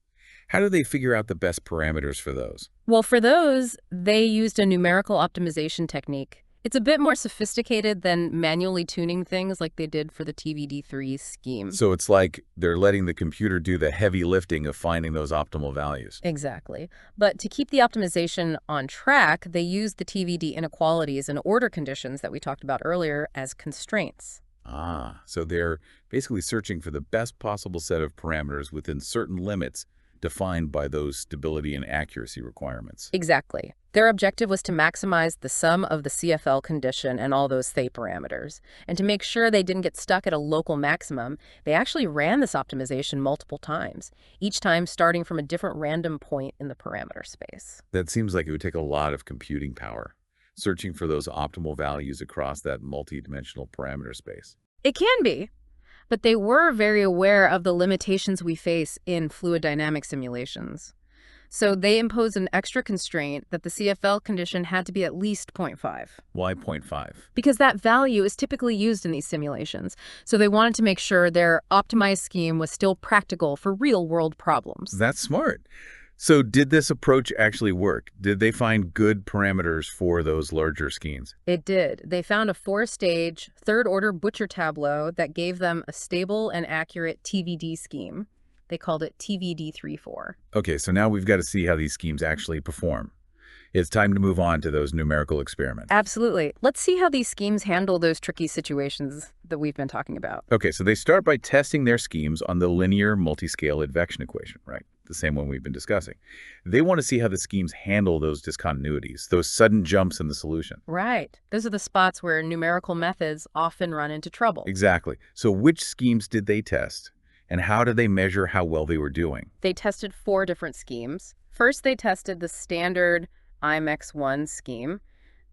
How do they figure out the best parameters for those? Well, for those, they used a numerical optimization technique. It's a bit more sophisticated than manually tuning things like they did for the TVD3 scheme. So it's like they're letting the computer do the heavy lifting of finding those optimal values. Exactly. But to keep the optimization on track, they used the TVD inequalities and order conditions that we talked about earlier as constraints. Ah, so they're basically searching for the best possible set of parameters within certain limits defined by those stability and accuracy requirements. Exactly. Their objective was to maximize the sum of the CFL condition and all those Thay parameters. And to make sure they didn't get stuck at a local maximum, they actually ran this optimization multiple times, each time starting from a different random point in the parameter space. That seems like it would take a lot of computing power, searching for those optimal values across that multi-dimensional parameter space. It can be, but they were very aware of the limitations we face in fluid dynamic simulations. So they imposed an extra constraint that the CFL condition had to be at least 0.5. Why 0.5? Because that value is typically used in these simulations. So they wanted to make sure their optimized scheme was still practical for real-world problems. That's smart. So did this approach actually work? Did they find good parameters for those larger schemes? It did. They found a 4-stage, third-order butcher tableau that gave them a stable and accurate TVD scheme. They called it TVD3-4. Okay, so now we've got to see how these schemes actually perform. It's time to move on to those numerical experiments. Absolutely. Let's see how these schemes handle those tricky situations that we've been talking about. Okay, so they start by testing their schemes on the linear multiscale advection equation, right? The same one we've been discussing. They want to see how the schemes handle those discontinuities, those sudden jumps in the solution. Right. Those are the spots where numerical methods often run into trouble. Exactly. So which schemes did they test? And how did they measure how well they were doing? They tested 4 different schemes. First, they tested the standard IMEX 1 scheme.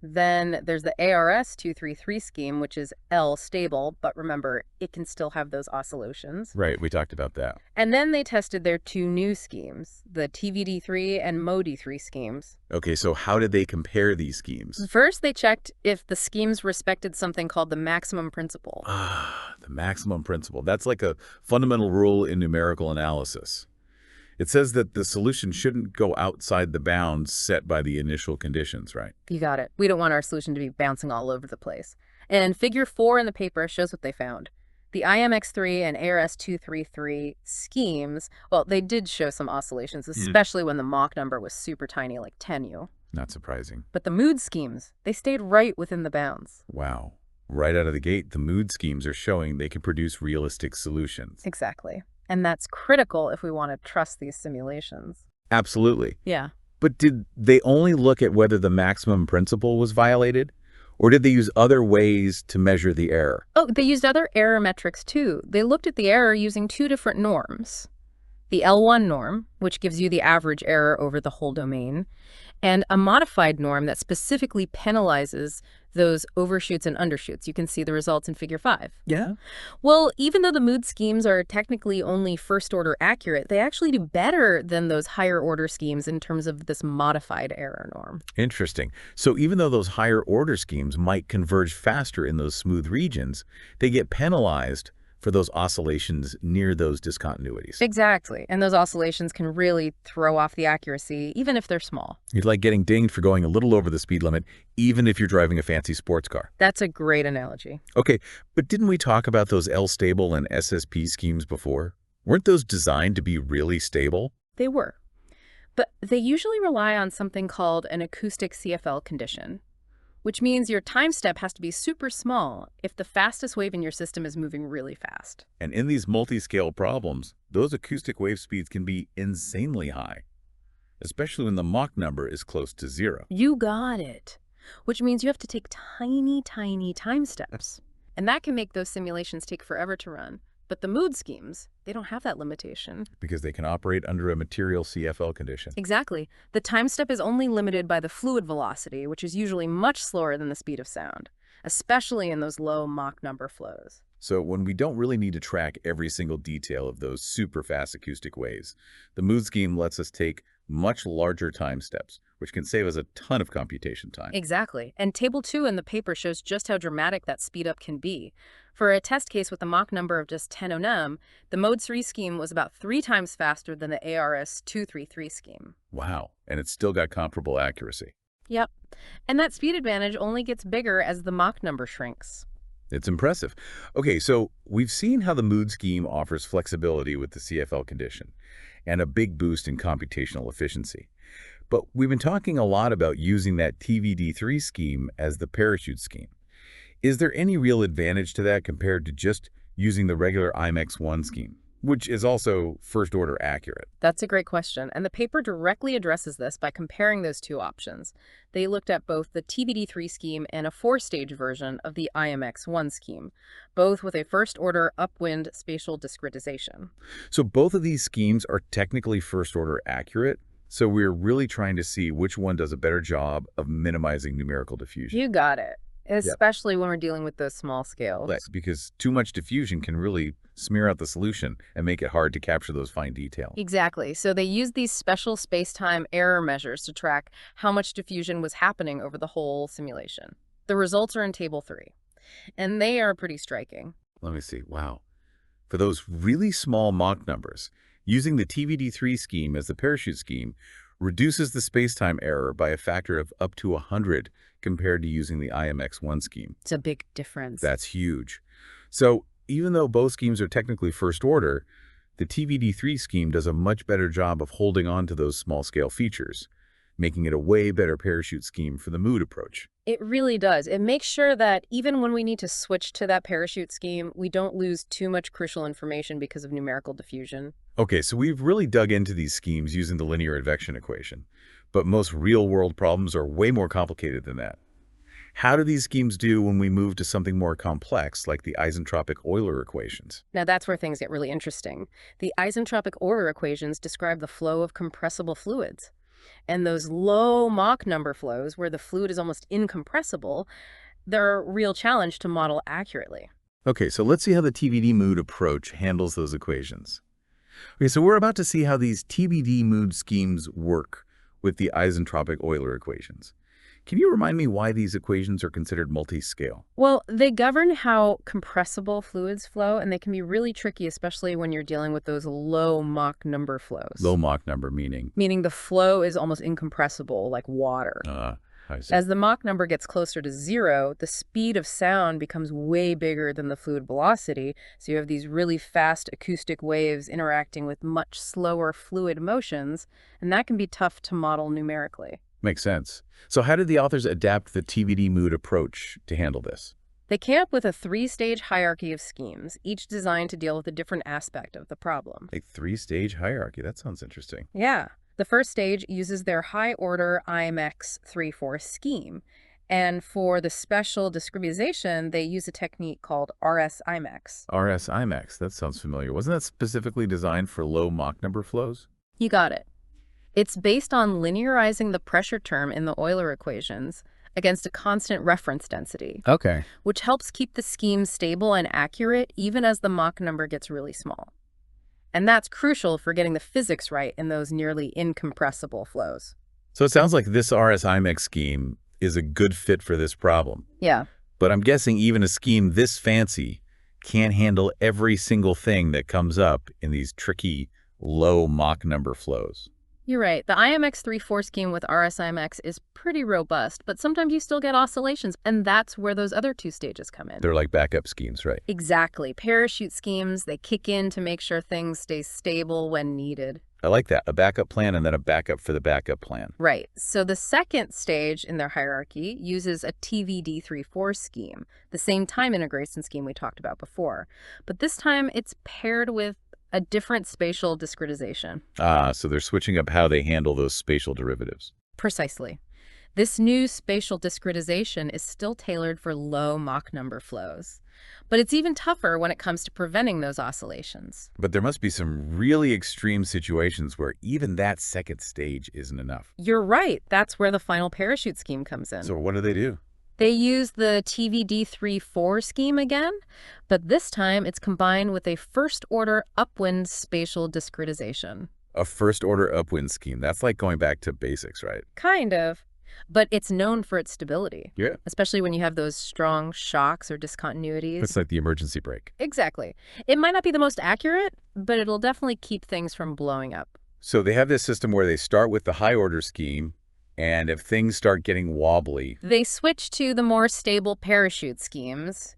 Then there's the ARS 233 scheme, which is L stable, but remember, it can still have those oscillations. Right, we talked about that. And then they tested their 2 new schemes, the TVD3 and MOD3 schemes. Okay, so how did they compare these schemes? First, they checked if the schemes respected something called the maximum principle. Ah, the maximum principle. That's like a fundamental rule in numerical analysis. It says that the solution shouldn't go outside the bounds set by the initial conditions, right? You got it. We don't want our solution to be bouncing all over the place. And figure 4 in the paper shows what they found. The IMX3 and ARS 233 schemes, well, they did show some oscillations, especially when the Mach number was super tiny, like 10U. Not surprising. But the mood schemes, they stayed right within the bounds. Wow. Right out of the gate, the mood schemes are showing they can produce realistic solutions. Exactly. And that's critical if we want to trust these simulations. Absolutely. Yeah. But did they only look at whether the maximum principle was violated? Or did they use other ways to measure the error? Oh, they used other error metrics too. They looked at the error using two different norms. The L1 norm, which gives you the average error over the whole domain, and a modified norm that specifically penalizes those overshoots and undershoots. You can see the results in Figure 5. Yeah. Well, even though the mood schemes are technically only first-order accurate, they actually do better than those higher-order schemes in terms of this modified error norm. Interesting. So even though those higher order schemes might converge faster in those smooth regions, they get penalized for those oscillations near those discontinuities. Exactly. And those oscillations can really throw off the accuracy, even if they're small. You're like getting dinged for going a little over the speed limit, even if you're driving a fancy sports car. That's a great analogy. Okay, but didn't we talk about those L-stable and SSP schemes before? Weren't those designed to be really stable? They were. But they usually rely on something called an acoustic CFL condition, which means your time step has to be super small if the fastest wave in your system is moving really fast. And in these multi-scale problems, those acoustic wave speeds can be insanely high, especially when the Mach number is close to 0. You got it. Which means you have to take tiny, tiny time steps. And that can make those simulations take forever to run. But the mood schemes, they don't have that limitation. Because they can operate under a material CFL condition. Exactly. The time step is only limited by the fluid velocity, which is usually much slower than the speed of sound, especially in those low Mach number flows. So when we don't really need to track every single detail of those super fast acoustic waves, the mood scheme lets us take much larger time steps, which can save us a ton of computation time. Exactly. And Table 2 in the paper shows just how dramatic that speed up can be. For a test case with a Mach number of just 10 nm, the Mode 3 scheme was about 3 times faster than the ARS 233 scheme. Wow. And it's still got comparable accuracy. Yep. And that speed advantage only gets bigger as the Mach number shrinks. It's impressive. Okay, so we've seen how the mood scheme offers flexibility with the CFL condition and a big boost in computational efficiency. But we've been talking a lot about using that TVD3 scheme as the parachute scheme. Is there any real advantage to that compared to just using the regular IMEX-1 scheme, which is also first-order accurate? That's a great question, and the paper directly addresses this by comparing those two options. They looked at both the TVD3 scheme and a 4-stage version of the IMEX-1 scheme, both with a first-order upwind spatial discretization. So both of these schemes are technically first-order accurate, so we're really trying to see which one does a better job of minimizing numerical diffusion. You got it. Especially when we're dealing with those small scales. Because too much diffusion can really smear out the solution and make it hard to capture those fine details. Exactly. So they used these special space-time error measures to track how much diffusion was happening over the whole simulation. The results are in Table 3, and they are pretty striking. Let me see. Wow. For those really small Mach numbers, using the TVD3 scheme as the parachute scheme reduces the space-time error by a factor of up to 100 compared to using the IMX-1 scheme. It's a big difference. That's huge. So even though both schemes are technically first order, the TVD3 scheme does a much better job of holding on to those small-scale features, making it a way better parachute scheme for the mood approach. It really does. It makes sure that even when we need to switch to that parachute scheme, we don't lose too much crucial information because of numerical diffusion. Okay, so we've really dug into these schemes using the linear advection equation, but most real-world problems are way more complicated than that. How do these schemes do when we move to something more complex, like the isentropic Euler equations? Now that's where things get really interesting. The isentropic Euler equations describe the flow of compressible fluids. And those low Mach number flows, where the fluid is almost incompressible, they're a real challenge to model accurately. Okay, so let's see how the TVD mood approach handles those equations. Okay, so we're about to see how these TVD mood schemes work with the isentropic Euler equations. Can you remind me why these equations are considered multi-scale? Well, they govern how compressible fluids flow, and they can be really tricky, especially when you're dealing with those low Mach number flows. Low Mach number meaning? Meaning the flow is almost incompressible, like water. I see. As the Mach number gets closer to 0, the speed of sound becomes way bigger than the fluid velocity, so you have these really fast acoustic waves interacting with much slower fluid motions, and that can be tough to model numerically. Makes sense. So how did the authors adapt the TVD mood approach to handle this? They came up with a three-stage hierarchy of schemes, each designed to deal with a different aspect of the problem. A three-stage hierarchy. That sounds interesting. Yeah. The first stage uses their high-order IMEX 3-4 scheme. And for the special discretization, they use a technique called RS-IMEX. RS-IMEX. That sounds familiar. Wasn't that specifically designed for low Mach number flows? You got it. It's based on linearizing the pressure term in the Euler equations against a constant reference density, Okay. which helps keep the scheme stable and accurate even as the Mach number gets really small. And that's crucial for getting the physics right in those nearly incompressible flows. So it sounds like this RS-IMEX scheme is a good fit for this problem. Yeah. But I'm guessing even a scheme this fancy can't handle every single thing that comes up in these tricky low Mach number flows. You're right. The IMX 3-4 scheme with RS-IMX is pretty robust, but sometimes you still get oscillations, and that's where those other two stages come in. They're like backup schemes, right? Exactly. Parachute schemes, they kick in to make sure things stay stable when needed. I like that. A backup plan and then a backup for the backup plan. Right. So the second stage in their hierarchy uses a TVD 3-4 scheme, the same time integration scheme we talked about before. But this time it's paired with a different spatial discretization. Ah, so they're switching up how they handle those spatial derivatives. Precisely. This new spatial discretization is still tailored for low Mach number flows. But it's even tougher when it comes to preventing those oscillations. But there must be some really extreme situations where even that second stage isn't enough. You're right. That's where the final parachute scheme comes in. So what do they do? They use the TVD 3-4 scheme again, but this time it's combined with a first-order upwind spatial discretization. A first-order upwind scheme. That's like going back to basics, right? Kind of. But it's known for its stability. Yeah. Especially when you have those strong shocks or discontinuities. It's like the emergency brake. Exactly. It might not be the most accurate, but it'll definitely keep things from blowing up. So they have this system where they start with the high-order scheme, and if things start getting wobbly... They switch to the more stable parachute schemes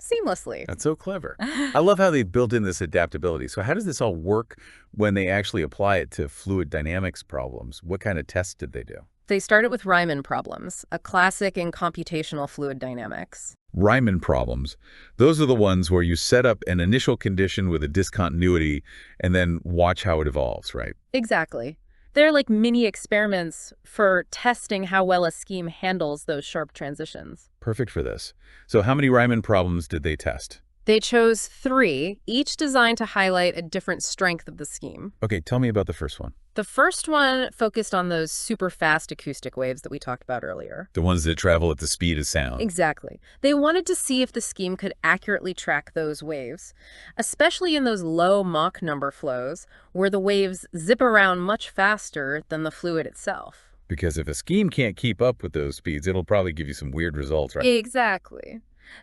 seamlessly. That's so clever. I love how they've built in this adaptability. So how does this all work when they actually apply it to fluid dynamics problems? What kind of tests did they do? They started with Riemann problems, a classic in computational fluid dynamics. Riemann problems. Those are the ones where you set up an initial condition with a discontinuity and then watch how it evolves, right? Exactly. They're like mini experiments for testing how well a scheme handles those sharp transitions. Perfect for this. So how many Riemann problems did they test? They chose 3, each designed to highlight a different strength of the scheme. Okay, tell me about the first one. The first one focused on those super fast acoustic waves that we talked about earlier. The ones that travel at the speed of sound. Exactly. They wanted to see if the scheme could accurately track those waves, especially in those low Mach number flows where the waves zip around much faster than the fluid itself. Because if a scheme can't keep up with those speeds, it'll probably give you some weird results, right? Exactly.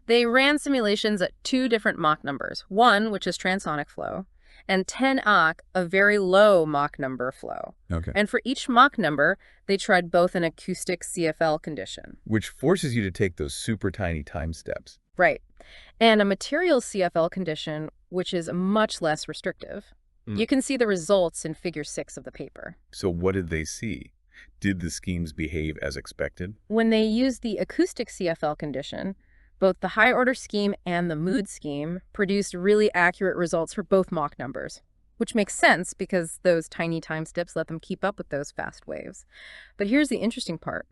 They ran simulations at 2 different Mach numbers, one, which is transonic flow, and 10 Ach, a very low Mach number flow. Okay. And for each Mach number, they tried both an acoustic CFL condition. Which forces you to take those super tiny time steps. Right. And a material CFL condition, which is much less restrictive. You can see the results in Figure 6 of the paper. So what did they see? Did the schemes behave as expected? When they used the acoustic CFL condition, both the high-order scheme and the mood scheme produced really accurate results for both Mach numbers, which makes sense because those tiny time steps let them keep up with those fast waves. But here's the interesting part.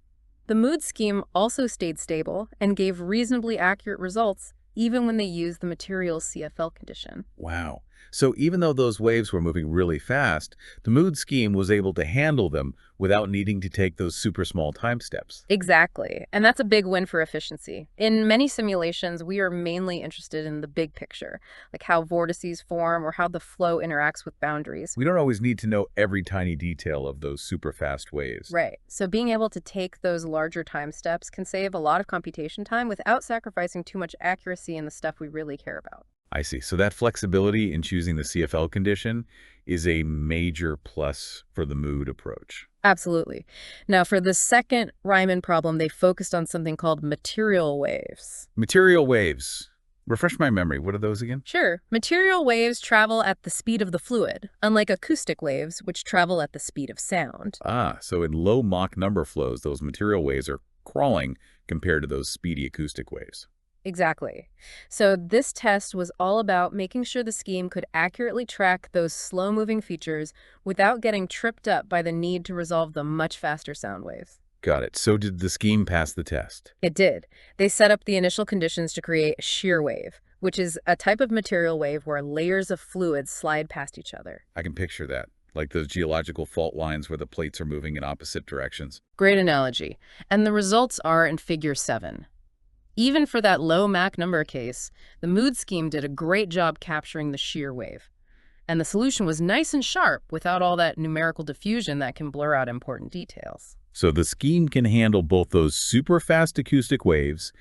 The mood scheme also stayed stable and gave reasonably accurate results even when they used the material CFL condition. Wow. So even though those waves were moving really fast, the mood scheme was able to handle them without needing to take those super small time steps. Exactly. And that's a big win for efficiency. In many simulations, we are mainly interested in the big picture, like how vortices form or how the flow interacts with boundaries. We don't always need to know every tiny detail of those super fast waves. Right. So being able to take those larger time steps can save a lot of computation time without sacrificing too much accuracy in the stuff we really care about. I see. So that flexibility in choosing the CFL condition is a major plus for the mood approach. Absolutely. Now, for the second Riemann problem, they focused on something called material waves. Material waves. Refresh my memory. What are those again? Sure, material waves travel at the speed of the fluid, unlike acoustic waves, which travel at the speed of sound. Ah, so in low Mach number flows, those material waves are crawling compared to those speedy acoustic waves. Exactly. So this test was all about making sure the scheme could accurately track those slow-moving features without getting tripped up by the need to resolve the much faster sound waves. Got it. So did the scheme pass the test? It did. They set up the initial conditions to create a shear wave, which is a type of material wave where layers of fluid slide past each other. I can picture that, like those geological fault lines where the plates are moving in opposite directions. Great analogy. And the results are in Figure 7. Even for that low Mach number case, the mood scheme did a great job capturing the shear wave. And the solution was nice and sharp without all that numerical diffusion that can blur out important details. So the scheme can handle both those super fast acoustic waves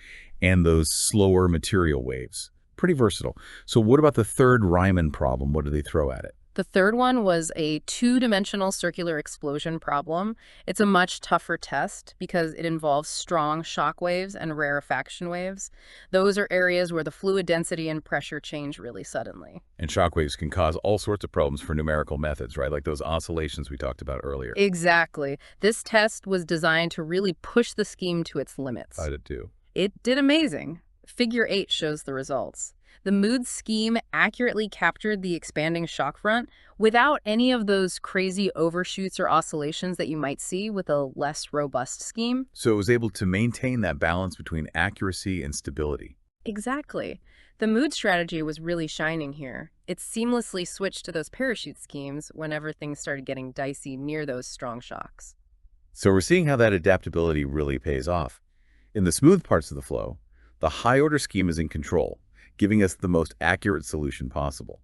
and those slower material waves. Pretty versatile. So what about the third Riemann problem? What do they throw at it? The third one was a two-dimensional circular explosion problem. It's a much tougher test because it involves strong shock waves and rarefaction waves. Those are areas where the fluid density and pressure change really suddenly. And shock waves can cause all sorts of problems for numerical methods, right? Like those oscillations we talked about earlier. Exactly. This test was designed to really push the scheme to its limits. I did too. It did amazing. Figure 8 shows the results. The mood scheme accurately captured the expanding shock front without any of those crazy overshoots or oscillations that you might see with a less robust scheme. So it was able to maintain that balance between accuracy and stability. Exactly. The mood strategy was really shining here. It seamlessly switched to those parachute schemes whenever things started getting dicey near those strong shocks. So we're seeing how that adaptability really pays off. In the smooth parts of the flow, the high-order scheme is in control, giving us the most accurate solution possible.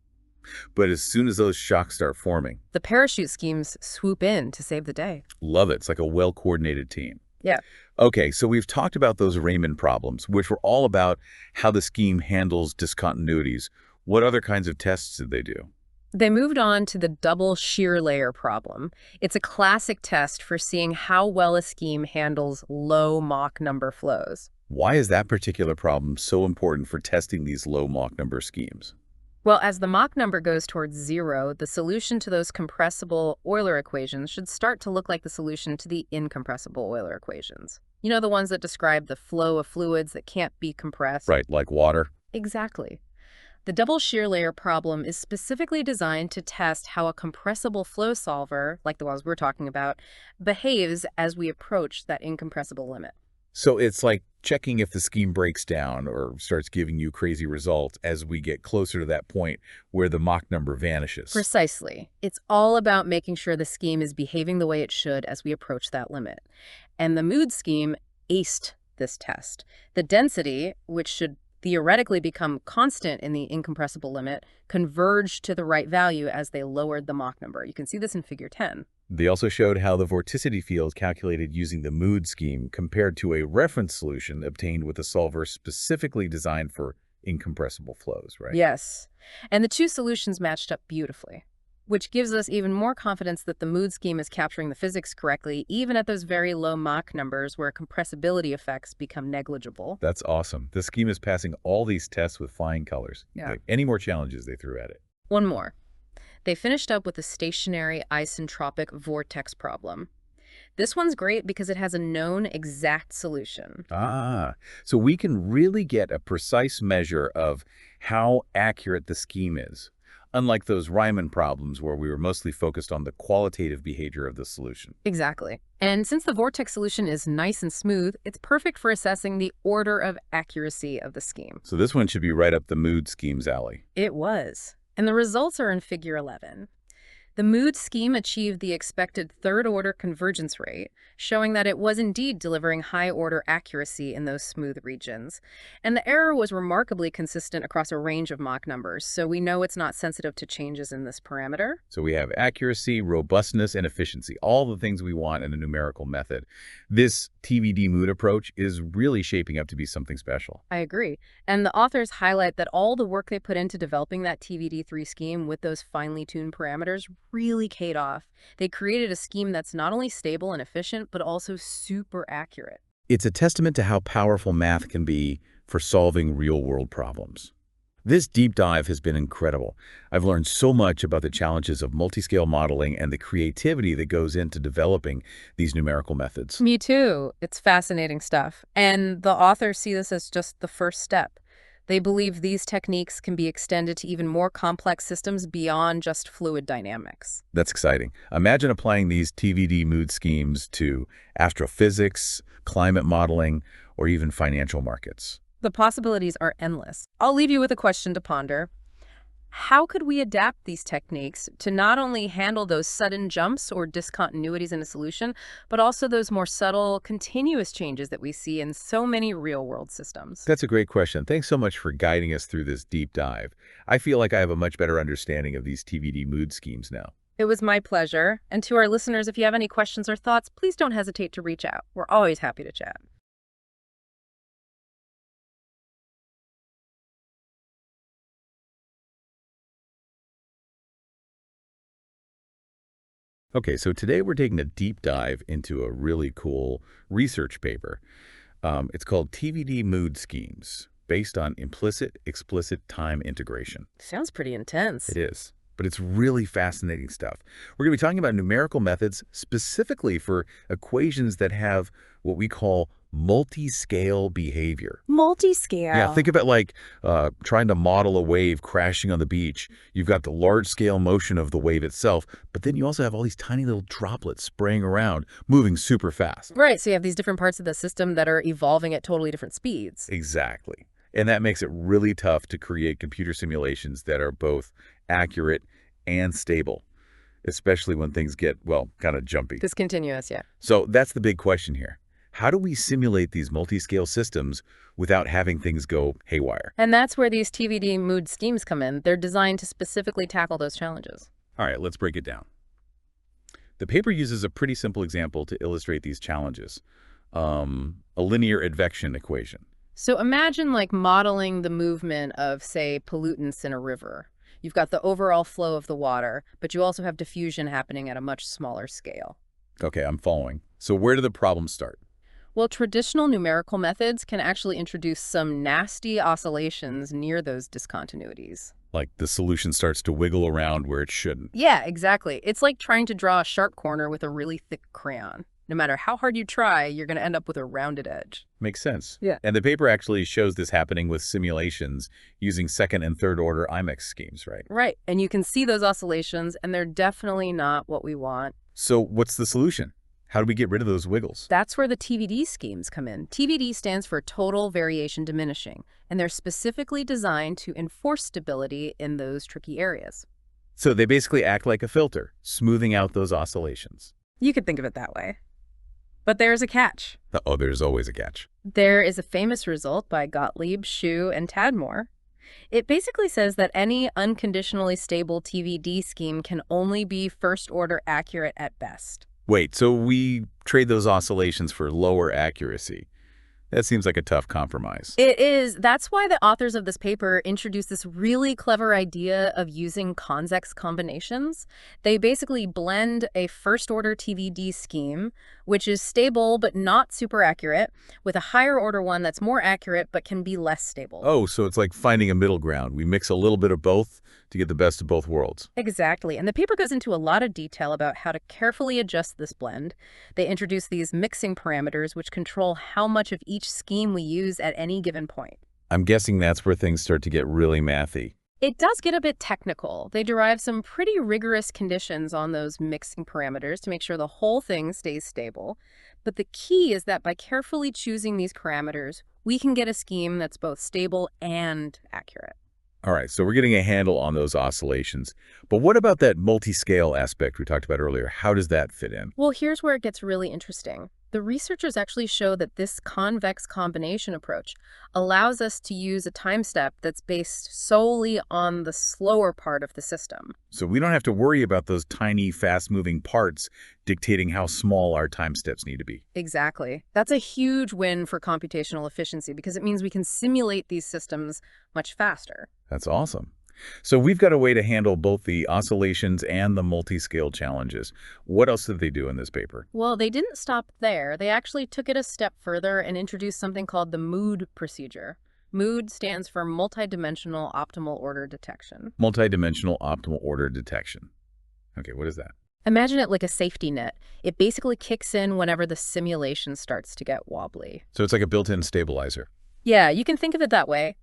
But as soon as those shocks start forming, The parachute schemes swoop in to save the day. love it. It's like a well-coordinated team. Yeah. Okay, so we've talked about those Riemann problems, which were all about how the scheme handles discontinuities. What other kinds of tests did they do? They moved on to the double shear layer problem. It's a classic test for seeing how well a scheme handles low Mach number flows. Why is that particular problem so important for testing these low Mach number schemes? Well, as the Mach number goes towards 0, the solution to those compressible Euler equations should start to look like the solution to the incompressible Euler equations. You know, the ones that describe the flow of fluids that can't be compressed? Right, like water? Exactly. The double shear layer problem is specifically designed to test how a compressible flow solver, like the ones we're talking about, behaves as we approach that incompressible limit. So it's like checking if the scheme breaks down or starts giving you crazy results as we get closer to that point where the Mach number vanishes. Precisely. It's all about making sure the scheme is behaving the way it should as we approach that limit. And the mood scheme aced this test. The density, which should theoretically become constant in the incompressible limit, converged to the right value as they lowered the Mach number. You can see this in Figure 10. They also showed how the vorticity field calculated using the mood scheme compared to a reference solution obtained with a solver specifically designed for incompressible flows, right? Yes. And the two solutions matched up beautifully, which gives us even more confidence that the mood scheme is capturing the physics correctly, even at those very low Mach numbers where compressibility effects become negligible. That's awesome. The scheme is passing all these tests with flying colors. Yeah. Like any more challenges they threw at it? One more. They finished up with a stationary isentropic vortex problem. This one's great because it has a known exact solution. Ah, so we can really get a precise measure of how accurate the scheme is, unlike those Riemann problems where we were mostly focused on the qualitative behavior of the solution. Exactly. And since the vortex solution is nice and smooth, it's perfect for assessing the order of accuracy of the scheme. So this one should be right up the mood scheme's alley. It was. And the results are in Figure 11. The mood scheme achieved the expected third-order convergence rate, showing that it was indeed delivering high-order accuracy in those smooth regions. And the error was remarkably consistent across a range of Mach numbers, so we know it's not sensitive to changes in this parameter. So we have accuracy, robustness, and efficiency, all the things we want in a numerical method. This TVD mood approach is really shaping up to be something special. I agree. And the authors highlight that all the work they put into developing that TVD3 scheme with those finely tuned parameters really paid off. They created a scheme that's not only stable and efficient, but also super accurate. It's a testament to how powerful math can be for solving real-world problems. This deep dive has been incredible. I've learned so much about the challenges of multiscale modeling and the creativity that goes into developing these numerical methods. Me too. It's fascinating stuff. And the authors see this as just the first step. They believe these techniques can be extended to even more complex systems beyond just fluid dynamics. That's exciting. Imagine applying these TVD mood schemes to astrophysics, climate modeling, or even financial markets. The possibilities are endless. I'll leave you with a question to ponder. How could we adapt these techniques to not only handle those sudden jumps or discontinuities in a solution, but also those more subtle, continuous changes that we see in so many real-world systems? That's a great question. Thanks so much for guiding us through this deep dive. I feel like I have a much better understanding of these TVD mood schemes now. It was my pleasure. And to our listeners, if you have any questions or thoughts, please don't hesitate to reach out. We're always happy to chat. Okay, so today we're taking a deep dive into a really cool research paper. It's called TVD Mood Schemes, based on implicit-explicit time integration. Sounds pretty intense. It is, but it's really fascinating stuff. We're going to be talking about numerical methods specifically for equations that have what we call multi-scale behavior. Multi-scale. Yeah, think of it like trying to model a wave crashing on the beach. You've got the large-scale motion of the wave itself, but then you also have all these tiny little droplets spraying around, moving super fast. Right, so you have these different parts of the system that are evolving at totally different speeds. Exactly. And that makes it really tough to create computer simulations that are both accurate and stable, especially when things get, well, kind of jumpy. Discontinuous, yeah. So that's the big question here. How do we simulate these multi-scale systems without having things go haywire? And that's where these TVD mood schemes come in. They're designed to specifically tackle those challenges. All right, let's break it down. The paper uses a pretty simple example to illustrate these challenges, a linear advection equation. So imagine like modeling the movement of, say, pollutants in a river. You've got the overall flow of the water, but you also have diffusion happening at a much smaller scale. Okay, I'm following. So where do the problems start? Well, traditional numerical methods can actually introduce some nasty oscillations near those discontinuities. Like the solution starts to wiggle around where it shouldn't. Yeah, exactly. It's like trying to draw a sharp corner with a really thick crayon. No matter how hard you try, you're going to end up with a rounded edge. Makes sense. Yeah. And the paper actually shows this happening with simulations using second and third order IMEX schemes, right? Right. And you can see those oscillations, and they're definitely not what we want. So what's the solution? How do we get rid of those wiggles? That's where the TVD schemes come in. TVD stands for total variation diminishing, and they're specifically designed to enforce stability in those tricky areas. So they basically act like a filter, smoothing out those oscillations. You could think of it that way. But there's a catch. Oh, there's always a catch. There is a famous result by Gottlieb, Shu, and Tadmore. It basically says that any unconditionally stable TVD scheme can only be first-order accurate at best. Wait, so we trade those oscillations for lower accuracy. That seems like a tough compromise. It is. That's why the authors of this paper introduced this really clever idea of using convex combinations. They basically blend a first-order TVD scheme, which is stable but not super accurate, with a higher-order one that's more accurate but can be less stable. Oh, so it's like finding a middle ground. We mix a little bit of both to get the best of both worlds. Exactly. And the paper goes into a lot of detail about how to carefully adjust this blend. They introduce these mixing parameters which control how much of each scheme we use at any given point. I'm guessing that's where things start to get really mathy. It does get a bit technical. They derive some pretty rigorous conditions on those mixing parameters to make sure the whole thing stays stable. But the key is that by carefully choosing these parameters, we can get a scheme that's both stable and accurate. All right, so we're getting a handle on those oscillations. But what about that multi-scale aspect we talked about earlier? How does that fit in? Well, here's where it gets really interesting. The researchers actually show that this convex combination approach allows us to use a time step that's based solely on the slower part of the system. So we don't have to worry about those tiny, fast-moving parts dictating how small our time steps need to be. Exactly. That's a huge win for computational efficiency because it means we can simulate these systems much faster. That's awesome. So we've got a way to handle both the oscillations and the multi-scale challenges. What else did they do in this paper? Well, they didn't stop there. They actually took it a step further and introduced something called the mood procedure. MOOD stands for multidimensional optimal order detection. Multidimensional optimal order detection. Okay, what is that? Imagine it like a safety net. It basically kicks in whenever the simulation starts to get wobbly. So it's like a built-in stabilizer. Yeah, you can think of it that way.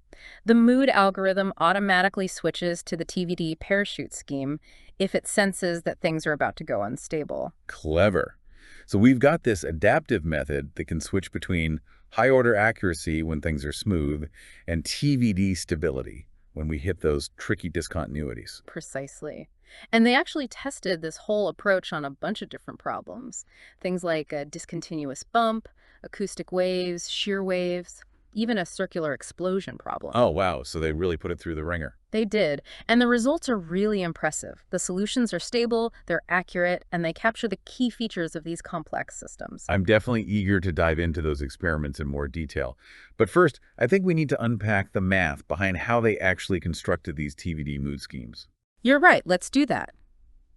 The MOOD algorithm automatically switches to the TVD parachute scheme if it senses that things are about to go unstable. Clever. So we've got this adaptive method that can switch between high-order accuracy when things are smooth and TVD stability when we hit those tricky discontinuities. Precisely. And they actually tested this whole approach on a bunch of different problems. Things like a discontinuous bump, acoustic waves, shear waves, even a circular explosion problem. Oh, wow. So they really put it through the ringer. They did, and the results are really impressive. The solutions are stable, they're accurate, and they capture the key features of these complex systems. I'm definitely eager to dive into those experiments in more detail. But first, I think we need to unpack the math behind how they actually constructed these TVD mood schemes. You're right, let's do that.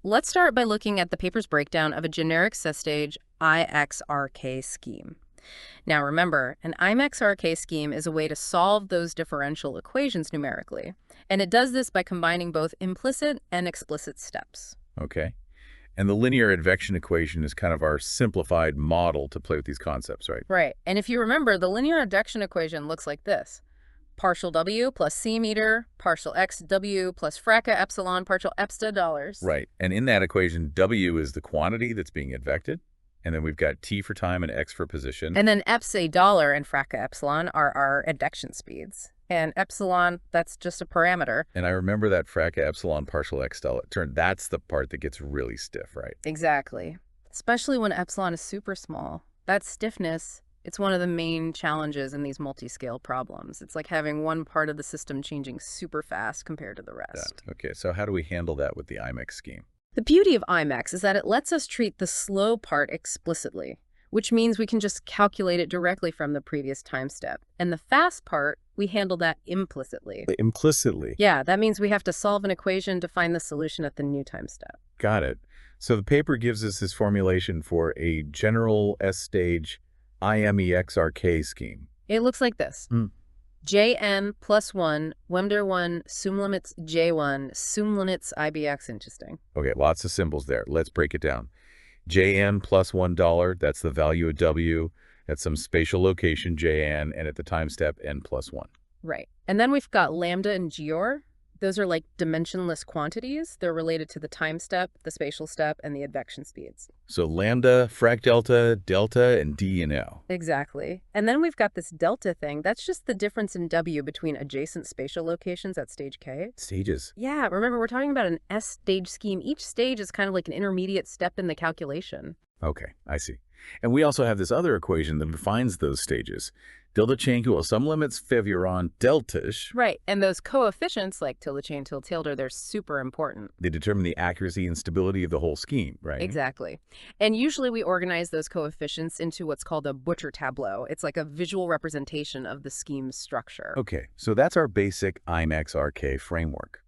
Let's start by looking at the paper's breakdown of a generic set-stage IXRK scheme. Now remember, an IMEX-RK scheme is a way to solve those differential equations numerically, and it does this by combining both implicit and explicit steps. Okay. And the linear advection equation is kind of our simplified model to play with these concepts, right? Right, and if you remember, the linear advection equation looks like this. Partial W plus C meter, partial X W plus fracca epsilon, partial epsta dollars. Right. And in that equation, W is the quantity that's being advected. And then we've got T for time and X for position. And then epsa dollar and fracca epsilon are our advection speeds. And epsilon, that's just a parameter. And I remember that fracca epsilon partial X delta. That's the part that gets really stiff, right? Exactly. Especially when epsilon is super small. That stiffness, it's one of the main challenges in these multi-scale problems. It's like having one part of the system changing super fast compared to the rest. Okay, so how do we handle that with the IMEX scheme? The beauty of IMEX is that it lets us treat the slow part explicitly, which means we can just calculate it directly from the previous time step. And the fast part, we handle that implicitly. Implicitly? Yeah, that means we have to solve an equation to find the solution at the new time step. Got it. So the paper gives us this formulation for a general S-stage IMEX-RK scheme. It looks like this. Jn plus 1, Wemder 1, Sumlimits J1, Sumlimits IBX. Interesting. Okay, lots of symbols there. Let's break it down. Jn plus $1, that's the value of W. That's some spatial location, Jn, and at the time step, n plus 1. Right. And then we've got lambda and geor. Those are like dimensionless quantities. They're related to the time step, the spatial step, and the advection speeds. So lambda, frac delta, delta, and D and L. Exactly. And then we've got this delta thing. That's just the difference in W between adjacent spatial locations at stage K. Stages. Yeah, remember, we're talking about an S-stage scheme. Each stage is kind of like an intermediate step in the calculation. Okay, I see. And we also have this other equation that defines those stages. Delta chain equals some limits favor deltas. Right, and those coefficients, like tilde chain, tilde, they're super important. They determine the accuracy and stability of the whole scheme, right? Exactly. And usually we organize those coefficients into what's called a Butcher tableau. It's like a visual representation of the scheme's structure. Okay, so that's our basic IMEX-RK framework.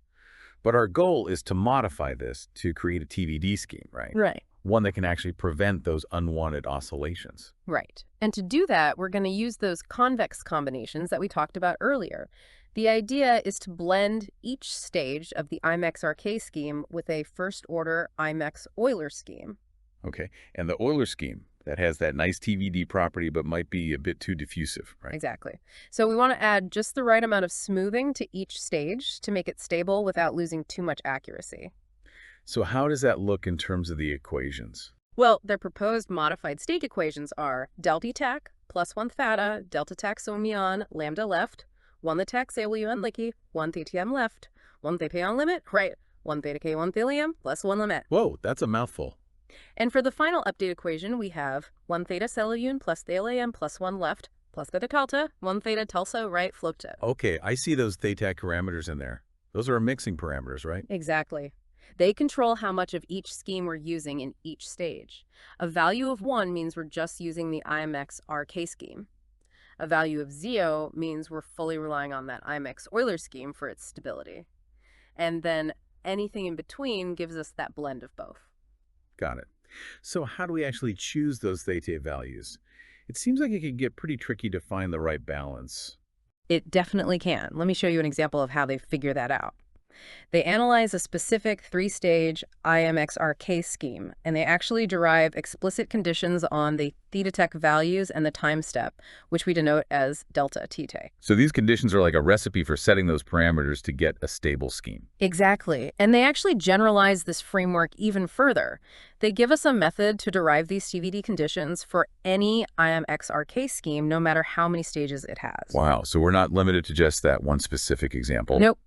But our goal is to modify this to create a TVD scheme, right? Right. One that can actually prevent those unwanted oscillations. Right. And to do that, we're going to use those convex combinations that we talked about earlier. The idea is to blend each stage of the IMEX-RK scheme with a first-order IMEX-Euler scheme. Okay, and the Euler scheme, that has that nice TVD property but might be a bit too diffusive, right? Exactly. So we want to add just the right amount of smoothing to each stage to make it stable without losing too much accuracy. So how does that look in terms of the equations? Well, their proposed modified state equations are delta tac plus 1 theta, delta tac somion, lambda left, 1 the tac saluon licky, 1 theta left, 1 theta on limit, right, 1 theta k 1 thelium plus 1 limit. Whoa, that's a mouthful. And for the final update equation, we have 1 theta saluon plus thelium plus 1 left, plus theta delta, 1 theta tulsa right floated. Okay, I see those theta parameters in there. Those are our mixing parameters, right? Exactly. They control how much of each scheme we're using in each stage. A value of 1 means we're just using the IMEX-RK scheme. A value of 0 means we're fully relying on that IMEX-Euler scheme for its stability. And then anything in between gives us that blend of both. Got it. So how do we actually choose those theta values? It seems like it can get pretty tricky to find the right balance. It definitely can. Let me show you an example of how they figure that out. They analyze a specific three-stage IMEX scheme, and they actually derive explicit conditions on the theta tech values and the time step, which we denote as delta theta. So these conditions are like a recipe for setting those parameters to get a stable scheme. Exactly. And they actually generalize this framework even further. They give us a method to derive these TVD conditions for any IMEX scheme, no matter how many stages it has. Wow. So we're not limited to just that one specific example. Nope.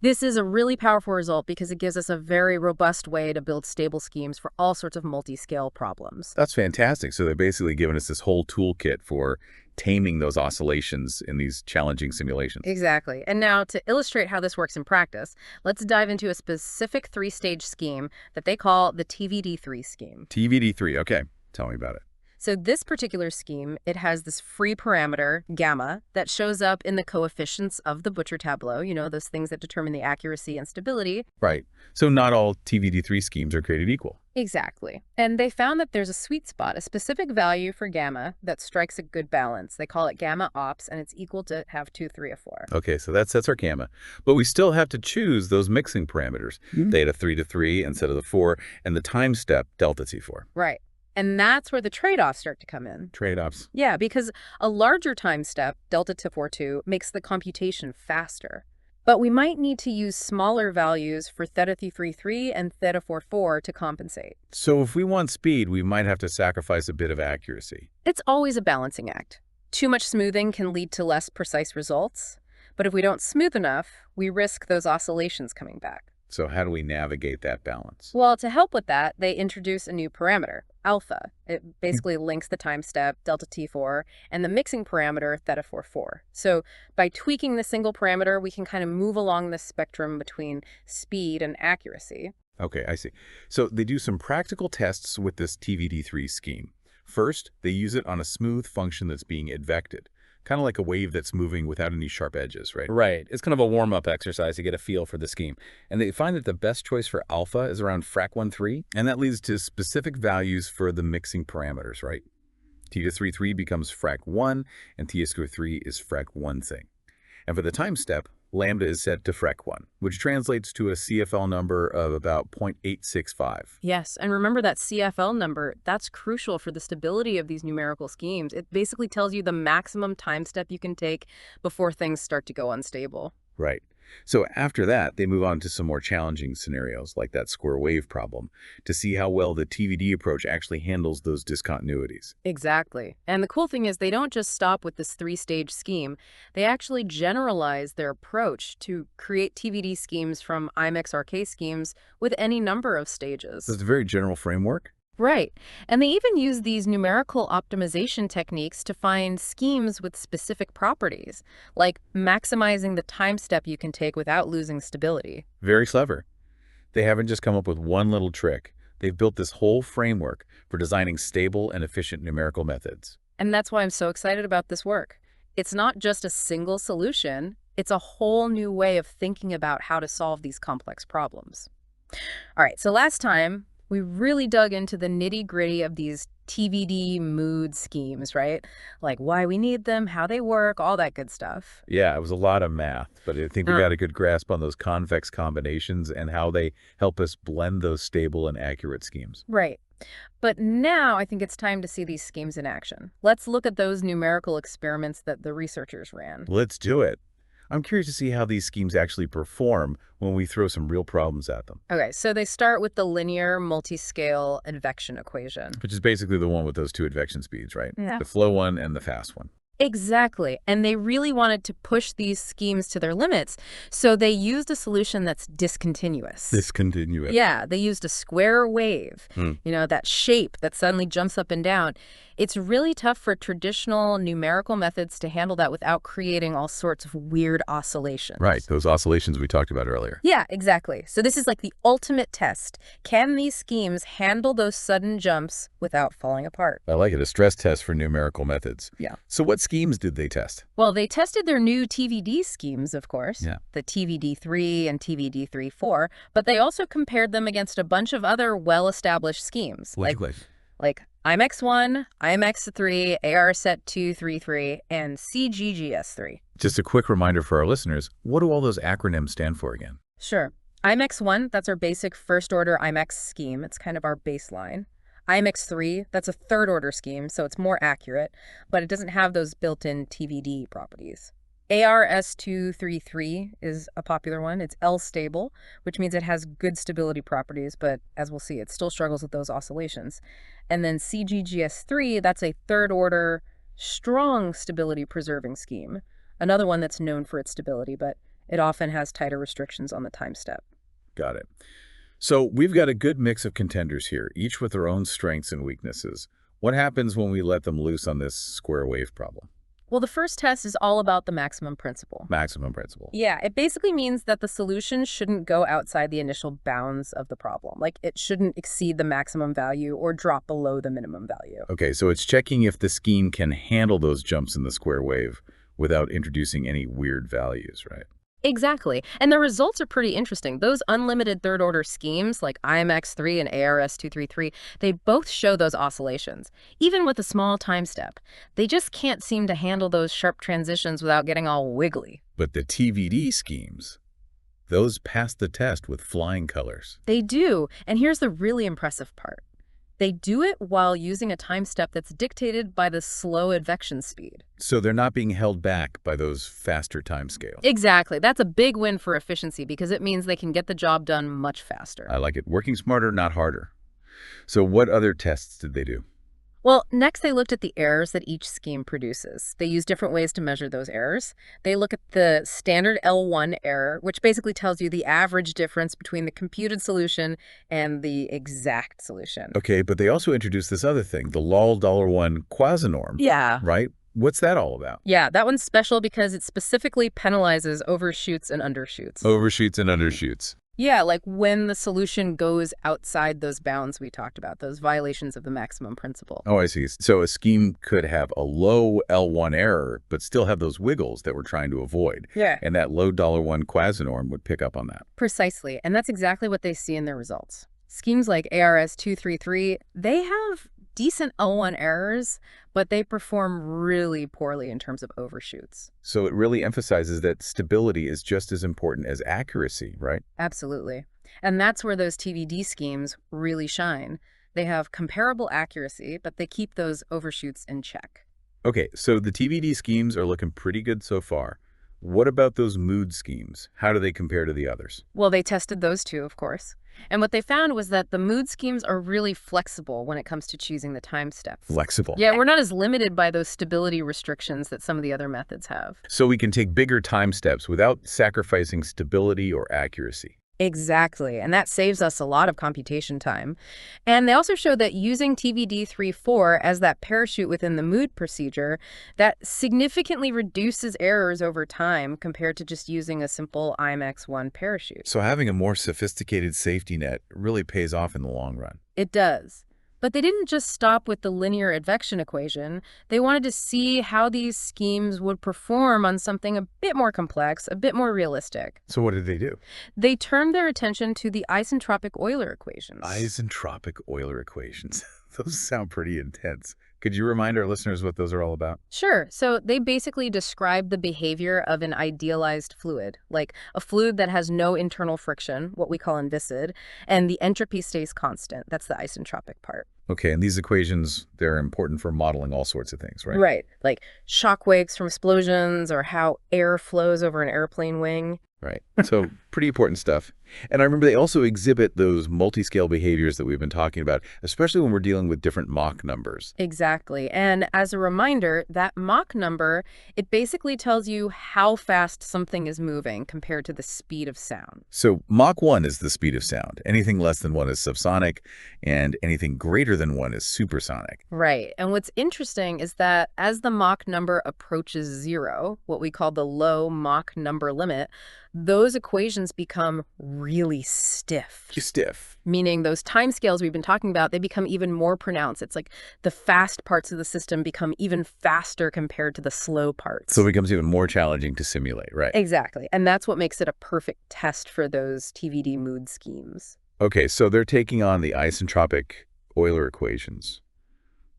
This is a really powerful result because it gives us a very robust way to build stable schemes for all sorts of multi-scale problems. That's fantastic. So they're basically giving us this whole toolkit for taming those oscillations in these challenging simulations. Exactly. And now to illustrate how this works in practice, let's dive into a specific three-stage scheme that they call the TVD3 scheme. TVD3. Okay. Tell me about it. So this particular scheme, it has this free parameter, gamma, that shows up in the coefficients of the Butcher tableau, you know, those things that determine the accuracy and stability. Right. So not all TVD3 schemes are created equal. Exactly. And they found that there's a sweet spot, a specific value for gamma that strikes a good balance. They call it gamma ops, and it's equal to have 2, 3, or 4. Okay, so that sets our gamma. But we still have to choose those mixing parameters, theta 3 to 3 instead of the 4, and the time step, delta T4. Right. And that's where the trade-offs start to come in. Trade-offs. Yeah, because a larger time step, delta T42, makes the computation faster. But we might need to use smaller values for theta 333 and theta 44 to compensate. So if we want speed, we might have to sacrifice a bit of accuracy. It's always a balancing act. Too much smoothing can lead to less precise results. But if we don't smooth enough, we risk those oscillations coming back. So how do we navigate that balance? Well, to help with that, they introduce a new parameter, alpha. It basically links the time step, delta T4, and the mixing parameter, theta 44. So by tweaking the single parameter, we can kind of move along the spectrum between speed and accuracy. Okay, I see. So they do some practical tests with this TVD3 scheme. First, they use it on a smooth function that's being advected. Kind of like a wave that's moving without any sharp edges, right? Right. It's kind of a warm-up exercise to get a feel for the scheme. And they find that the best choice for alpha is around frac 1.3, and that leads to specific values for the mixing parameters, right? Theta 3.3 becomes frac 1, and theta square 3 is frac 1 thing. And for the time step, lambda is set to frac 1, which translates to a CFL number of about 0.865. Yes, and remember that CFL number, that's crucial for the stability of these numerical schemes. It basically tells you the maximum time step you can take before things start to go unstable. Right. So after that, they move on to some more challenging scenarios, like that square wave problem, to see how well the TVD approach actually handles those discontinuities. Exactly. And the cool thing is they don't just stop with this three-stage scheme. They actually generalize their approach to create TVD schemes from IMEX schemes with any number of stages. So it's a very general framework. Right. And they even use these numerical optimization techniques to find schemes with specific properties, like maximizing the time step you can take without losing stability. Very clever. They haven't just come up with one little trick. They've built this whole framework for designing stable and efficient numerical methods. And that's why I'm so excited about this work. It's not just a single solution, it's a whole new way of thinking about how to solve these complex problems. All right, so last time, we really dug into the nitty-gritty of these TVD mood schemes, right? Like why we need them, how they work, all that good stuff. Yeah, it was a lot of math, but I think we got a good grasp on those convex combinations and how they help us blend those stable and accurate schemes. Right. But now I think it's time to see these schemes in action. Let's look at those numerical experiments that the researchers ran. Let's do it. I'm curious to see how these schemes actually perform when we throw some real problems at them. Okay, so they start with the linear multiscale advection equation. Which is basically the one with those two advection speeds, right? Yeah. The slow one and the fast one. Exactly. And they really wanted to push these schemes to their limits. So they used a solution that's discontinuous. Discontinuous. Yeah, they used a square wave, you know, that shape that suddenly jumps up and down. It's really tough for traditional numerical methods to handle that without creating all sorts of weird oscillations. Right, those oscillations we talked about earlier. Yeah, exactly. So this is like the ultimate test. Can these schemes handle those sudden jumps without falling apart? I like it, a stress test for numerical methods. Yeah. So what schemes did they test? Well, they tested their new TVD schemes, of course, Yeah. the TVD3 and TVD3-4, but they also compared them against a bunch of other well-established schemes, like like IMEX1, IMEX3, ARSET233, and CGGS3. Just a quick reminder for our listeners, what do all those acronyms stand for again? Sure. IMEX1, that's our basic first-order IMEX scheme. It's kind of our baseline. IMEX3, that's a third-order scheme, so it's more accurate, but it doesn't have those built-in TVD properties. ARS233 is a popular one. It's L-stable, which means it has good stability properties, but as we'll see, it still struggles with those oscillations. And then CGGS3, that's a third-order, strong stability-preserving scheme. Another one that's known for its stability, but it often has tighter restrictions on the time step. Got it. So we've got a good mix of contenders here, each with their own strengths and weaknesses. What happens when we let them loose on this square wave problem? Well, the first test is all about the maximum principle. Maximum principle. Yeah, it basically means that the solution shouldn't go outside the initial bounds of the problem. Like, it shouldn't exceed the maximum value or drop below the minimum value. Okay, so it's checking if the scheme can handle those jumps in the square wave without introducing any weird values, right? Exactly. And the results are pretty interesting. Those unlimited third-order schemes like IMEX3 and ARS233, they both show those oscillations, even with a small time step. They just can't seem to handle those sharp transitions without getting all wiggly. But the TVD schemes, those pass the test with flying colors. They do. And here's the really impressive part. They do it while using a time step that's dictated by the slow advection speed. So they're not being held back by those faster timescales. Exactly. That's a big win for efficiency because it means they can get the job done much faster. I like it. Working smarter, not harder. So what other tests did they do? Well, next they looked at the errors that each scheme produces. They use different ways to measure those errors. They look at the standard L1 error, which basically tells you the average difference between the computed solution and the exact solution. Okay, but they also introduced this other thing, the lol $1 quasi-norm. Yeah. Right? What's that all about? Yeah, that one's special because it specifically penalizes overshoots and undershoots. Overshoots and undershoots. Yeah, like when the solution goes outside those bounds we talked about, those violations of the maximum principle. Oh, I see. So a scheme could have a low L1 error, but still have those wiggles that we're trying to avoid. Yeah. And that low $1 quasi-norm would pick up on that. Precisely. And that's exactly what they see in their results. Schemes like ARS233, they have decent L1 errors, but they perform really poorly in terms of overshoots. So it really emphasizes that stability is just as important as accuracy, right? Absolutely. And that's where those TVD schemes really shine. They have comparable accuracy, but they keep those overshoots in check. Okay, so the TVD schemes are looking pretty good so far. What about those mood schemes? How do they compare to the others? Well, they tested those too, of course. And what they found was that the mood schemes are really flexible when it comes to choosing the time steps. Flexible. Yeah, we're not as limited by those stability restrictions that some of the other methods have. So we can take bigger time steps without sacrificing stability or accuracy. Exactly, and that saves us a lot of computation time. And they also show that using TVD-34 as that parachute within the mood procedure, that significantly reduces errors over time compared to just using a simple IMEX1 parachute. So having a more sophisticated safety net really pays off in the long run. It does. But they didn't just stop with the linear advection equation. They wanted to see how these schemes would perform on something a bit more complex, a bit more realistic. So what did they do? They turned their attention to the isentropic Euler equations. Isentropic Euler equations. Those sound pretty intense. Could you remind our listeners what those are all about? Sure. So they basically describe the behavior of an idealized fluid, like a fluid that has no internal friction, what we call inviscid, and the entropy stays constant. That's the isentropic part. Okay, and these equations, they're important for modeling all sorts of things, right? Right. Like shock waves from explosions or how air flows over an airplane wing. Right. So pretty important stuff. And I remember they also exhibit those multi-scale behaviors that we've been talking about, especially when we're dealing with different Mach numbers. Exactly. And as a reminder, that Mach number, it basically tells you how fast something is moving compared to the speed of sound. So Mach 1 is the speed of sound. Anything less than 1 is subsonic, and anything greater than 1 is supersonic. Right. And what's interesting is that as the Mach number approaches 0, what we call the low Mach number limit, those equations become really stiff. Stiff. Meaning those timescales we've been talking about, they become even more pronounced. It's like the fast parts of the system become even faster compared to the slow parts. So it becomes even more challenging to simulate, right? Exactly. And that's what makes it a perfect test for those TVD mood schemes. Okay, so they're taking on the isentropic Euler equations.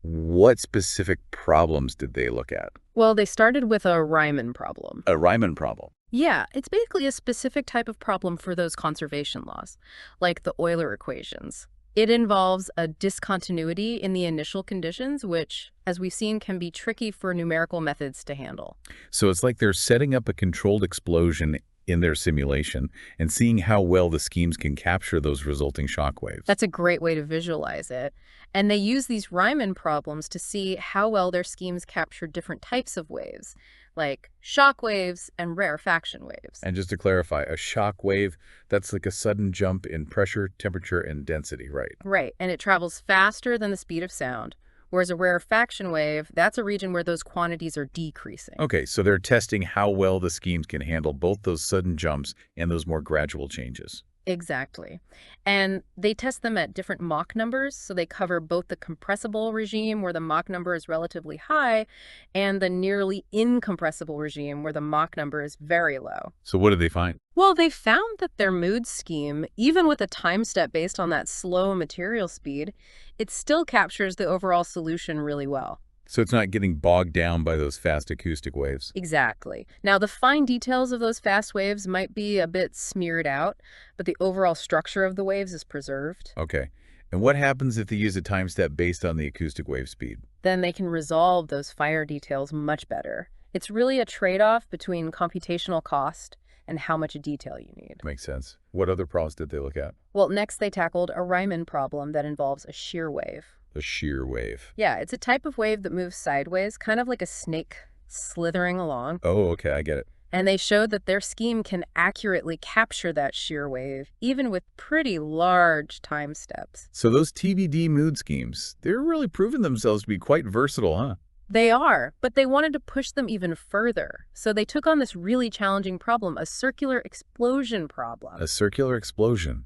What specific problems did they look at? Well, they started with a Riemann problem. A Riemann problem. Yeah, it's basically a specific type of problem for those conservation laws, like the Euler equations. It involves a discontinuity in the initial conditions, which, as we've seen, can be tricky for numerical methods to handle. So it's like they're setting up a controlled explosion in their simulation and seeing how well the schemes can capture those resulting shock waves. That's a great way to visualize it. And they use these Riemann problems to see how well their schemes capture different types of waves, like shock waves and rarefaction waves. And just to clarify, a shock wave, that's like a sudden jump in pressure, temperature, and density, right? Right, and it travels faster than the speed of sound. Whereas a rarefaction wave, that's a region where those quantities are decreasing. Okay, so they're testing how well the schemes can handle both those sudden jumps and those more gradual changes. Exactly. And they test them at different Mach numbers, so they cover both the compressible regime, where the Mach number is relatively high, and the nearly incompressible regime, where the Mach number is very low. So what did they find? Well, they found that their mood scheme, even with a time step based on that slow material speed, it still captures the overall solution really well. So it's not getting bogged down by those fast acoustic waves. Exactly. Now, the fine details of those fast waves might be a bit smeared out, but the overall structure of the waves is preserved. Okay. And what happens if they use a time step based on the acoustic wave speed? Then they can resolve those finer details much better. It's really a trade-off between computational cost and how much detail you need. Makes sense. What other problems did they look at? Well, next they tackled a Riemann problem that involves a shear wave. A shear wave. Yeah, it's a type of wave that moves sideways, kind of like a snake slithering along. Oh, okay, I get it. And they showed that their scheme can accurately capture that shear wave, even with pretty large time steps. So those TVD mood schemes, they're really proving themselves to be quite versatile, huh? They are, but they wanted to push them even further. So they took on this really challenging problem, a circular explosion problem. A circular explosion.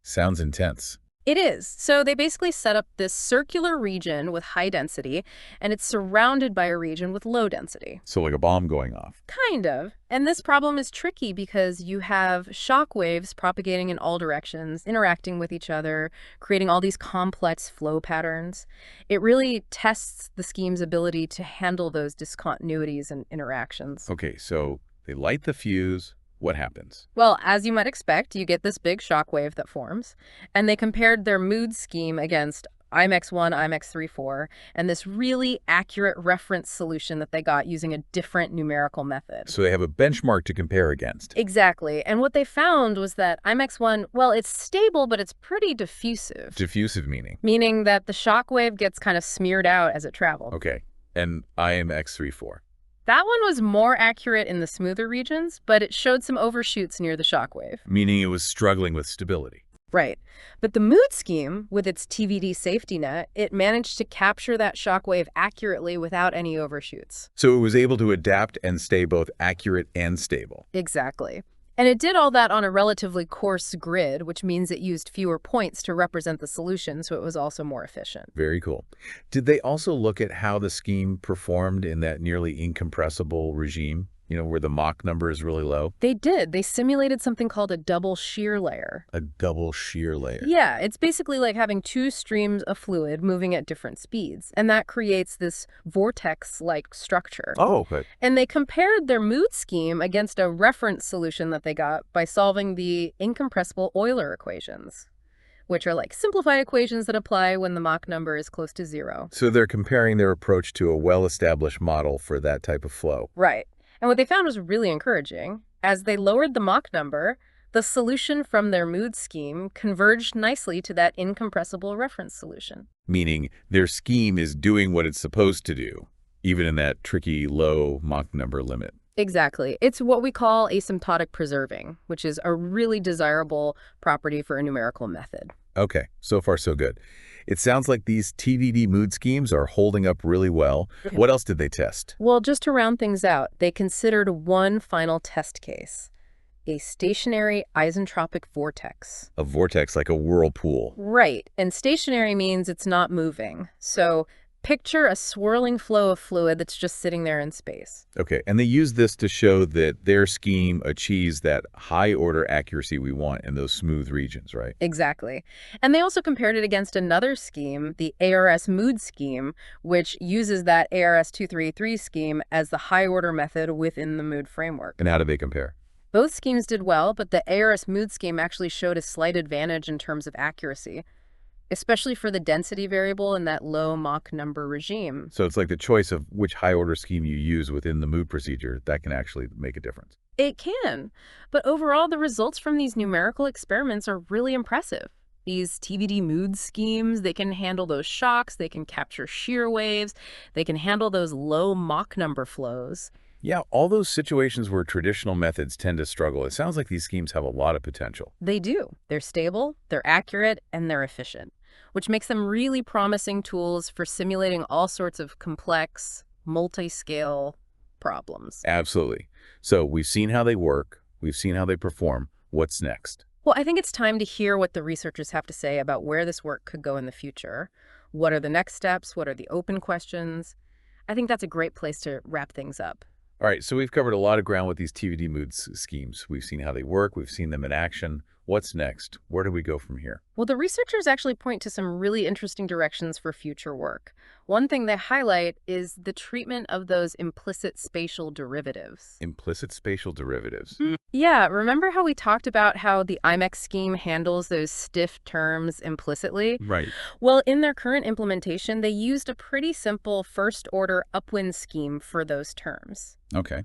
Sounds intense. It is. So they basically set up this circular region with high density, and it's surrounded by a region with low density. So like a bomb going off. Kind of. And this problem is tricky because you have shock waves propagating in all directions, interacting with each other, creating all these complex flow patterns. It really tests the scheme's ability to handle those discontinuities and interactions. Okay, so they light the fuse. What happens? Well, as you might expect, you get this big shock wave that forms, and they compared their mood scheme against IMEX 1, IMEX 3, 4, and this really accurate reference solution that they got using a different numerical method. So they have a benchmark to compare against. Exactly. And what they found was that IMEX 1, well, it's stable, but it's pretty diffusive. Diffusive meaning. Meaning that the shock wave gets kind of smeared out as it traveled. Okay. And IMX 3, 4. That one was more accurate in the smoother regions, but it showed some overshoots near the shock wave. Meaning it was struggling with stability. Right. But the mood scheme, with its TVD safety net, it managed to capture that shock wave accurately without any overshoots. So it was able to adapt and stay both accurate and stable. Exactly. And it did all that on a relatively coarse grid, which means it used fewer points to represent the solution, so it was also more efficient. Very cool. Did they also look at how the scheme performed in that nearly incompressible regime? You know, where the Mach number is really low? They did. They simulated something called a double shear layer. A double shear layer. Yeah, it's basically like having two streams of fluid moving at different speeds, and that creates this vortex-like structure. Oh, okay. And they compared their mood scheme against a reference solution that they got by solving the incompressible Euler equations, which are like simplified equations that apply when the Mach number is close to 0. So they're comparing their approach to a well-established model for that type of flow. Right. And what they found was really encouraging. As they lowered the Mach number, the solution from their mood scheme converged nicely to that incompressible reference solution. Meaning their scheme is doing what it's supposed to do, even in that tricky low Mach number limit. Exactly. It's what we call asymptotic preserving, which is a really desirable property for a numerical method. Okay, so far so good. It sounds like these TVD mood schemes are holding up really well. What else did they test? Well, just to round things out, they considered one final test case, a stationary isentropic vortex. A vortex like a whirlpool. Right. And stationary means it's not moving. So Picture a swirling flow of fluid that's just sitting there in space. Okay, and they use this to show that their scheme achieves that high-order accuracy we want in those smooth regions, right? Exactly. And they also compared it against another scheme, the ARS mood scheme, which uses that ARS 233 scheme as the high-order method within the mood framework. And how do they compare? Both schemes did well, but the ARS mood scheme actually showed a slight advantage in terms of accuracy, especially for the density variable in that low Mach number regime. So it's like the choice of which high-order scheme you use within the mood procedure, that can actually make a difference. It can, but overall the results from these numerical experiments are really impressive. These TVD mood schemes, they can handle those shocks, they can capture shear waves, they can handle those low Mach number flows. Yeah, all those situations where traditional methods tend to struggle, it sounds like these schemes have a lot of potential. They do. They're stable, they're accurate, and they're efficient, which makes them really promising tools for simulating all sorts of complex, multi-scale problems. Absolutely. So we've seen how they work, we've seen how they perform. What's next? Well, I think it's time to hear what the researchers have to say about where this work could go in the future. What are the next steps? What are the open questions? I think that's a great place to wrap things up. All right, so we've covered a lot of ground with these TVD mood schemes. We've seen how they work, we've seen them in action. What's next? Where do we go from here? Well, the researchers actually point to some really interesting directions for future work. One thing they highlight is the treatment of those implicit spatial derivatives. Implicit spatial derivatives. Yeah, remember how we talked about how the IMEX scheme handles those stiff terms implicitly? Right. Well, in their current implementation, they used a pretty simple first-order upwind scheme for those terms. Okay.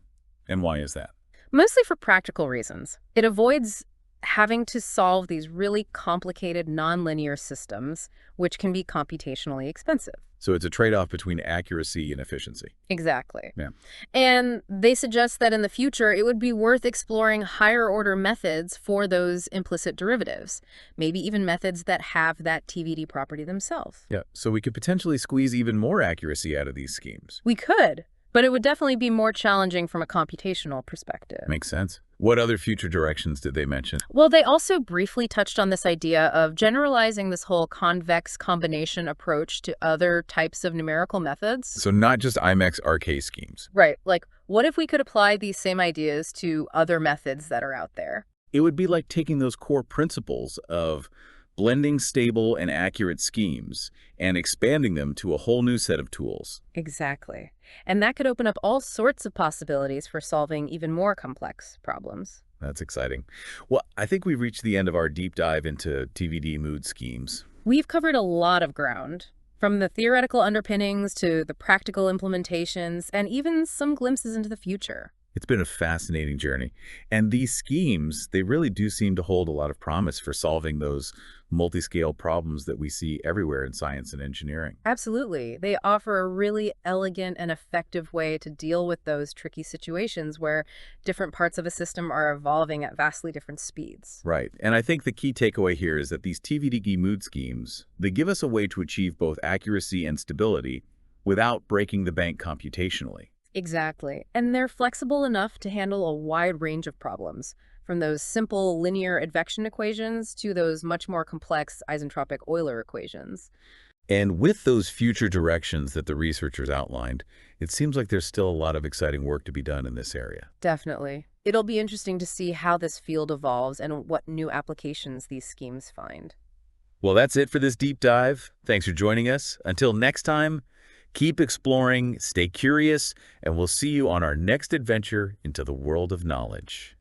And why is that? Mostly for practical reasons. It avoids having to solve these really complicated nonlinear systems, which can be computationally expensive. So it's a trade-off between accuracy and efficiency. Exactly. Yeah. And they suggest that in the future, it would be worth exploring higher order methods for those implicit derivatives, maybe even methods that have that TVD property themselves. Yeah, so we could potentially squeeze even more accuracy out of these schemes. We could, but it would definitely be more challenging from a computational perspective. Makes sense. What other future directions did they mention? Well, they also briefly touched on this idea of generalizing this whole convex combination approach to other types of numerical methods. So not just IMEX RK schemes. Right. Like, what if we could apply these same ideas to other methods that are out there? It would be like taking those core principles of blending stable and accurate schemes and expanding them to a whole new set of tools. Exactly. And that could open up all sorts of possibilities for solving even more complex problems. That's exciting. Well, I think we've reached the end of our deep dive into TVD mood schemes. We've covered a lot of ground, from the theoretical underpinnings to the practical implementations, and even some glimpses into the future. It's been a fascinating journey. And these schemes, they really do seem to hold a lot of promise for solving those multi-scale problems that we see everywhere in science and engineering. Absolutely. They offer a really elegant and effective way to deal with those tricky situations where different parts of a system are evolving at vastly different speeds. Right. And I think the key takeaway here is that these TVD mood schemes, they give us a way to achieve both accuracy and stability without breaking the bank computationally. Exactly. And they're flexible enough to handle a wide range of problems, from those simple linear advection equations to those much more complex isentropic Euler equations. And with those future directions that the researchers outlined, it seems like there's still a lot of exciting work to be done in this area. Definitely. It'll be interesting to see how this field evolves and what new applications these schemes find. Well, that's it for this deep dive. Thanks for joining us. Until next time, keep exploring, stay curious, and we'll see you on our next adventure into the world of knowledge.